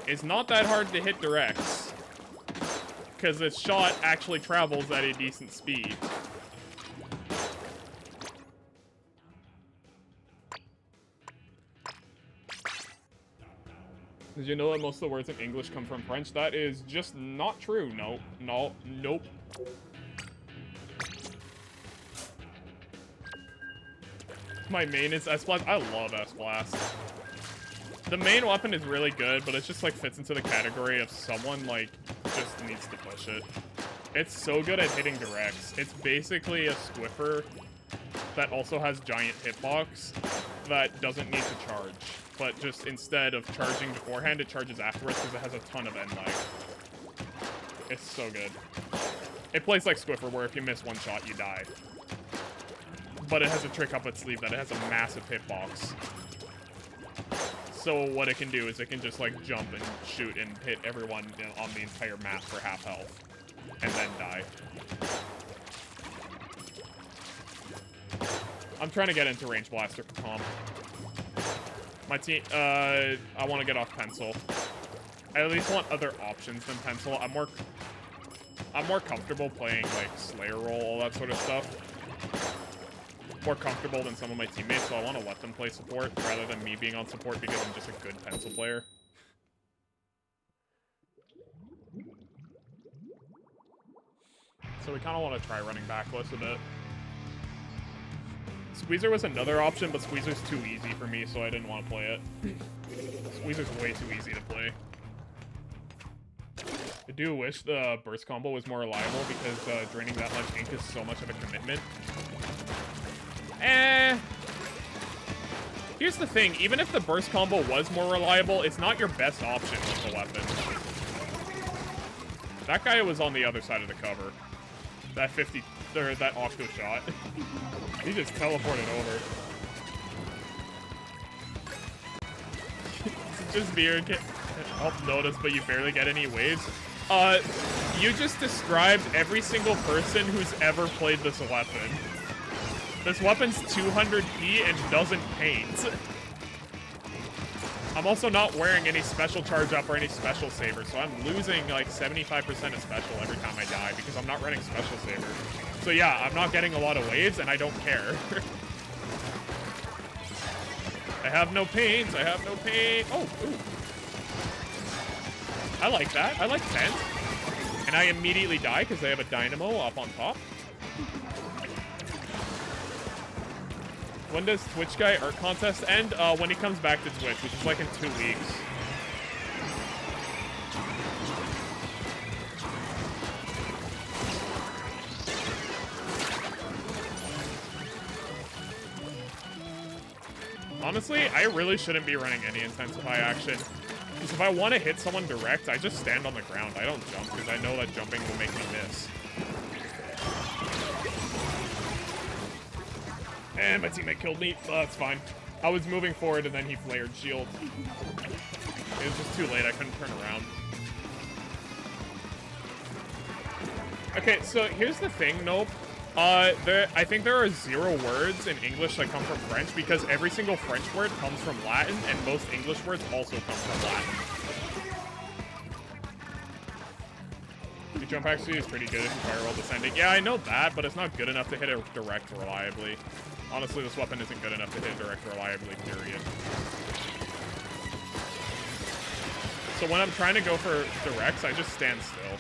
Speaker 1: is not that hard to hit directs, because its shot actually travels at a decent speed. Did you know that most of the words in English come from French? That is just not true. Nope. My main is S-Blast. I love S-Blast. The main weapon is really good, but it just, like, fits into the category of someone, like, just needs to push it. It's so good at hitting directs. It's basically a Squiffer that also has giant hitbox that doesn't need to charge. But just instead of charging beforehand, it charges afterwards because it has a ton of end lag. It's so good. It plays like Squiffer, where if you miss 1 shot, you die. But it has a trick up its sleeve that it has a massive hitbox. So what it can do is it can just, like, jump and shoot and hit everyone on the entire map for half health. And then die. I'm trying to get into Range Blaster for comp. My team, I want to get off Pencil. I at least want other options than Pencil. I'm more comfortable playing, like, Slayer role, all that sort of stuff. More comfortable than some of my teammates, so I want to let them play support rather than me being on support because I'm just a good Pencil player. So we kind of want to try running backless a bit. Squeezer was another option, but Squeezer's too easy for me, so I didn't want to play it. Squeezer's way too easy to play. do wish the burst combo was more reliable because draining that much ink is so much of a commitment. Here's the thing, even if the burst combo was more reliable, it's not your best option with the weapon. That guy was on the other side of the cover. That that octo shot. He just teleported over. Just beer can help notice, but you barely get any waves. You just described every single person who's ever played this weapon. This weapon's 200p and doesn't paint. I'm also not wearing any special charge up or any special saver, so I'm losing like 75% of special every time I die because I'm not running special saver. So yeah, I'm not getting a lot of waves and I don't care. I have no paint, I have no paint. Oh, ooh. I like that, I like 10. And I immediately die because they have a dynamo up on top. When does Twitch guy art contest end? When he comes back to Twitch, which is like in 2 weeks. Honestly, I really shouldn't be running any Intensify action. Because if I want to hit someone direct, I just stand on the ground. I don't jump because I know that jumping will make me miss. And my teammate killed me. That's fine. I was moving forward and then he flared shield. It was just too late. I couldn't turn around. Okay, so here's the thing, Nope. I think there are 0 words in English that come from French because every single French word comes from Latin and most English words also come from Latin. The jump actually is pretty good if you fire while descending. Yeah, I know that, but it's not good enough to hit it direct reliably. Honestly, this weapon isn't good enough to hit direct reliably, period. So when I'm trying to go for directs, I just stand still.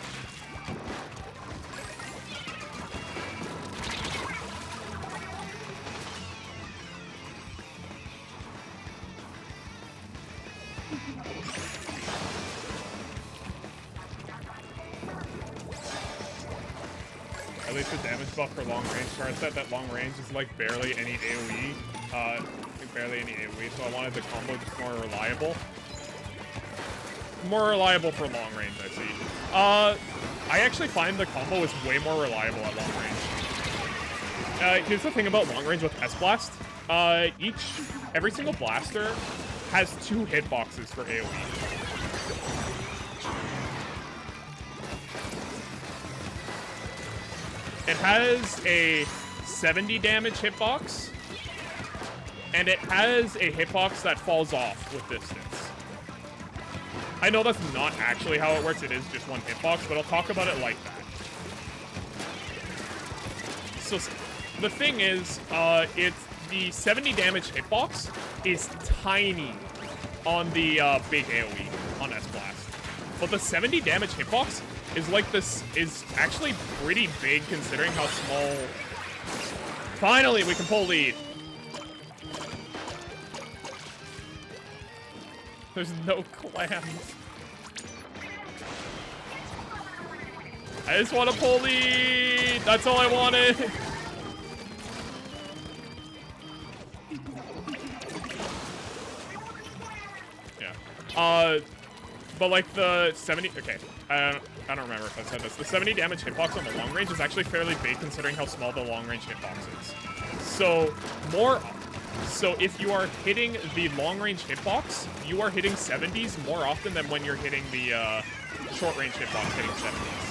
Speaker 1: At least the damage buff for long range chart set, that long range is like barely any AoE. Barely any AoE, so I wanted the combo just more reliable. More reliable for long range, I see. I actually find the combo is way more reliable at long range. Here's the thing about long range with S-Blast. Every single blaster has 2 hitboxes for AoE. It has a 70 damage hitbox, and it has a hitbox that falls off with distance. I know that's not actually how it works, it is just one hitbox, but I'll talk about it like that. So the thing is, it's the 70 damage hitbox is tiny on the big AoE on S-Blast. But the 70 damage hitbox is like this, is actually pretty big considering how small. Finally, we can pull lead. There's no clams. I just want to pull lead. That's all I wanted. Yeah. But like the 70, okay. I don't remember if I said this. The 70 damage hitbox on the long range is actually fairly big considering how small the long range hitbox is. So if you are hitting the long range hitbox, you are hitting 70s more often than when you're hitting the short range hitbox hitting 70s.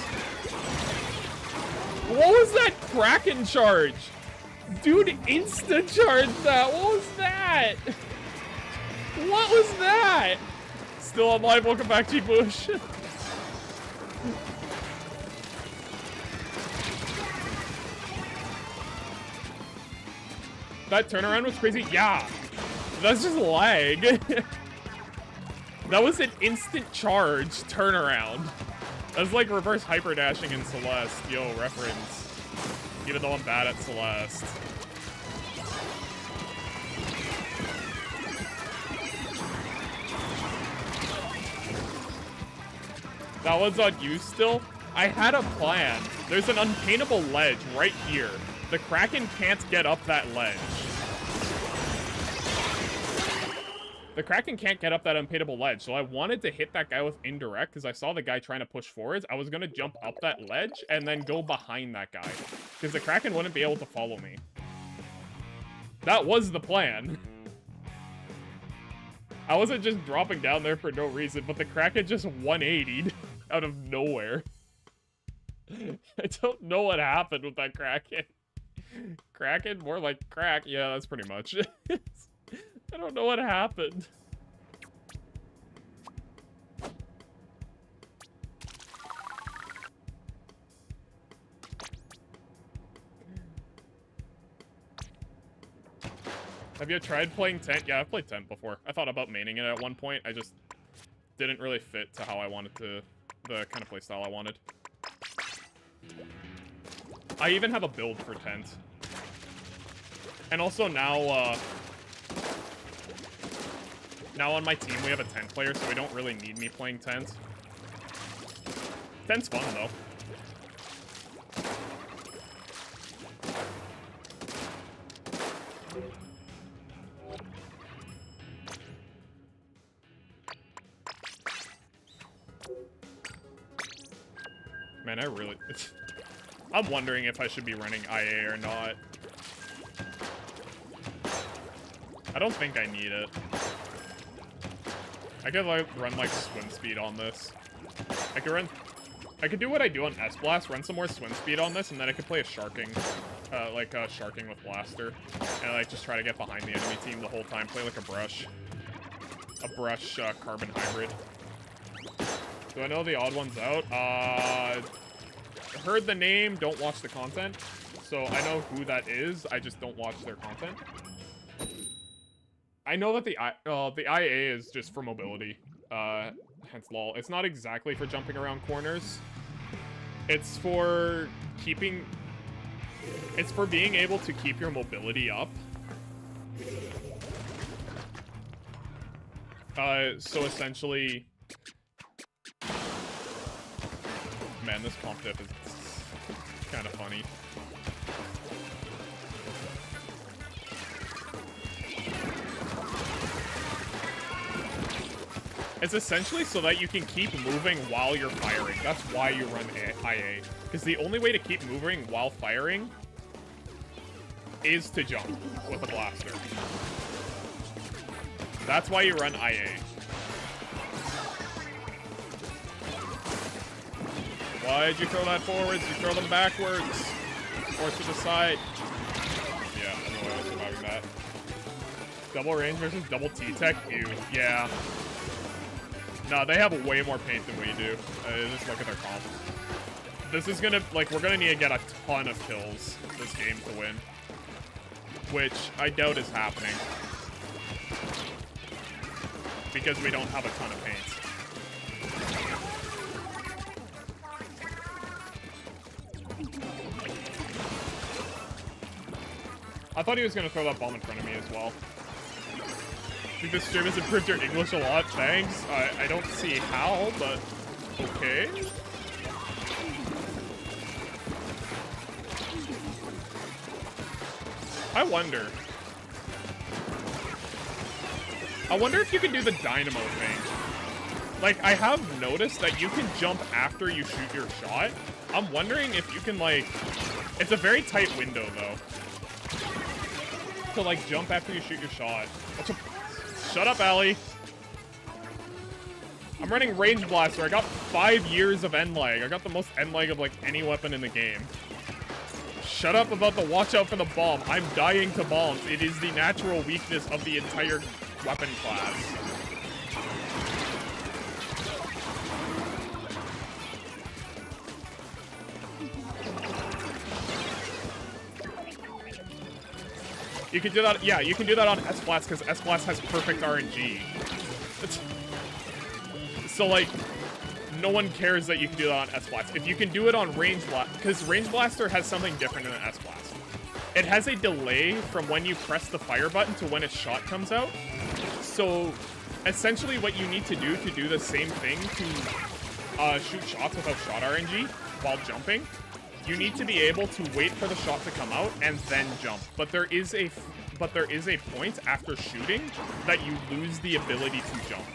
Speaker 1: What was that Kraken charge? Dude, insta charged that. What was that? What was that? Still on live. Welcome back, G-Bush. That turnaround was crazy. Yeah, that's just lag. That was an instant charge turnaround. That's like reverse hyper dashing in Celeste. Yo, reference. Even though I'm bad at Celeste. That was on you still? I had a plan. There's an unpaintable ledge right here. The Kraken can't get up that ledge. The Kraken can't get up that unpaintable ledge, so I wanted to hit that guy with indirect because I saw the guy trying to push forwards. I was going to jump up that ledge and then go behind that guy because the Kraken wouldn't be able to follow me. That was the plan. I wasn't just dropping down there for no reason, but the Kraken just 180'd out of nowhere. I don't know what happened with that Kraken. Kraken? More like crack. Yeah, that's pretty much it. I don't know what happened. Have you tried playing Tent? Yeah, I've played Tent before. I thought about maining it at one point. I just didn't really fit to how I wanted to, the kind of playstyle I wanted. I even have a build for Tent. And also now, now on my team we have a Tent player, so we don't really need me playing Tent. Tent's fun, though. Man, I really... I'm wondering if I should be running IA or not. I don't think I need it. I could, like, run, like, swim speed on this. I could do what I do on S-Blast, run some more swim speed on this, and then I could play a sharking, sharking with Blaster. And, like, just try to get behind the enemy team the whole time. Play, like, a brush. A brush, carbon hybrid. Do I know the odd one's out? Heard the name, don't watch the content. So I know who that is, I just don't watch their content. I know that the IA is just for mobility. Hence lol. It's not exactly for jumping around corners. It's for keeping... It's for being able to keep your mobility up. So essentially... Man, this comp diff is kind of funny. It's essentially so that you can keep moving while you're firing. That's why you run IA. Because the only way to keep moving while firing is to jump with a blaster. That's why you run IA. Why'd you throw that forwards? You throw them backwards. Or to the side. Yeah, I know I was surviving that. Double range versus double T-Tech? Ew. Yeah. No, they have way more paint than we do. Just look at their comp. This is gonna, like, we're gonna need to get a ton of kills this game to win. Which I doubt is happening. Because we don't have a ton of paint. I thought he was gonna throw that bomb in front of me as well. I think this stream has improved your English a lot, thanks. I don't see how, but okay. I wonder if you can do the dynamo thing. Like, I have noticed that you can jump after you shoot your shot. I'm wondering if you can, like... It's a very tight window, though. To, like, jump after you shoot your shot. Shut up, Allie. I'm running Range Blaster. I got 5 years of end lag. I got the most end lag of, like, any weapon in the game. Shut up about the watch out for the bomb. I'm dying to bombs. It is the natural weakness of the entire weapon class. You can do that, yeah, you can do that on S-Blast because S-Blast has perfect RNG. So, like, no one cares that you can do that on S-Blast. If you can do it on Range Blaster, because Range Blaster has something different than S-Blast. It has a delay from when you press the fire button to when its shot comes out. So, essentially what you need to do the same thing shoot shots without shot RNG while jumping, you need to be able to wait for the shot to come out and then jump. But there is a point after shooting that you lose the ability to jump.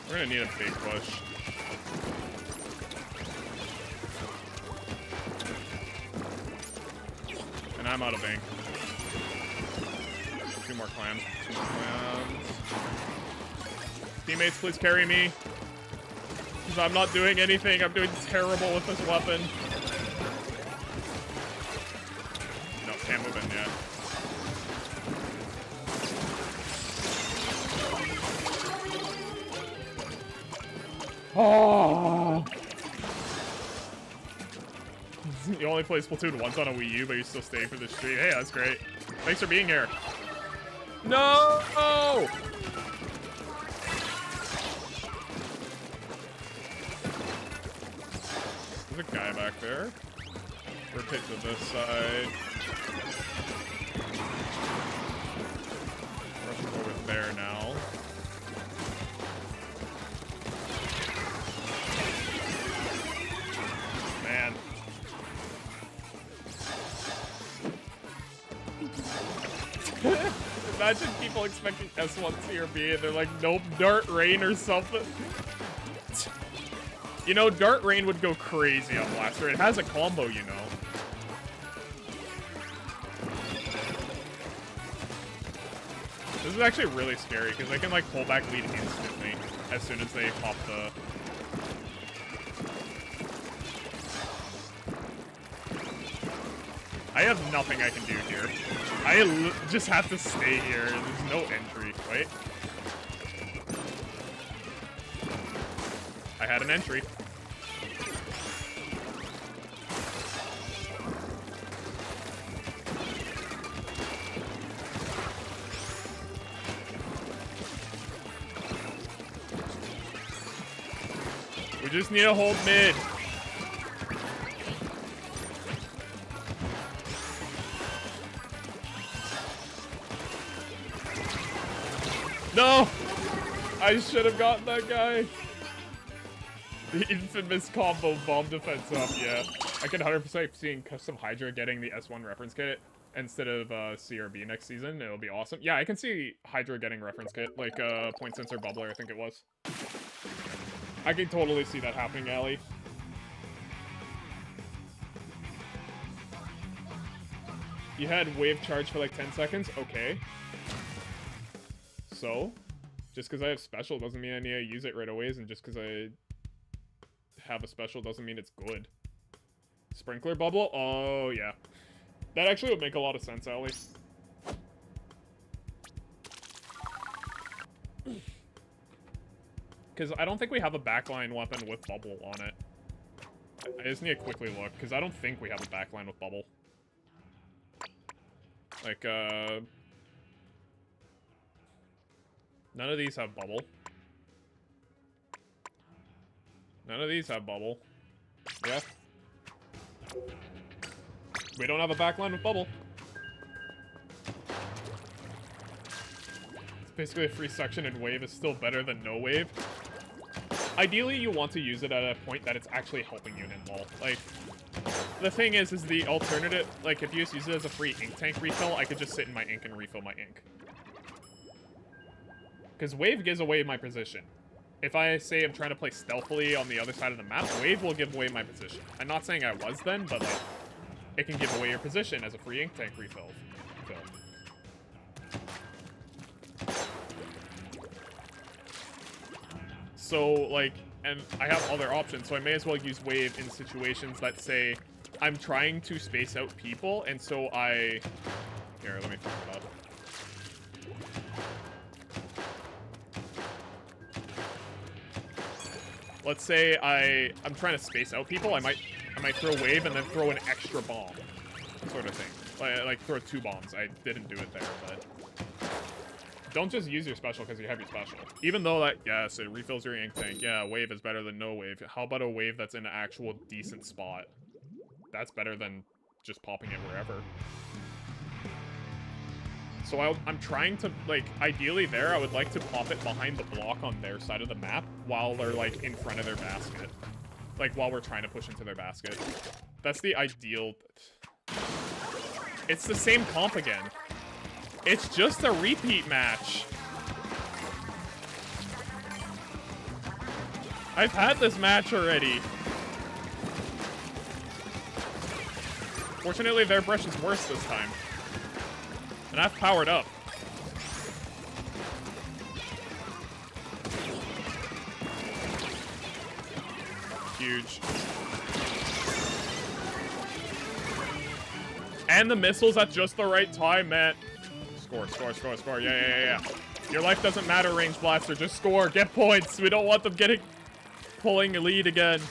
Speaker 1: We're gonna need a big push. And I'm out of ink. Two more clams. Teammates, please carry me. Because I'm not doing anything. I'm doing terrible with this weapon. No, can't move in yet. Oh! You only play Splatoon once on a Wii U, but you're still staying for the stream. Hey, that's great. Thanks for being here. No! There's a guy back there. Rotate to this side. Rushing over there now. Man. Imagine people expecting S1 CRB and they're like, nope, Dart Rain or something. You know, Dart Rain would go crazy on Blaster. It has a combo, you know. This is actually really scary because they can like pull back lead instantly as soon as they pop the... I have nothing I can do here. I just have to stay here. There's no entry. Wait. I had an entry. We just need to hold mid. No! I should have gotten that guy. The infamous combo bomb defense up, yeah. I can 100% see Custom Hydra getting the S1 reference kit instead of CRB next season. It'll be awesome. Yeah, I can see Hydra getting reference kit, like point sensor bubbler, I think it was. I can totally see that happening, Allie. You had wave charge for like 10 seconds? Okay. So, just because I have special doesn't mean I need to use it right away, and just because I have a special doesn't mean it's good. Sprinkler bubble? Oh, yeah. That actually would make a lot of sense, Allie. Because I don't think we have a backline weapon with bubble on it. I just need to quickly look, because I don't think we have a backline with bubble. Like, none of these have bubble. None of these have bubble. Yeah. We don't have a backline with bubble. It's basically a free section, and wave is still better than no wave. Ideally, you want to use it at a point that it's actually helping you in lol. Like, the thing is the alternative, like, if you just use it as a free ink tank refill, I could just sit in my ink and refill my ink. Because wave gives away my position. If I say I'm trying to play stealthily on the other side of the map, wave will give away my position. I'm not saying I was then, but like, it can give away your position as a free ink tank refill. So, like, and I have other options, so I may as well use wave in situations that say I'm trying to space out people, and so I... Here, let me fuck it up. Let's say I'm trying to space out people. I might throw wave and then throw an extra bomb, sort of thing. Like throw 2 bombs. I didn't do it there, but don't just use your special because you have your special. Even though that, yes, it refills your ink tank. Yeah, wave is better than no wave. How about a wave that's in an actual decent spot? That's better than just popping it wherever. So I'm trying to, like, ideally there, I would like to pop it behind the block on their side of the map while they're, like, in front of their basket. Like, while we're trying to push into their basket. That's the ideal. It's the same comp again. It's just a repeat match. I've had this match already. Fortunately, their brush is worse this time. And I've powered up. Huge. And the missiles at just the right time, man. Score, score, score, score. Yeah. Your life doesn't matter, Range Blaster. Just score. Get points. We don't want them pulling a lead again.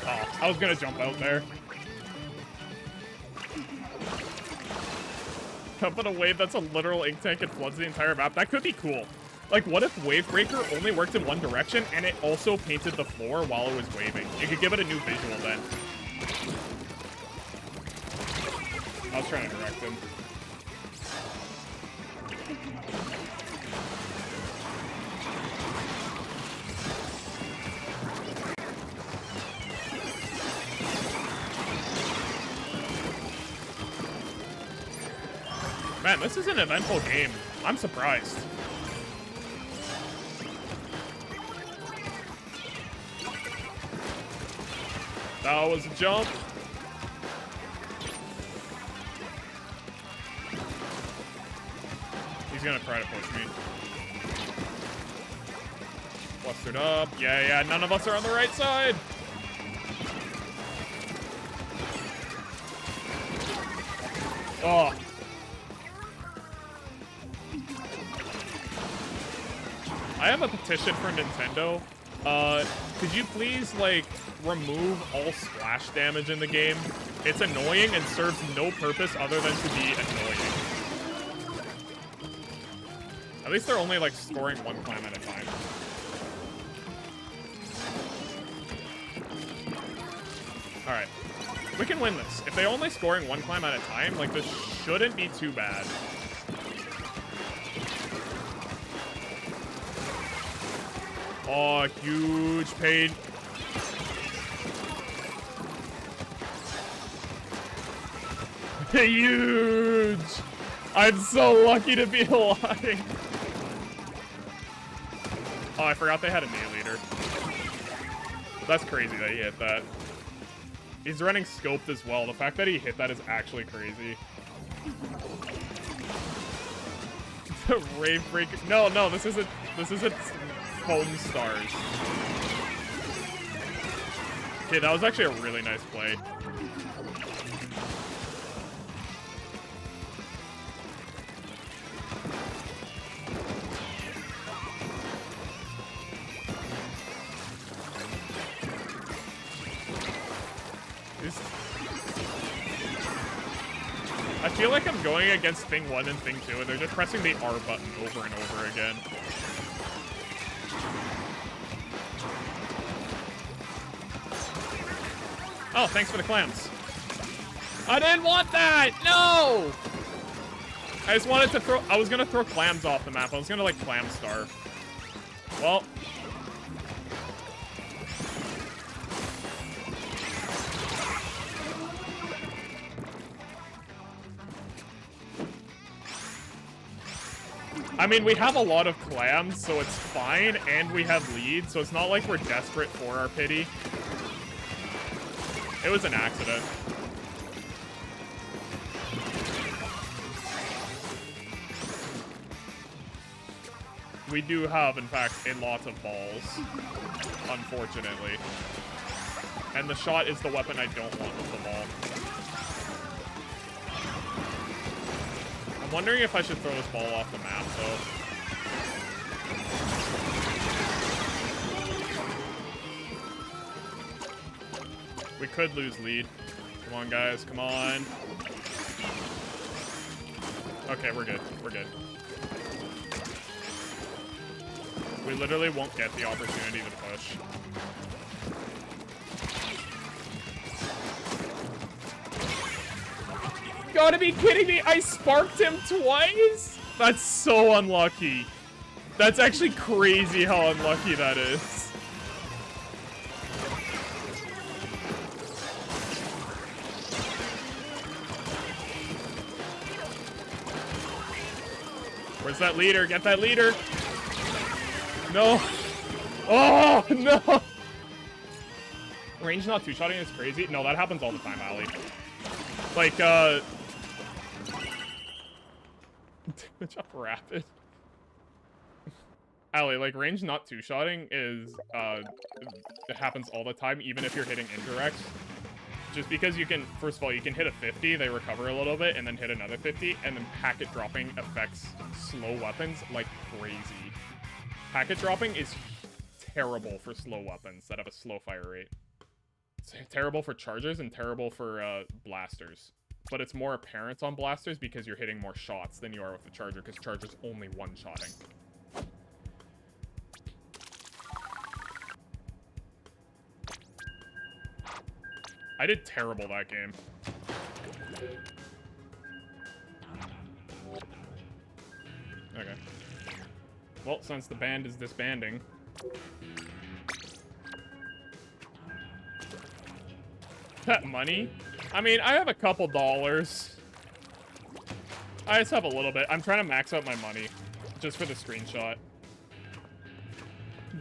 Speaker 1: Oh, I was gonna jump out there. Jump on a wave that's a literal ink tank and floods the entire map. That could be cool. Like, what if Wave Breaker only worked in one direction and it also painted the floor while it was waving? You could give it a new visual then. I was trying to direct him. Man, this is an eventful game. I'm surprised. That was a jump. He's gonna try to push me. Flustered up. Yeah, none of us are on the right side. Oh. I have a petition for Nintendo. Could you please, like, remove all splash damage in the game? It's annoying and serves no purpose other than to be annoying. At least they're only, like, scoring one climb at a time. Alright. We can win this. If they're only scoring one climb at a time, like, this shouldn't be too bad. Oh, huge pain. Huge! I'm so lucky to be alive. Oh, I forgot they had a knee leader. That's crazy that he hit that. He's running scoped as well. The fact that he hit that is actually crazy. The Rave Breaker. No, this isn't Home Stars. Okay, that was actually a really nice play. I feel like I'm going against Thing 1 and Thing 2, and they're just pressing the R button over and over again. Oh, thanks for the clams. I didn't want that! No! I just wanted to throw... I was gonna throw clams off the map. I was gonna, like, clam star. Well... I mean, we have a lot of clams, so it's fine, and we have lead, so it's not like we're desperate for our pity. It was an accident. We do have, in fact, a lot of balls, unfortunately. And the shot is the weapon I don't want with the ball. I'm wondering if I should throw this ball off the map, though. We could lose lead. Come on, guys. Come on. Okay, we're good. We're good. We literally won't get the opportunity to push. Gotta be kidding me! I sparked him twice? That's so unlucky. That's actually crazy how unlucky that is. Where's that leader? Get that leader! No! Oh, no! Range not two-shotting is crazy? No, that happens all the time, Ali. Like, Jump rapid. Ali, like, range not two-shotting is, it happens all the time, even if you're hitting indirects. Just because you can, first of all, you can hit a 50, they recover a little bit, and then hit another 50, and then packet dropping affects slow weapons like crazy. Packet dropping is terrible for slow weapons that have a slow fire rate. It's terrible for chargers and terrible for blasters. But it's more apparent on blasters because you're hitting more shots than you are with the charger, because charger's only one-shotting. I did terrible that game. Okay. Well, since the band is disbanding. That money? I mean, I have a couple dollars. I just have a little bit. I'm trying to max out my money. Just for the screenshot.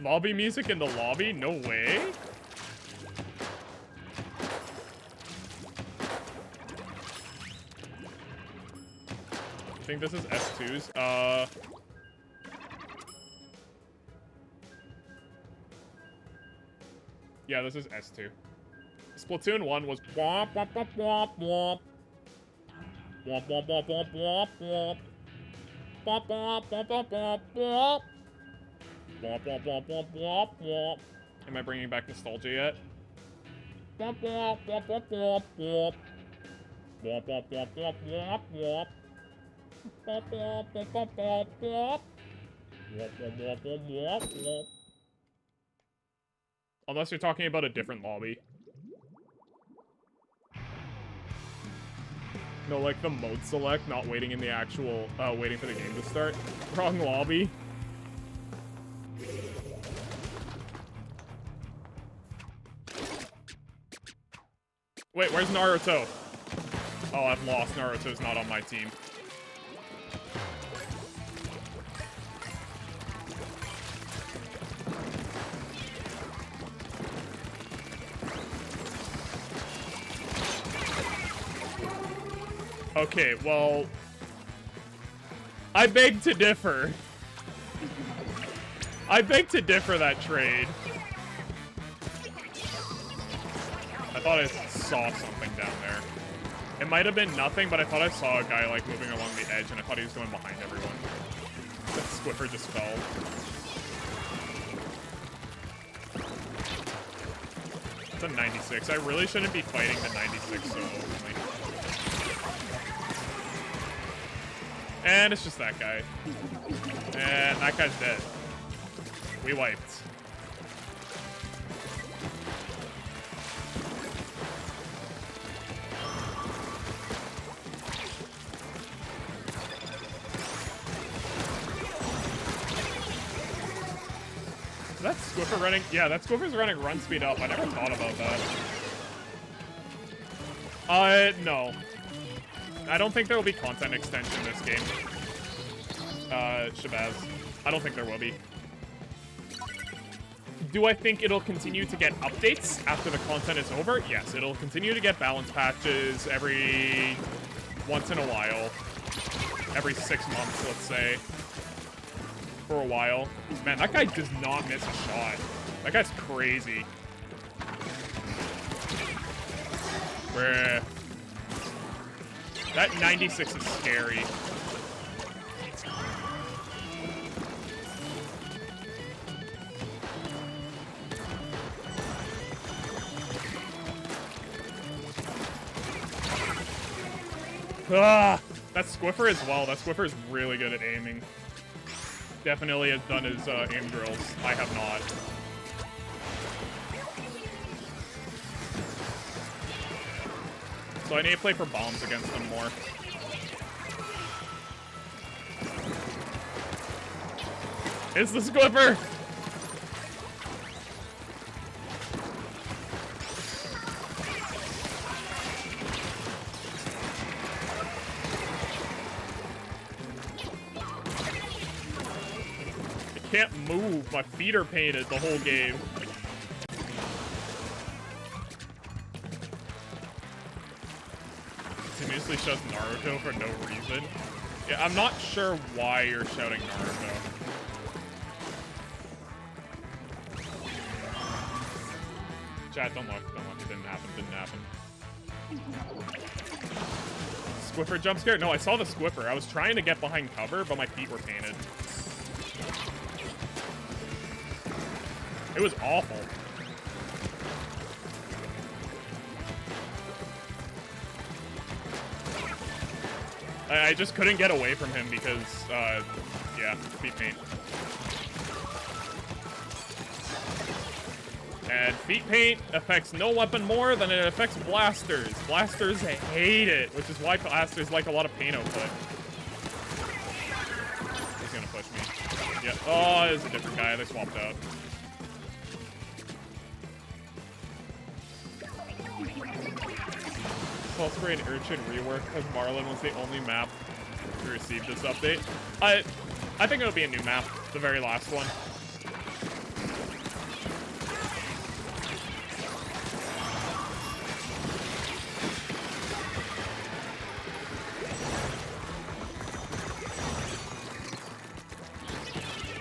Speaker 1: Lobby music in the lobby? No way. I think this is S2's. Yeah, this is S2. Splatoon 1 was womp womp womp womp womp. Womp womp womp womp womp womp. Womp womp womp womp womp womp. Womp womp womp womp womp womp. Am I bringing back nostalgia yet? Womp womp womp womp womp womp. Womp womp womp womp womp womp. Womp womp womp womp womp womp. Womp womp womp womp womp womp. Unless you're talking about a different lobby. No, like the mode select, not waiting in the actual, waiting for the game to start. Wrong lobby. Wait, where's Naruto? Oh, I've lost. Naruto's not on my team. Okay, well, I beg to differ. I beg to differ that trade. I thought I saw something down there. It might have been nothing, but I thought I saw a guy, like, moving along the edge, and I thought he was going behind everyone. That Squiffer just fell. It's a 96. I really shouldn't be fighting the 96 so openly. And it's just that guy. And that guy's dead. We wiped. Is that Squiffer running? Yeah, that Squiffer's running run speed up. I never thought about that. No. I don't think there will be content extension in this game. Shabazz. I don't think there will be. Do I think it'll continue to get updates after the content is over? Yes, it'll continue to get balance patches every once in a while. Every 6 months, let's say. For a while. Man, that guy does not miss a shot. That guy's crazy. Bruh. That 96 is scary. Ah, that Squiffer as well. That Squiffer is really good at aiming. definitely has done his aim drills. I have not. So I need to play for bombs against them more. It's the Squiffer! I can't move. My feet are painted the whole game. Continuously shouts Naruto for no reason. Yeah, I'm not sure why you're shouting Naruto. Chat, don't look. It didn't happen. Squiffer jump scare? No, I saw the Squiffer. I was trying to get behind cover, but my feet were painted. It was awful. I just couldn't get away from him because, yeah, feet paint. And feet paint affects no weapon more than it affects blasters. Blasters hate it, which is why blasters like a lot of paint output. He's gonna push me. Yeah. Oh, it's a different guy. They swapped out. Calls for an urchin rework because Marlin was the only map to receive this update. I think it'll be a new map, the very last one.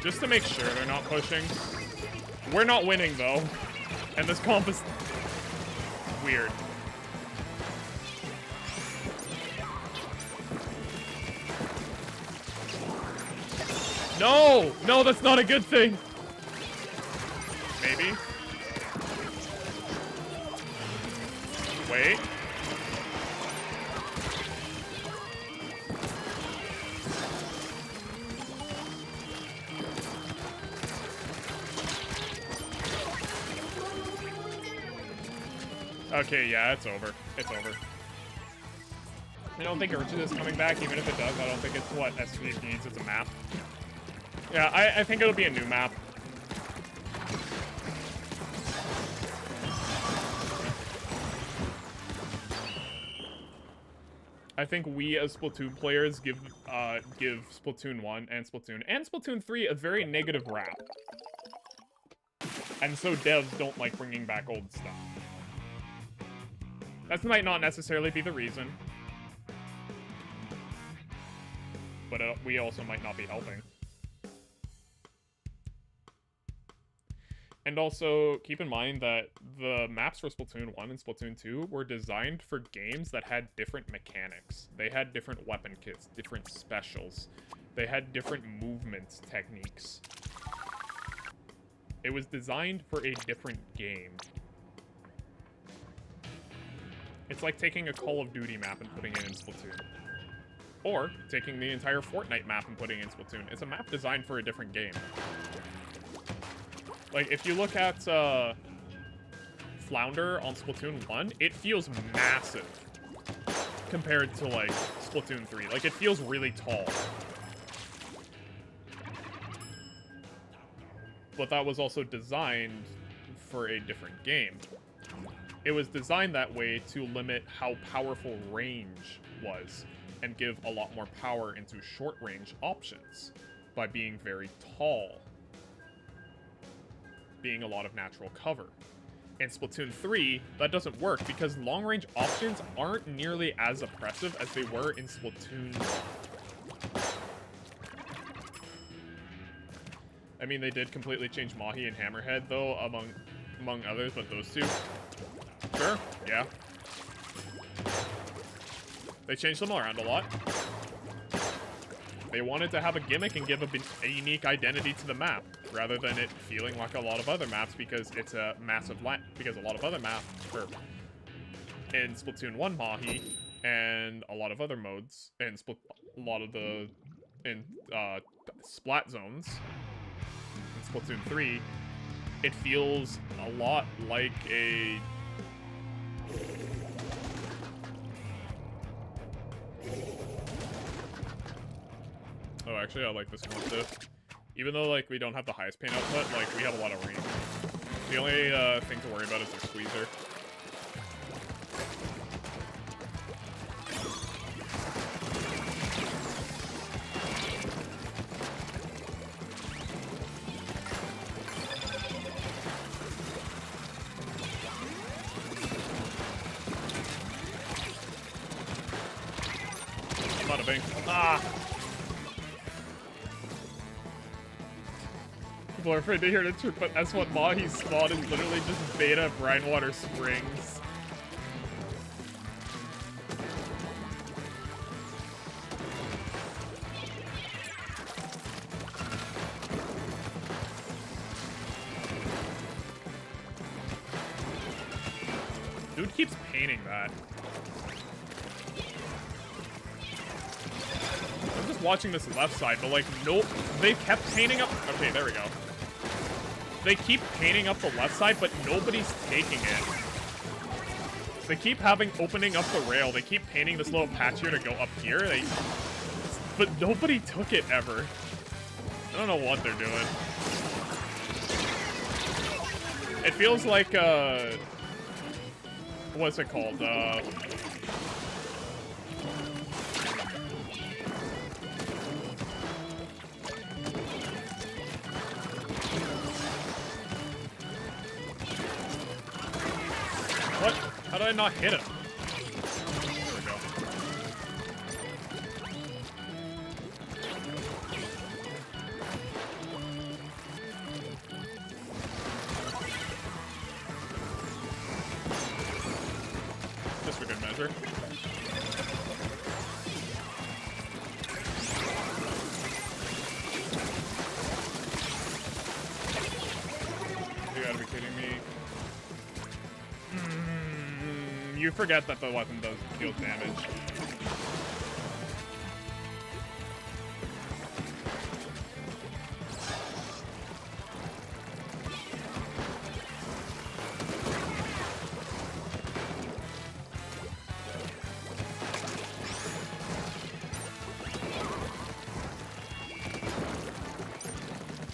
Speaker 1: Just to make sure they're not pushing. We're not winning though, and this comp is weird. No! No, that's not a good thing. Maybe. Wait. Okay, yeah, it's over. It's over. I don't think Urchin is coming back. Even if it does, I don't think it's what SV needs. It's a map. Yeah, I think it'll be a new map. I think we as Splatoon players give Splatoon 1 and Splatoon 3 a very negative rap. And so devs don't like bringing back old stuff. That might not necessarily be the reason. But we also might not be helping. And also, keep in mind that the maps for Splatoon 1 and Splatoon 2 were designed for games that had different mechanics. They had different weapon kits, different specials. They had different movement techniques. It was designed for a different game. It's like taking a Call of Duty map and putting it in Splatoon. Or taking the entire Fortnite map and putting it in Splatoon. It's a map designed for a different game. Like, if you look at Flounder on Splatoon 1, it feels massive compared to, like, Splatoon 3. Like, it feels really tall. But that was also designed for a different game. It was designed that way to limit how powerful range was and give a lot more power into short-range options by being very tall. Being a lot of natural cover. In Splatoon 3, that doesn't work because long-range options aren't nearly as oppressive as they were in Splatoon 1. I mean, they did completely change Mahi and Hammerhead, though, among others, but those two. Sure, yeah. They changed them around a lot. They wanted to have a gimmick and give a unique identity to the map, rather than it feeling like a lot of other maps because it's a massive because a lot of other maps, in Splatoon 1 Mahi, and a lot of other modes, and a lot of the in Splat Zones, in Splatoon 3, it feels a lot like a... Oh, actually, I like this one too. Even though, like, we don't have the highest paint output, like, we have a lot of range. The only thing to worry about is their squeezer. Bada bing. Ah! People are afraid to hear the truth, but S1 Mahi spawn is literally just beta Brinewater Springs. Dude keeps painting that. I'm just watching this left side, but like, nope. They kept painting up. Okay, there we go. They keep painting up the left side, but nobody's taking it. They keep opening up the rail. They keep painting this little patch here to go up here. But nobody took it ever. I don't know what they're doing. It feels like, what's it called? What? How did I not hit him? There we go. Just for good measure. You gotta be kidding me. You forget that the weapon deals damage.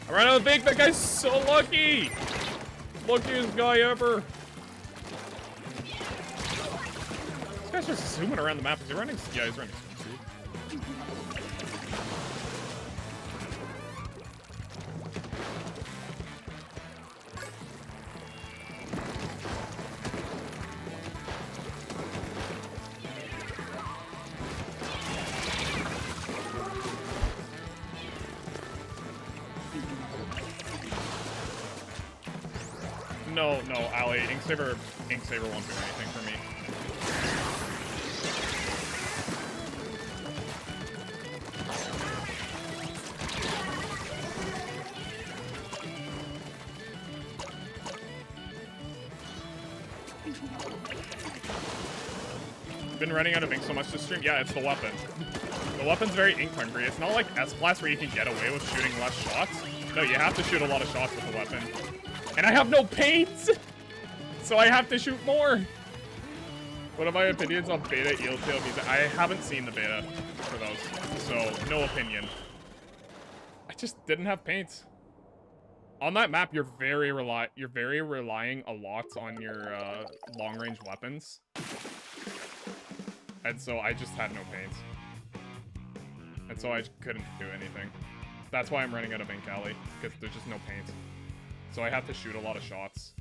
Speaker 1: I ran out of big. That guy's so lucky. Luckiest guy ever. This guy's just zooming around the map. Is he running? Yeah, he's running. No, Ali. Inksaber won't do anything for me. Been running out of ink so much this stream? Yeah, it's the weapon. The weapon's very ink hungry. It's not like S-Class where you can get away with shooting less shots. No, you have to shoot a lot of shots with the weapon. And I have no paints! So I have to shoot more! What are my opinions on beta Eeltail Visa? I haven't seen the beta for those, so no opinion. I just didn't have paints. On that map, you're very relying a lot on your long-range weapons. And so I just had no paints. And so I couldn't do anything. That's why I'm running out of ink, alley, because there's just no paint. So I have to shoot a lot of shots.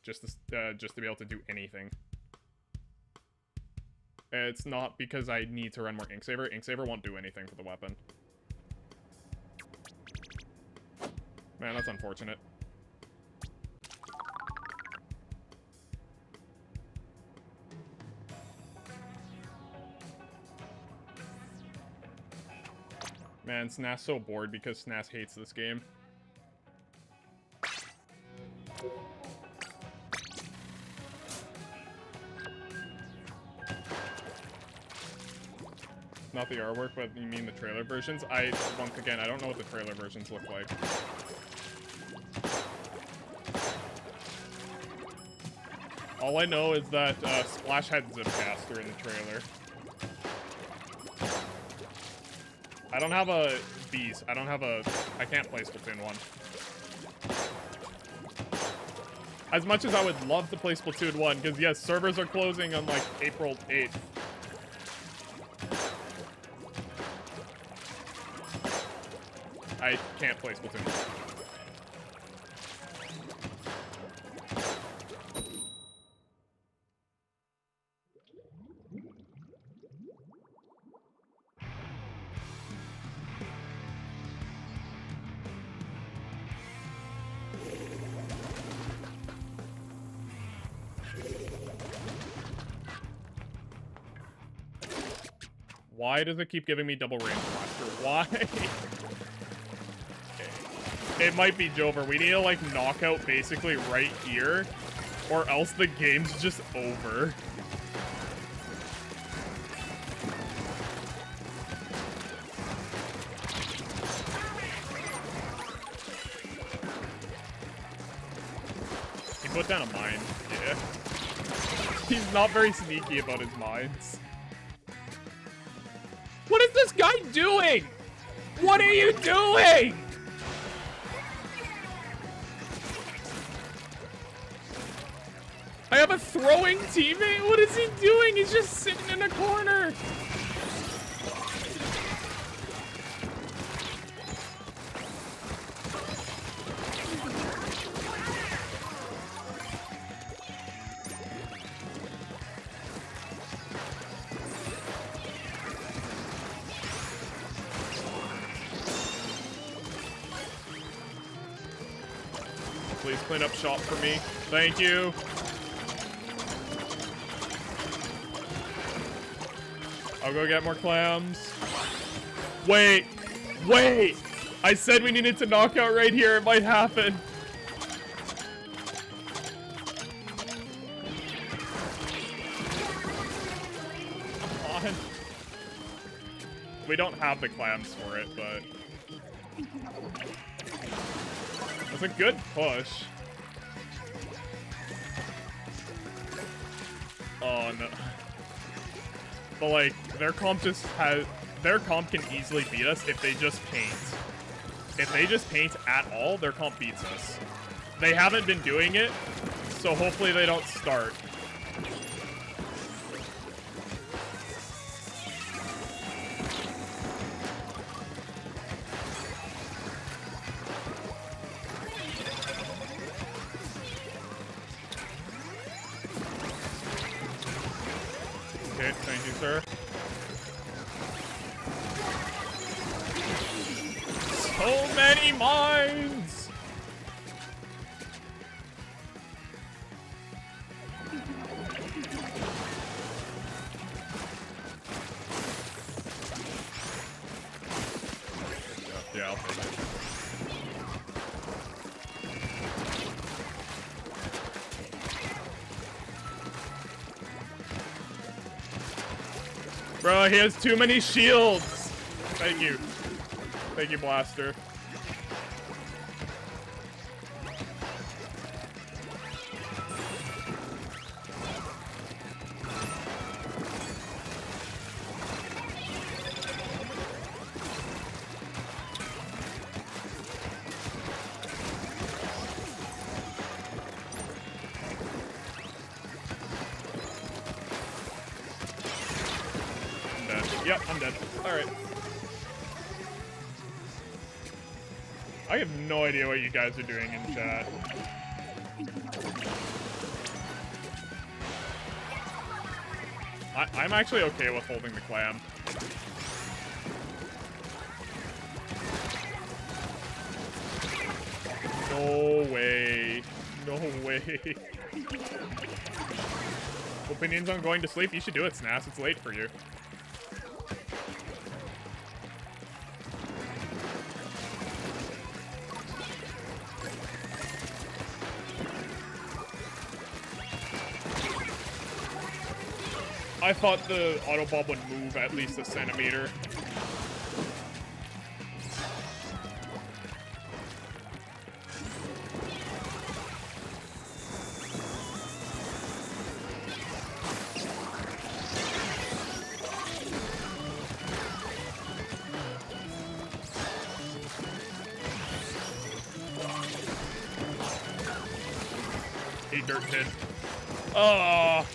Speaker 1: Just to be able to do anything. It's not because I need to run more Inksaber. Inksaber won't do anything for the weapon. Man, that's unfortunate. Man, Sna's so bored because Snas hates this game. Not the artwork, but you mean the trailer versions? Once again, I don't know what the trailer versions look like. All I know is that Splash had Zipcaster in the trailer. I don't have a Beast. I can't play Splatoon 1. As much as I would love to play Splatoon 1, because yes, servers are closing on like April 8th. I can't play Splatoon 1. Why does it keep giving me double range blaster? Why? It might be Jover. We need to like knock out basically right here, or else the game's just over. He put down a mine. Yeah. He's not very sneaky about his mines. What is this guy doing? What are you doing? I have a throwing teammate? What is he doing? He's just sitting in a corner. Please clean up shop for me. Thank you. I'll go get more clams. Wait. Wait. I said we needed to knock out right here. It might happen. Come on. We don't have the clams for it, but... It's a good push. Oh no. But like, their comp can easily beat us if they just paint. If they just paint at all, their comp beats us. They haven't been doing it, so hopefully they don't start. Okay, thank you, sir. So many mines! Yeah, I'll take it. Bro, he has too many shields. Thank you. Thank you, Blaster. Yep, I'm dead. Alright. I have no idea what you guys are doing in chat. I'm actually okay with holding the clam. No way. No way. Opinions on going to sleep? You should do it, Snass. It's late for you. I thought the auto bomb would move at least a centimeter. Hey, dirt kid. Oh.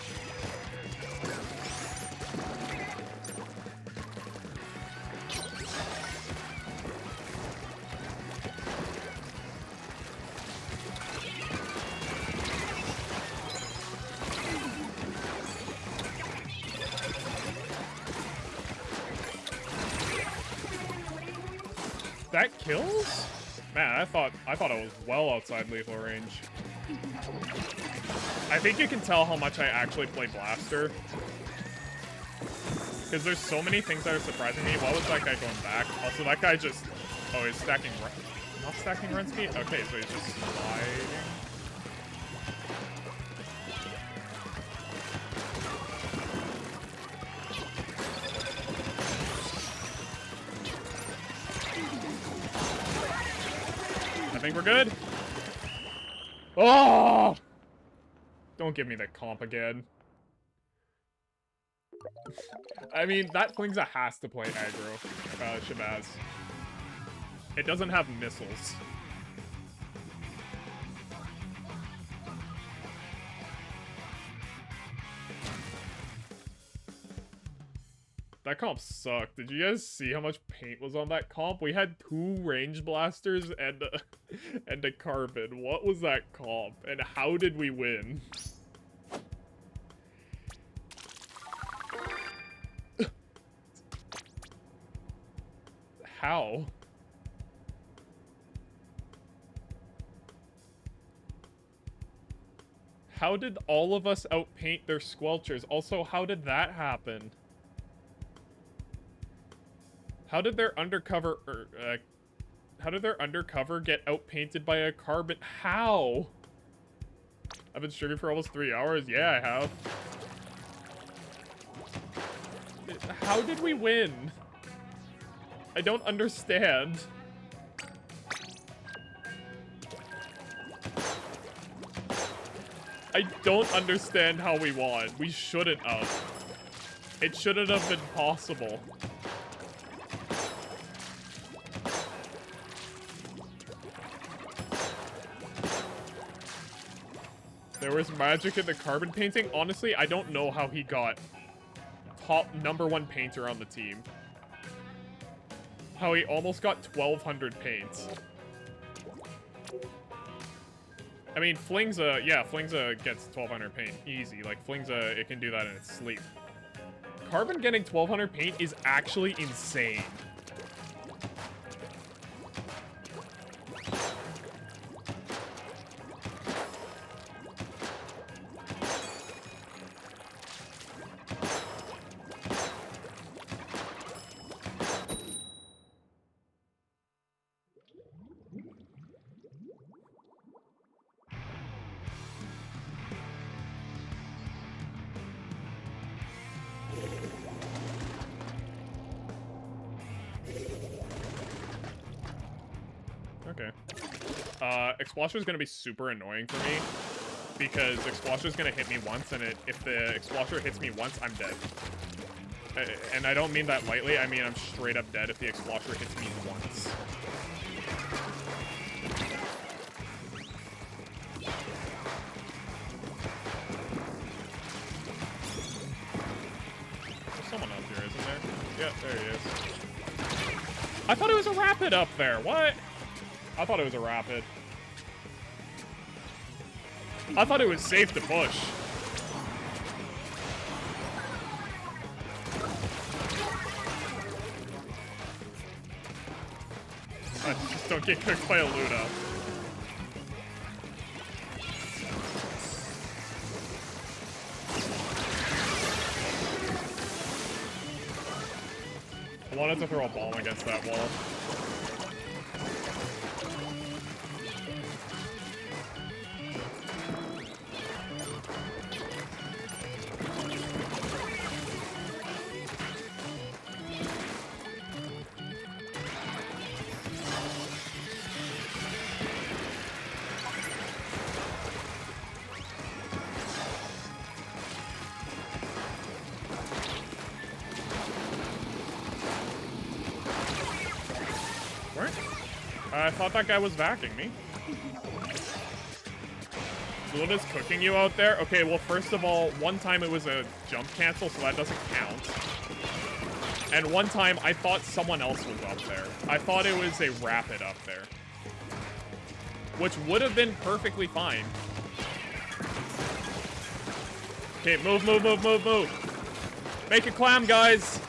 Speaker 1: That kills? Man, I thought I was well outside lethal range. I think you can tell how much I actually play Blaster. Because there's so many things that are surprising me. What was that guy going back? Also, that guy just... Oh, he's stacking... Not stacking run speed? Okay, so he's just sliding. I think we're good. Oh! Don't give me the comp again. I mean, that Flingza has to play aggro, Shabazz. It doesn't have missiles. That comp sucked. Did you guys see how much paint was on that comp? We had 2 range blasters and and a carbon. What was that comp? And how did we win? How? How did all of us outpaint their squelchers? Also, how did that happen? How did their undercover, how did their undercover get outpainted by a carbon? How? I've been streaming for almost 3 hours. Yeah, I have. How did we win? I don't understand. I don't understand how we won. We shouldn't have. It shouldn't have been possible. There was magic in the carbon painting. Honestly, I don't know how he got top #1 painter on the team. How he almost got 1,200 paints. I mean, Flingza, yeah, Flingza gets 1,200 paint easy. Like, Flingza, it can do that in its sleep. Carbon getting 1,200 paint is actually insane. Okay. Explosion is going to be super annoying for me because Explosion is going to hit me once, and if the Explosion hits me once, I'm dead. And I don't mean that lightly. I mean I'm straight up dead if the Explosion hits me once. There's someone up here, isn't there? Yeah, there he is. I thought it was a rapid up there. What? I thought it was a rapid. I thought it was safe to push. Just don't get cooked by a Luna. I wanted to throw a bomb against that wall. I thought that guy was backing me. Luna's cooking you out there? Okay, well, first of all, one time it was a jump cancel, so that doesn't count. And one time, I thought someone else was up there. I thought it was a rapid up there. Which would have been perfectly fine. Okay, move, move, move, move, move. Make a clam, guys.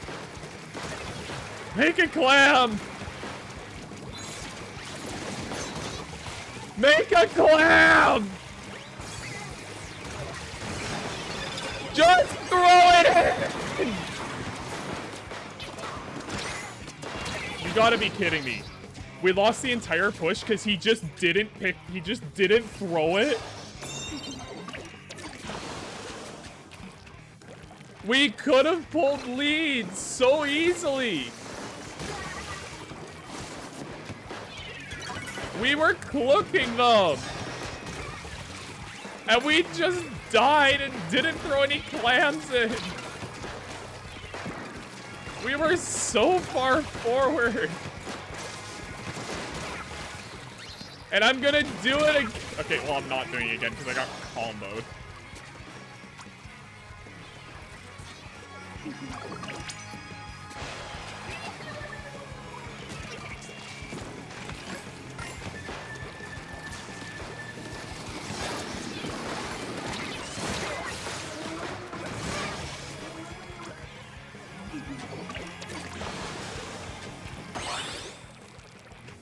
Speaker 1: Make a clam. Make a clam. Just throw it in. You gotta be kidding me. We lost the entire push because he just didn't throw it. We could have pulled leads so easily. We were cooking them. And we just died and didn't throw any clams in. We were so far forward. And I'm gonna do it again. Okay, well, I'm not doing it again because I got comboed.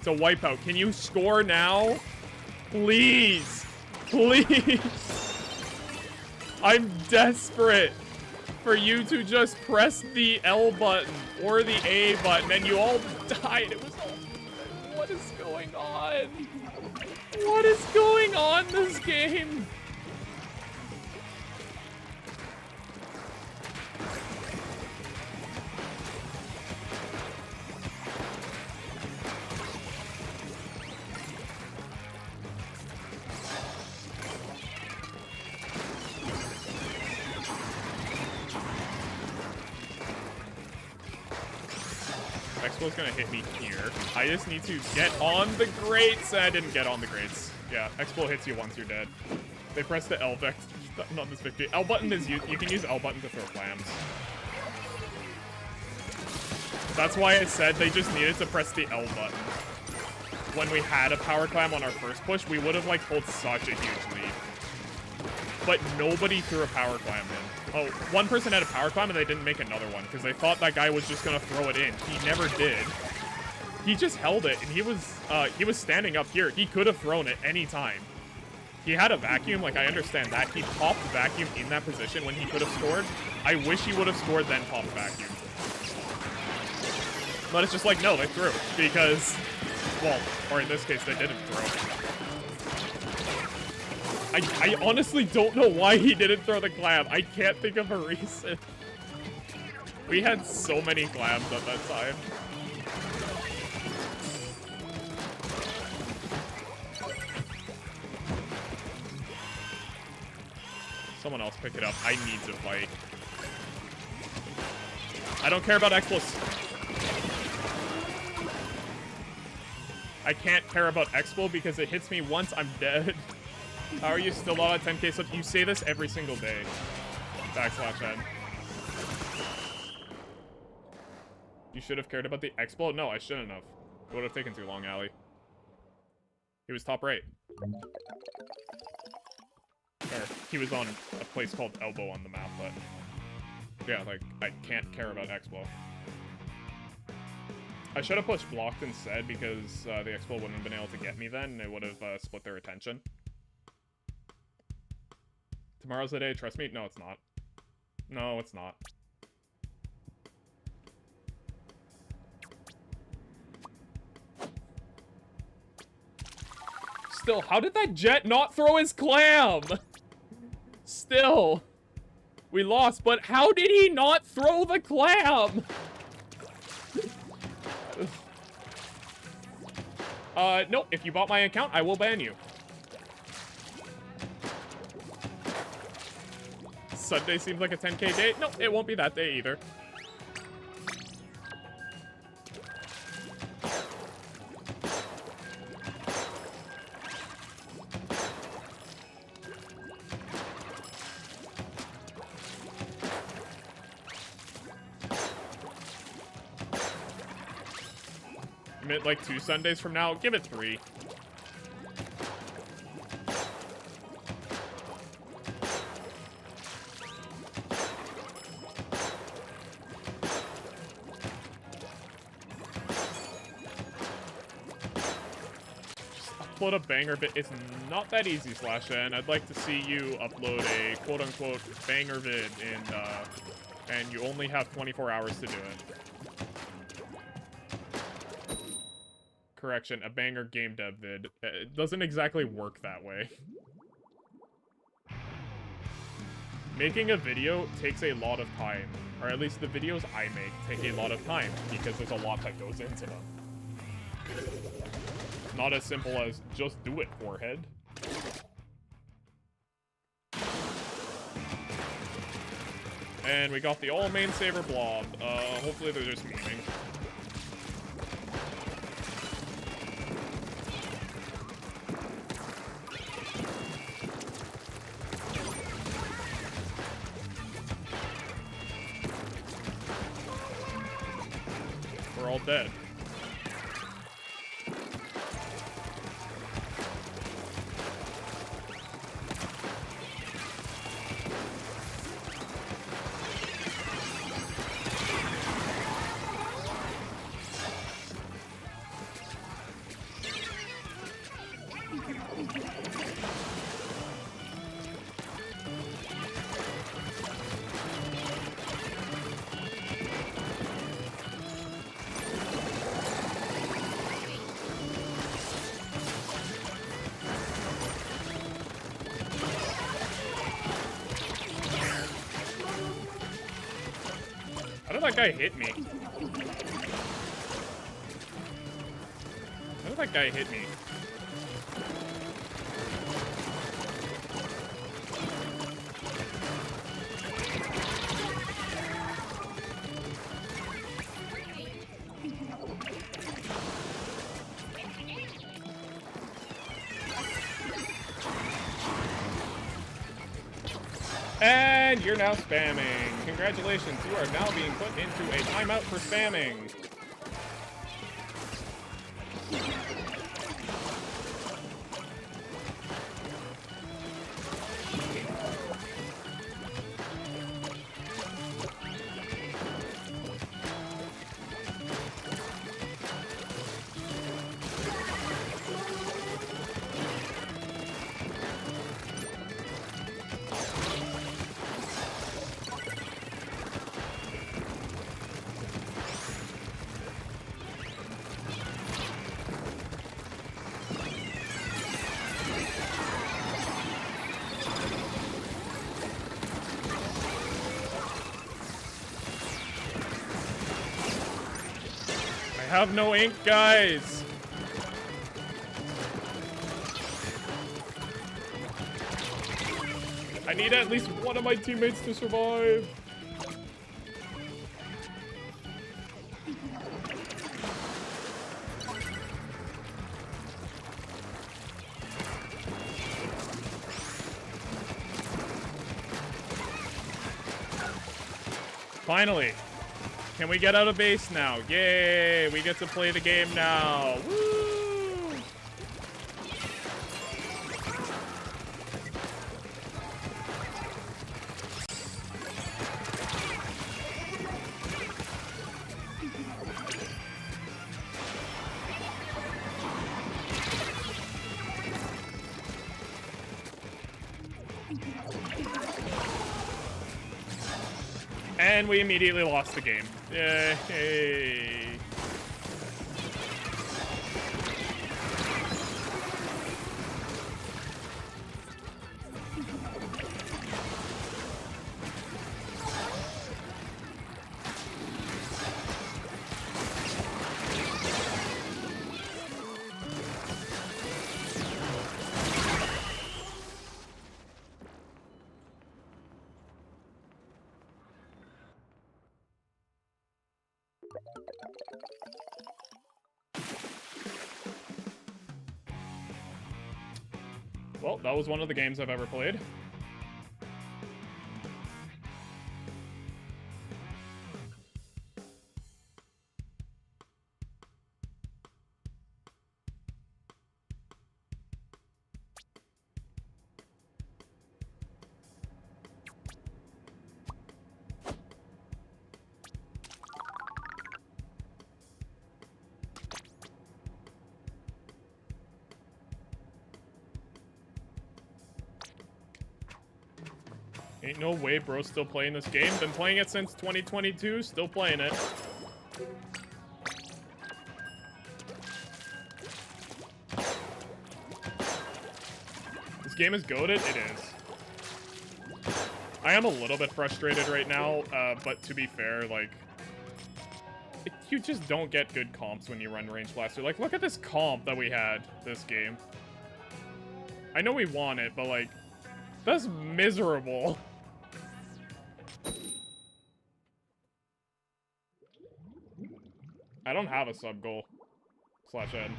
Speaker 1: It's a wipeout. Can you score now? Please. Please. I'm desperate for you to just press the L button or the A button and you all died. It was all... What is going on? What is going on this game? Expo's gonna hit me here. I just need to get on the grates. I didn't get on the grates. Yeah, Expo hits you once you're dead. They press the L button on this victory. L button is you can use L button to throw clams. That's why I said they just needed to press the L button. When we had a power clam on our first push, we would have like pulled such a huge lead. But nobody threw a power clam in. Oh, one person had a power climb and they didn't make another one because they thought that guy was just gonna throw it in. He never did. He just held it and he was standing up here. He could have thrown it any time. He had a vacuum, like I understand that. He popped vacuum in that position when he could have scored. I wish he would have scored then popped vacuum. But it's just like, no, they threw because, well, or in this case, they didn't throw. I honestly don't know why he didn't throw the clam. I can't think of a reason. We had so many clams at that time. Someone else pick it up. I need to fight. I don't care about Explos. I can't care about Expo because it hits me once, I'm dead. How are you still not at 10k? So you say this every single day. /N. You should have cared about the Expo? No, I shouldn't have. It would have taken too long, Allie. He was top right. Or, he was on a place called Elbow on the map, but... Yeah, like, I can't care about Expo. I should have pushed blocked instead because the Expo wouldn't have been able to get me then, and it would have split their attention. Tomorrow's the day, trust me? No, it's not. No, it's not. Still, how did that jet not throw his clam? Still. We lost, but how did he not throw the clam? No, if you bought my account, I will ban you. Sunday seems like a 10k day. No, it won't be that day either. commit like 2 Sundays from now. Give it 3. Upload a banger vid. It's not that easy, /N. I'd like to see you upload a quote-unquote banger vid and you only have 24 hours to do it. Correction, a banger game dev vid. It doesn't exactly work that way. Making a video takes a lot of time, or at least the videos I make take a lot of time because there's a lot that goes into them. Not as simple as, just do it, forehead. And we got the all main saver blob. Hopefully they're just memeing. We're all dead. How did that guy hit me? How did that guy hit me? And you're now spamming. Congratulations, you are now being put into a timeout for spamming. I have no ink, guys. I need at least one of my teammates to survive. Finally. Can we get out of base now? Yay! We get to play the game now. Woo! And we immediately lost the game. Yay. Well, that was one of the games I've ever played. Ain't no way bro's still playing this game. Been playing it since 2022, still playing it. This game is goated? It is. I am a little bit frustrated right now, but to be fair, like, you just don't get good comps when you run Range Blaster. Like, look at this comp that we had this game. I know we won it, but, like, that's miserable. I don't have a sub-goal. /N.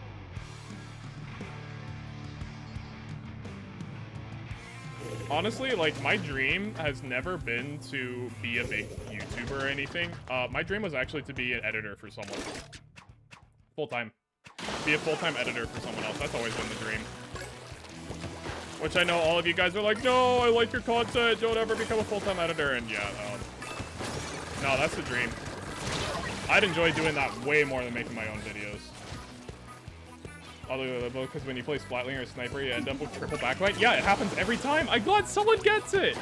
Speaker 1: Honestly, like, my dream has never been to be a big YouTuber or anything. My dream was actually to be an editor for someone. Full-time. Be a full-time editor for someone else. That's always been the dream. Which I know all of you guys are like, no, I like your content. Don't ever become a full-time editor. And yeah, no, that's the dream. I'd enjoy doing that way more than making my own videos. Although, because when you play Splatling or Sniper, you end up with triple backlight. Yeah, it happens every time. I'm glad someone gets it.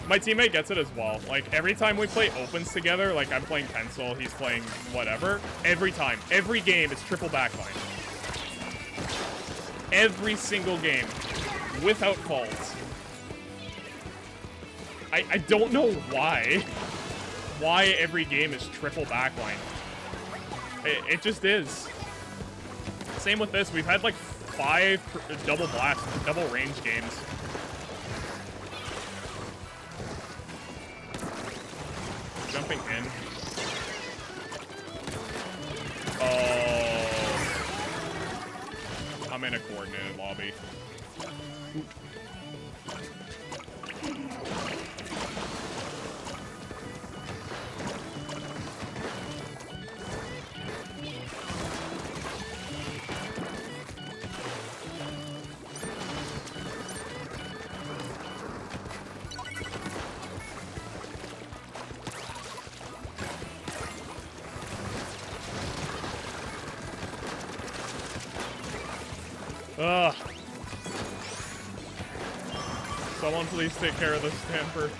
Speaker 1: My teammate gets it as well. Like, every time we play opens together, like, I'm playing Pencil, he's playing whatever. Every time. Every game, it's triple backlight. Every single game. Without fault. I don't know why. Why every game is triple backline. It just is. Same with this. We've had like 5 double blast, double range games. Jumping in. Oh. I'm in a coordinated lobby. Ugh. Someone please take care of this camper.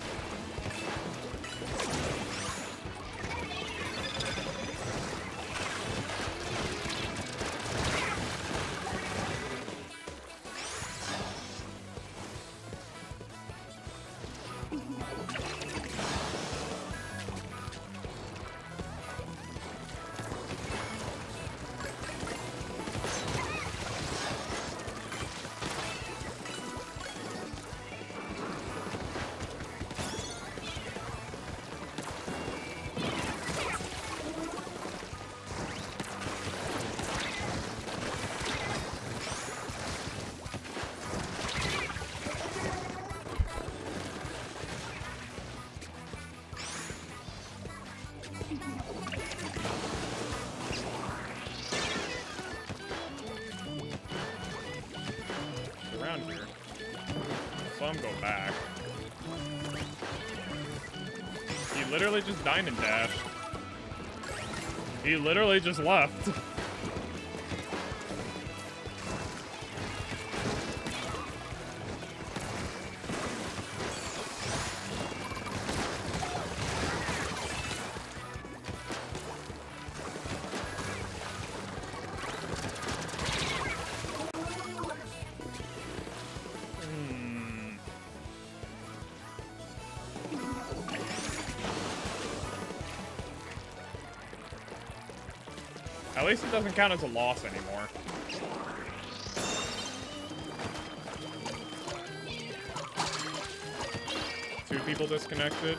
Speaker 1: Go back. He literally just dined and dashed. He literally just left. At least it doesn't count as a loss anymore. Two people disconnected.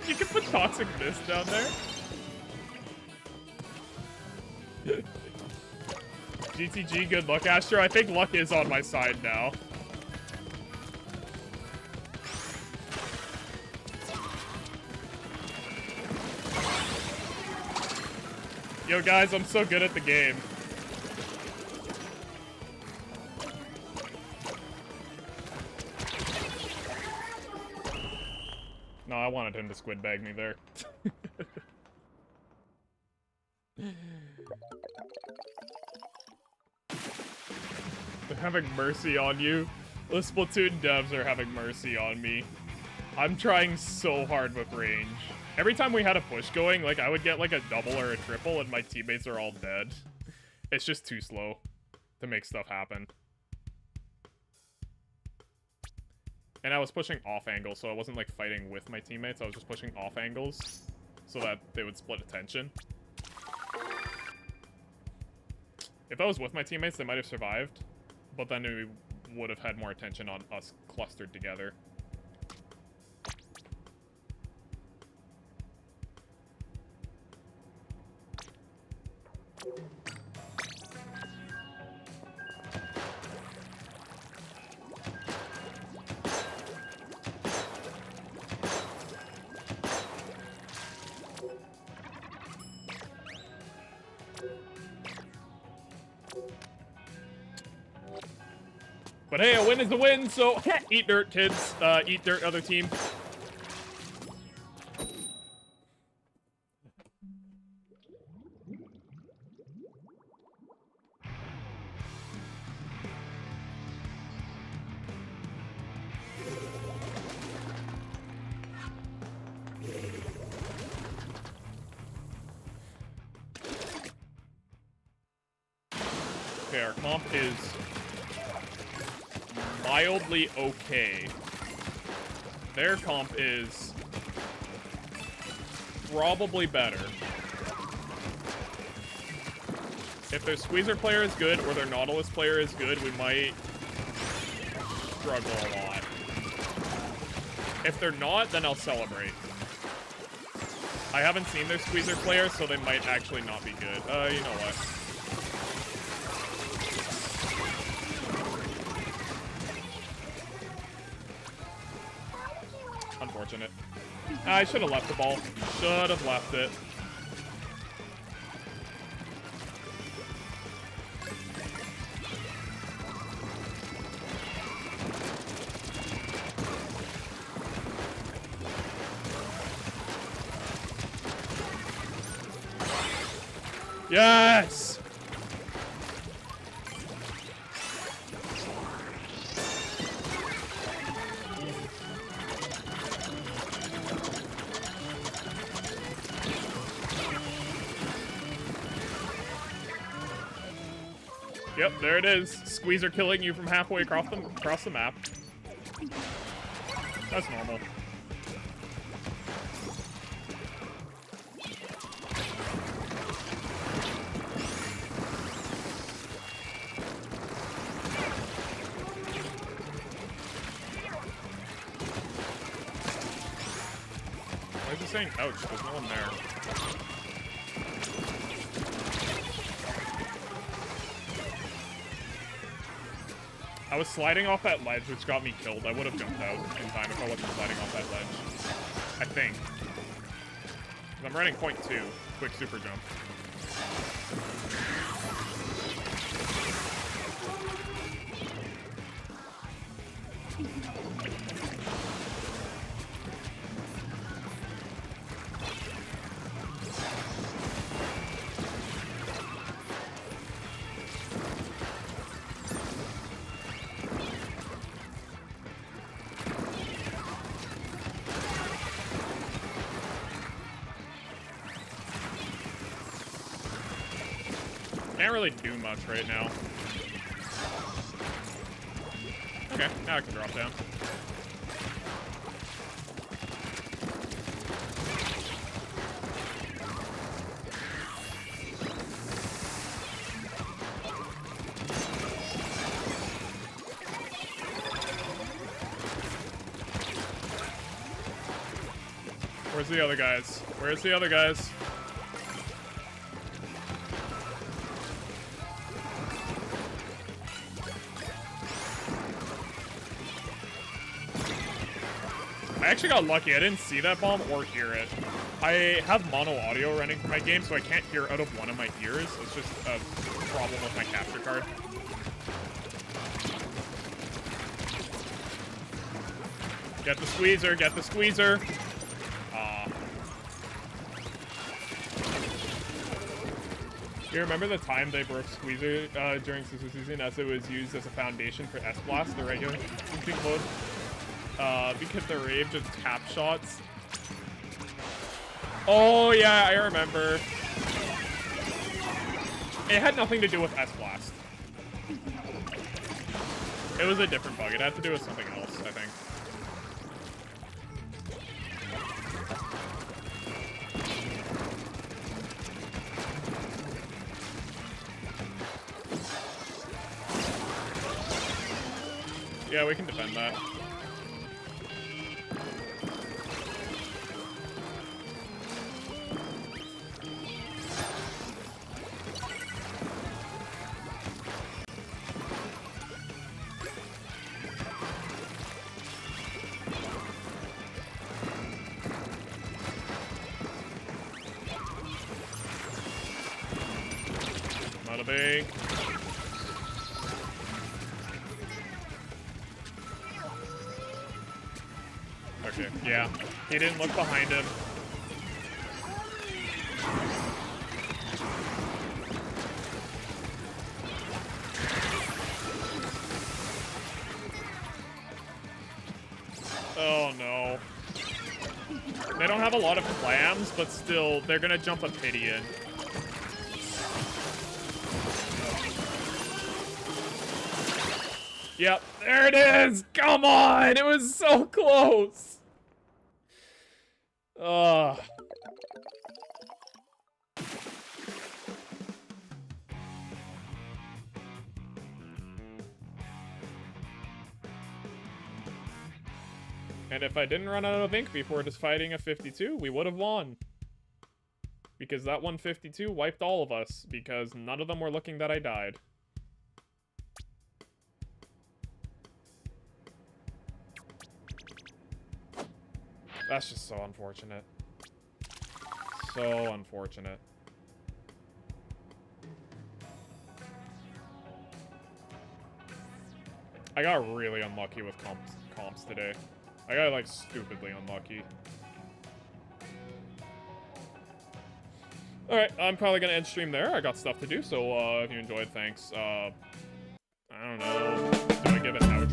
Speaker 1: You can put Toxic Mist down there. GTG, good luck, Astro. I think luck is on my side now. Yo, guys, I'm so good at the game. No, I wanted him to squid bag me there. They're having mercy on you. The Splatoon devs are having mercy on me. I'm trying so hard with range. Every time we had a push going, like, I would get, like, a double or a triple, and my teammates are all dead. It's just too slow to make stuff happen. And I was pushing off angles, so I wasn't, like, fighting with my teammates. I was just pushing off angles so that they would split attention. If I was with my teammates, they might have survived, but then we would have had more attention on us clustered together. But hey, a win is a win, so eat dirt, kids. Eat dirt, other team. Okay, our comp is mildly okay. Their comp is probably better. If their Squeezer player is good or their Nautilus player is good, we might struggle a lot. If they're not, then I'll celebrate. I haven't seen their Squeezer player, so they might actually not be good. You know what? Unfortunate. I should have left the ball. Should have left it. Yes! Yep, there it is. Squeezer killing you from halfway across the map. That's normal. Why is it saying ouch? There's no one there. I was sliding off that ledge, which got me killed. I would have jumped out in time if I wasn't sliding off that ledge. I think. I'm running .2. Quick super jump. Can't really do much right now. Okay, now I can drop down. Where's the other guys? Where's the other guys? I actually got lucky. I didn't see that bomb or hear it. I have mono audio running for my game, so I can't hear out of one of my ears. It's just a problem with my capture card. Get the squeezer, get the squeezer. You remember the time they broke Squeezer during Sister Season as it was used as a foundation for S-Blast, the regular shooting mode? Because the rave just tap shots. Oh yeah, I remember. It had nothing to do with S-Blast. It was a different bug. It had to do with something else, I think. Yeah, we can defend that. Not a big. Okay, yeah. He didn't look behind him. Oh no. They don't have a lot of clams, but still, they're gonna jump a pity in. Yep, there it is! Come on! It was so close! Ugh. And if I didn't run out of ink before just fighting a 52, we would have won. Because that 152 wiped all of us, because none of them were looking that I died. That's just so unfortunate. So unfortunate. I got really unlucky with comps today. I got, like, stupidly unlucky. Alright, I'm probably gonna end stream there. I got stuff to do, so if you enjoyed, thanks. I don't know. Do I give it out?